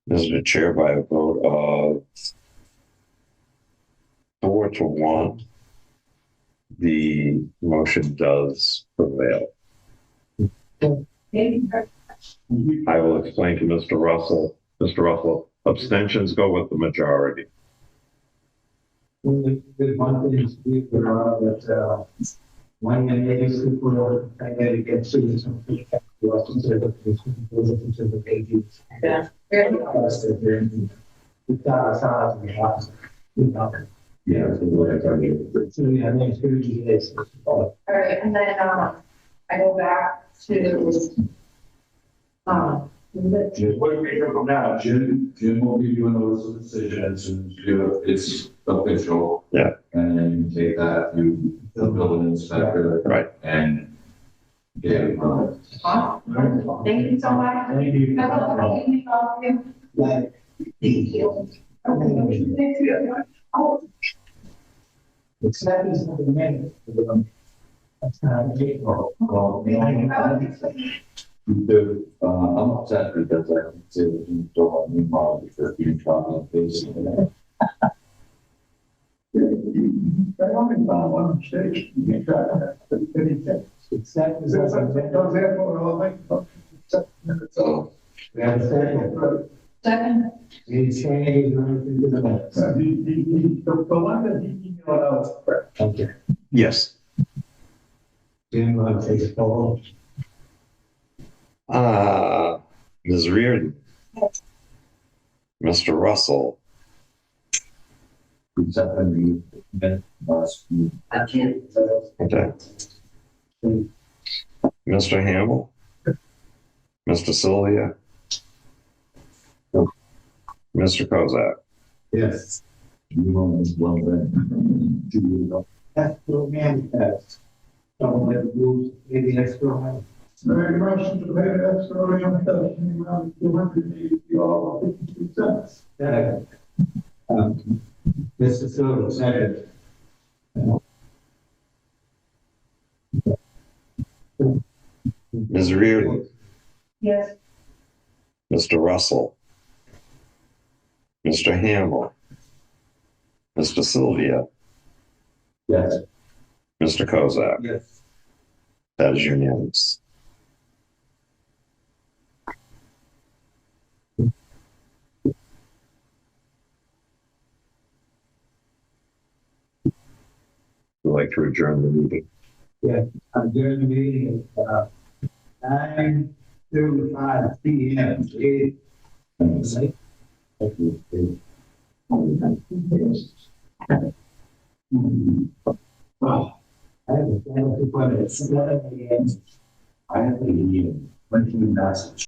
Mr. Chair, by a vote of 4-1, the motion does prevail. I will explain to Mr. Russell. Mr. Russell, abstentions go with the majority. The one thing is that when the neighbors people and then you get students and people you also consider the pages. Yeah. Yeah, so what I tell you. So yeah, next 30 days. All right, and then, I go back to, What do we do from now? Jim will give you a notice of decision as soon as it's official. Yeah. And then you take that to the building inspector. Right. And get it from. thank you so much. Thank you. Have a lovely evening, all of you. Like, Thank you. except is not the main. That's not a big role. I'm upset because I can say that you don't want me involved because you're trying to face it. I only found one mistake. You try to have anything. Except is Does not the therefore all make. So, We have a second. Second. Any change or anything to the minutes? The one that he emailed out. Okay. Yes. Jim, want to take a poll? Ms. Reardon? Mr. Russell? except when you, must be. I can't. Okay. Mr. Hamill? Mr. Sylvia? Mr. Kozak? Yes. You only one thing. 2 years ago. Escrow Manifest. Someone that moves in the escrow manifest. Very much to pay the escrow manifest in around $280.52. Second. Mr. Silver, second. Ms. Reardon? Yes. Mr. Russell? Mr. Hamill? Mr. Sylvia? Yes. Mr. Kozak? Yes. That is unanimous. Would like to adjourn the meeting. Yeah, I'm doing the meeting at 9:35 p.m. Oh, I have a family appointment at 7 a.m. I have a meeting, when can you message?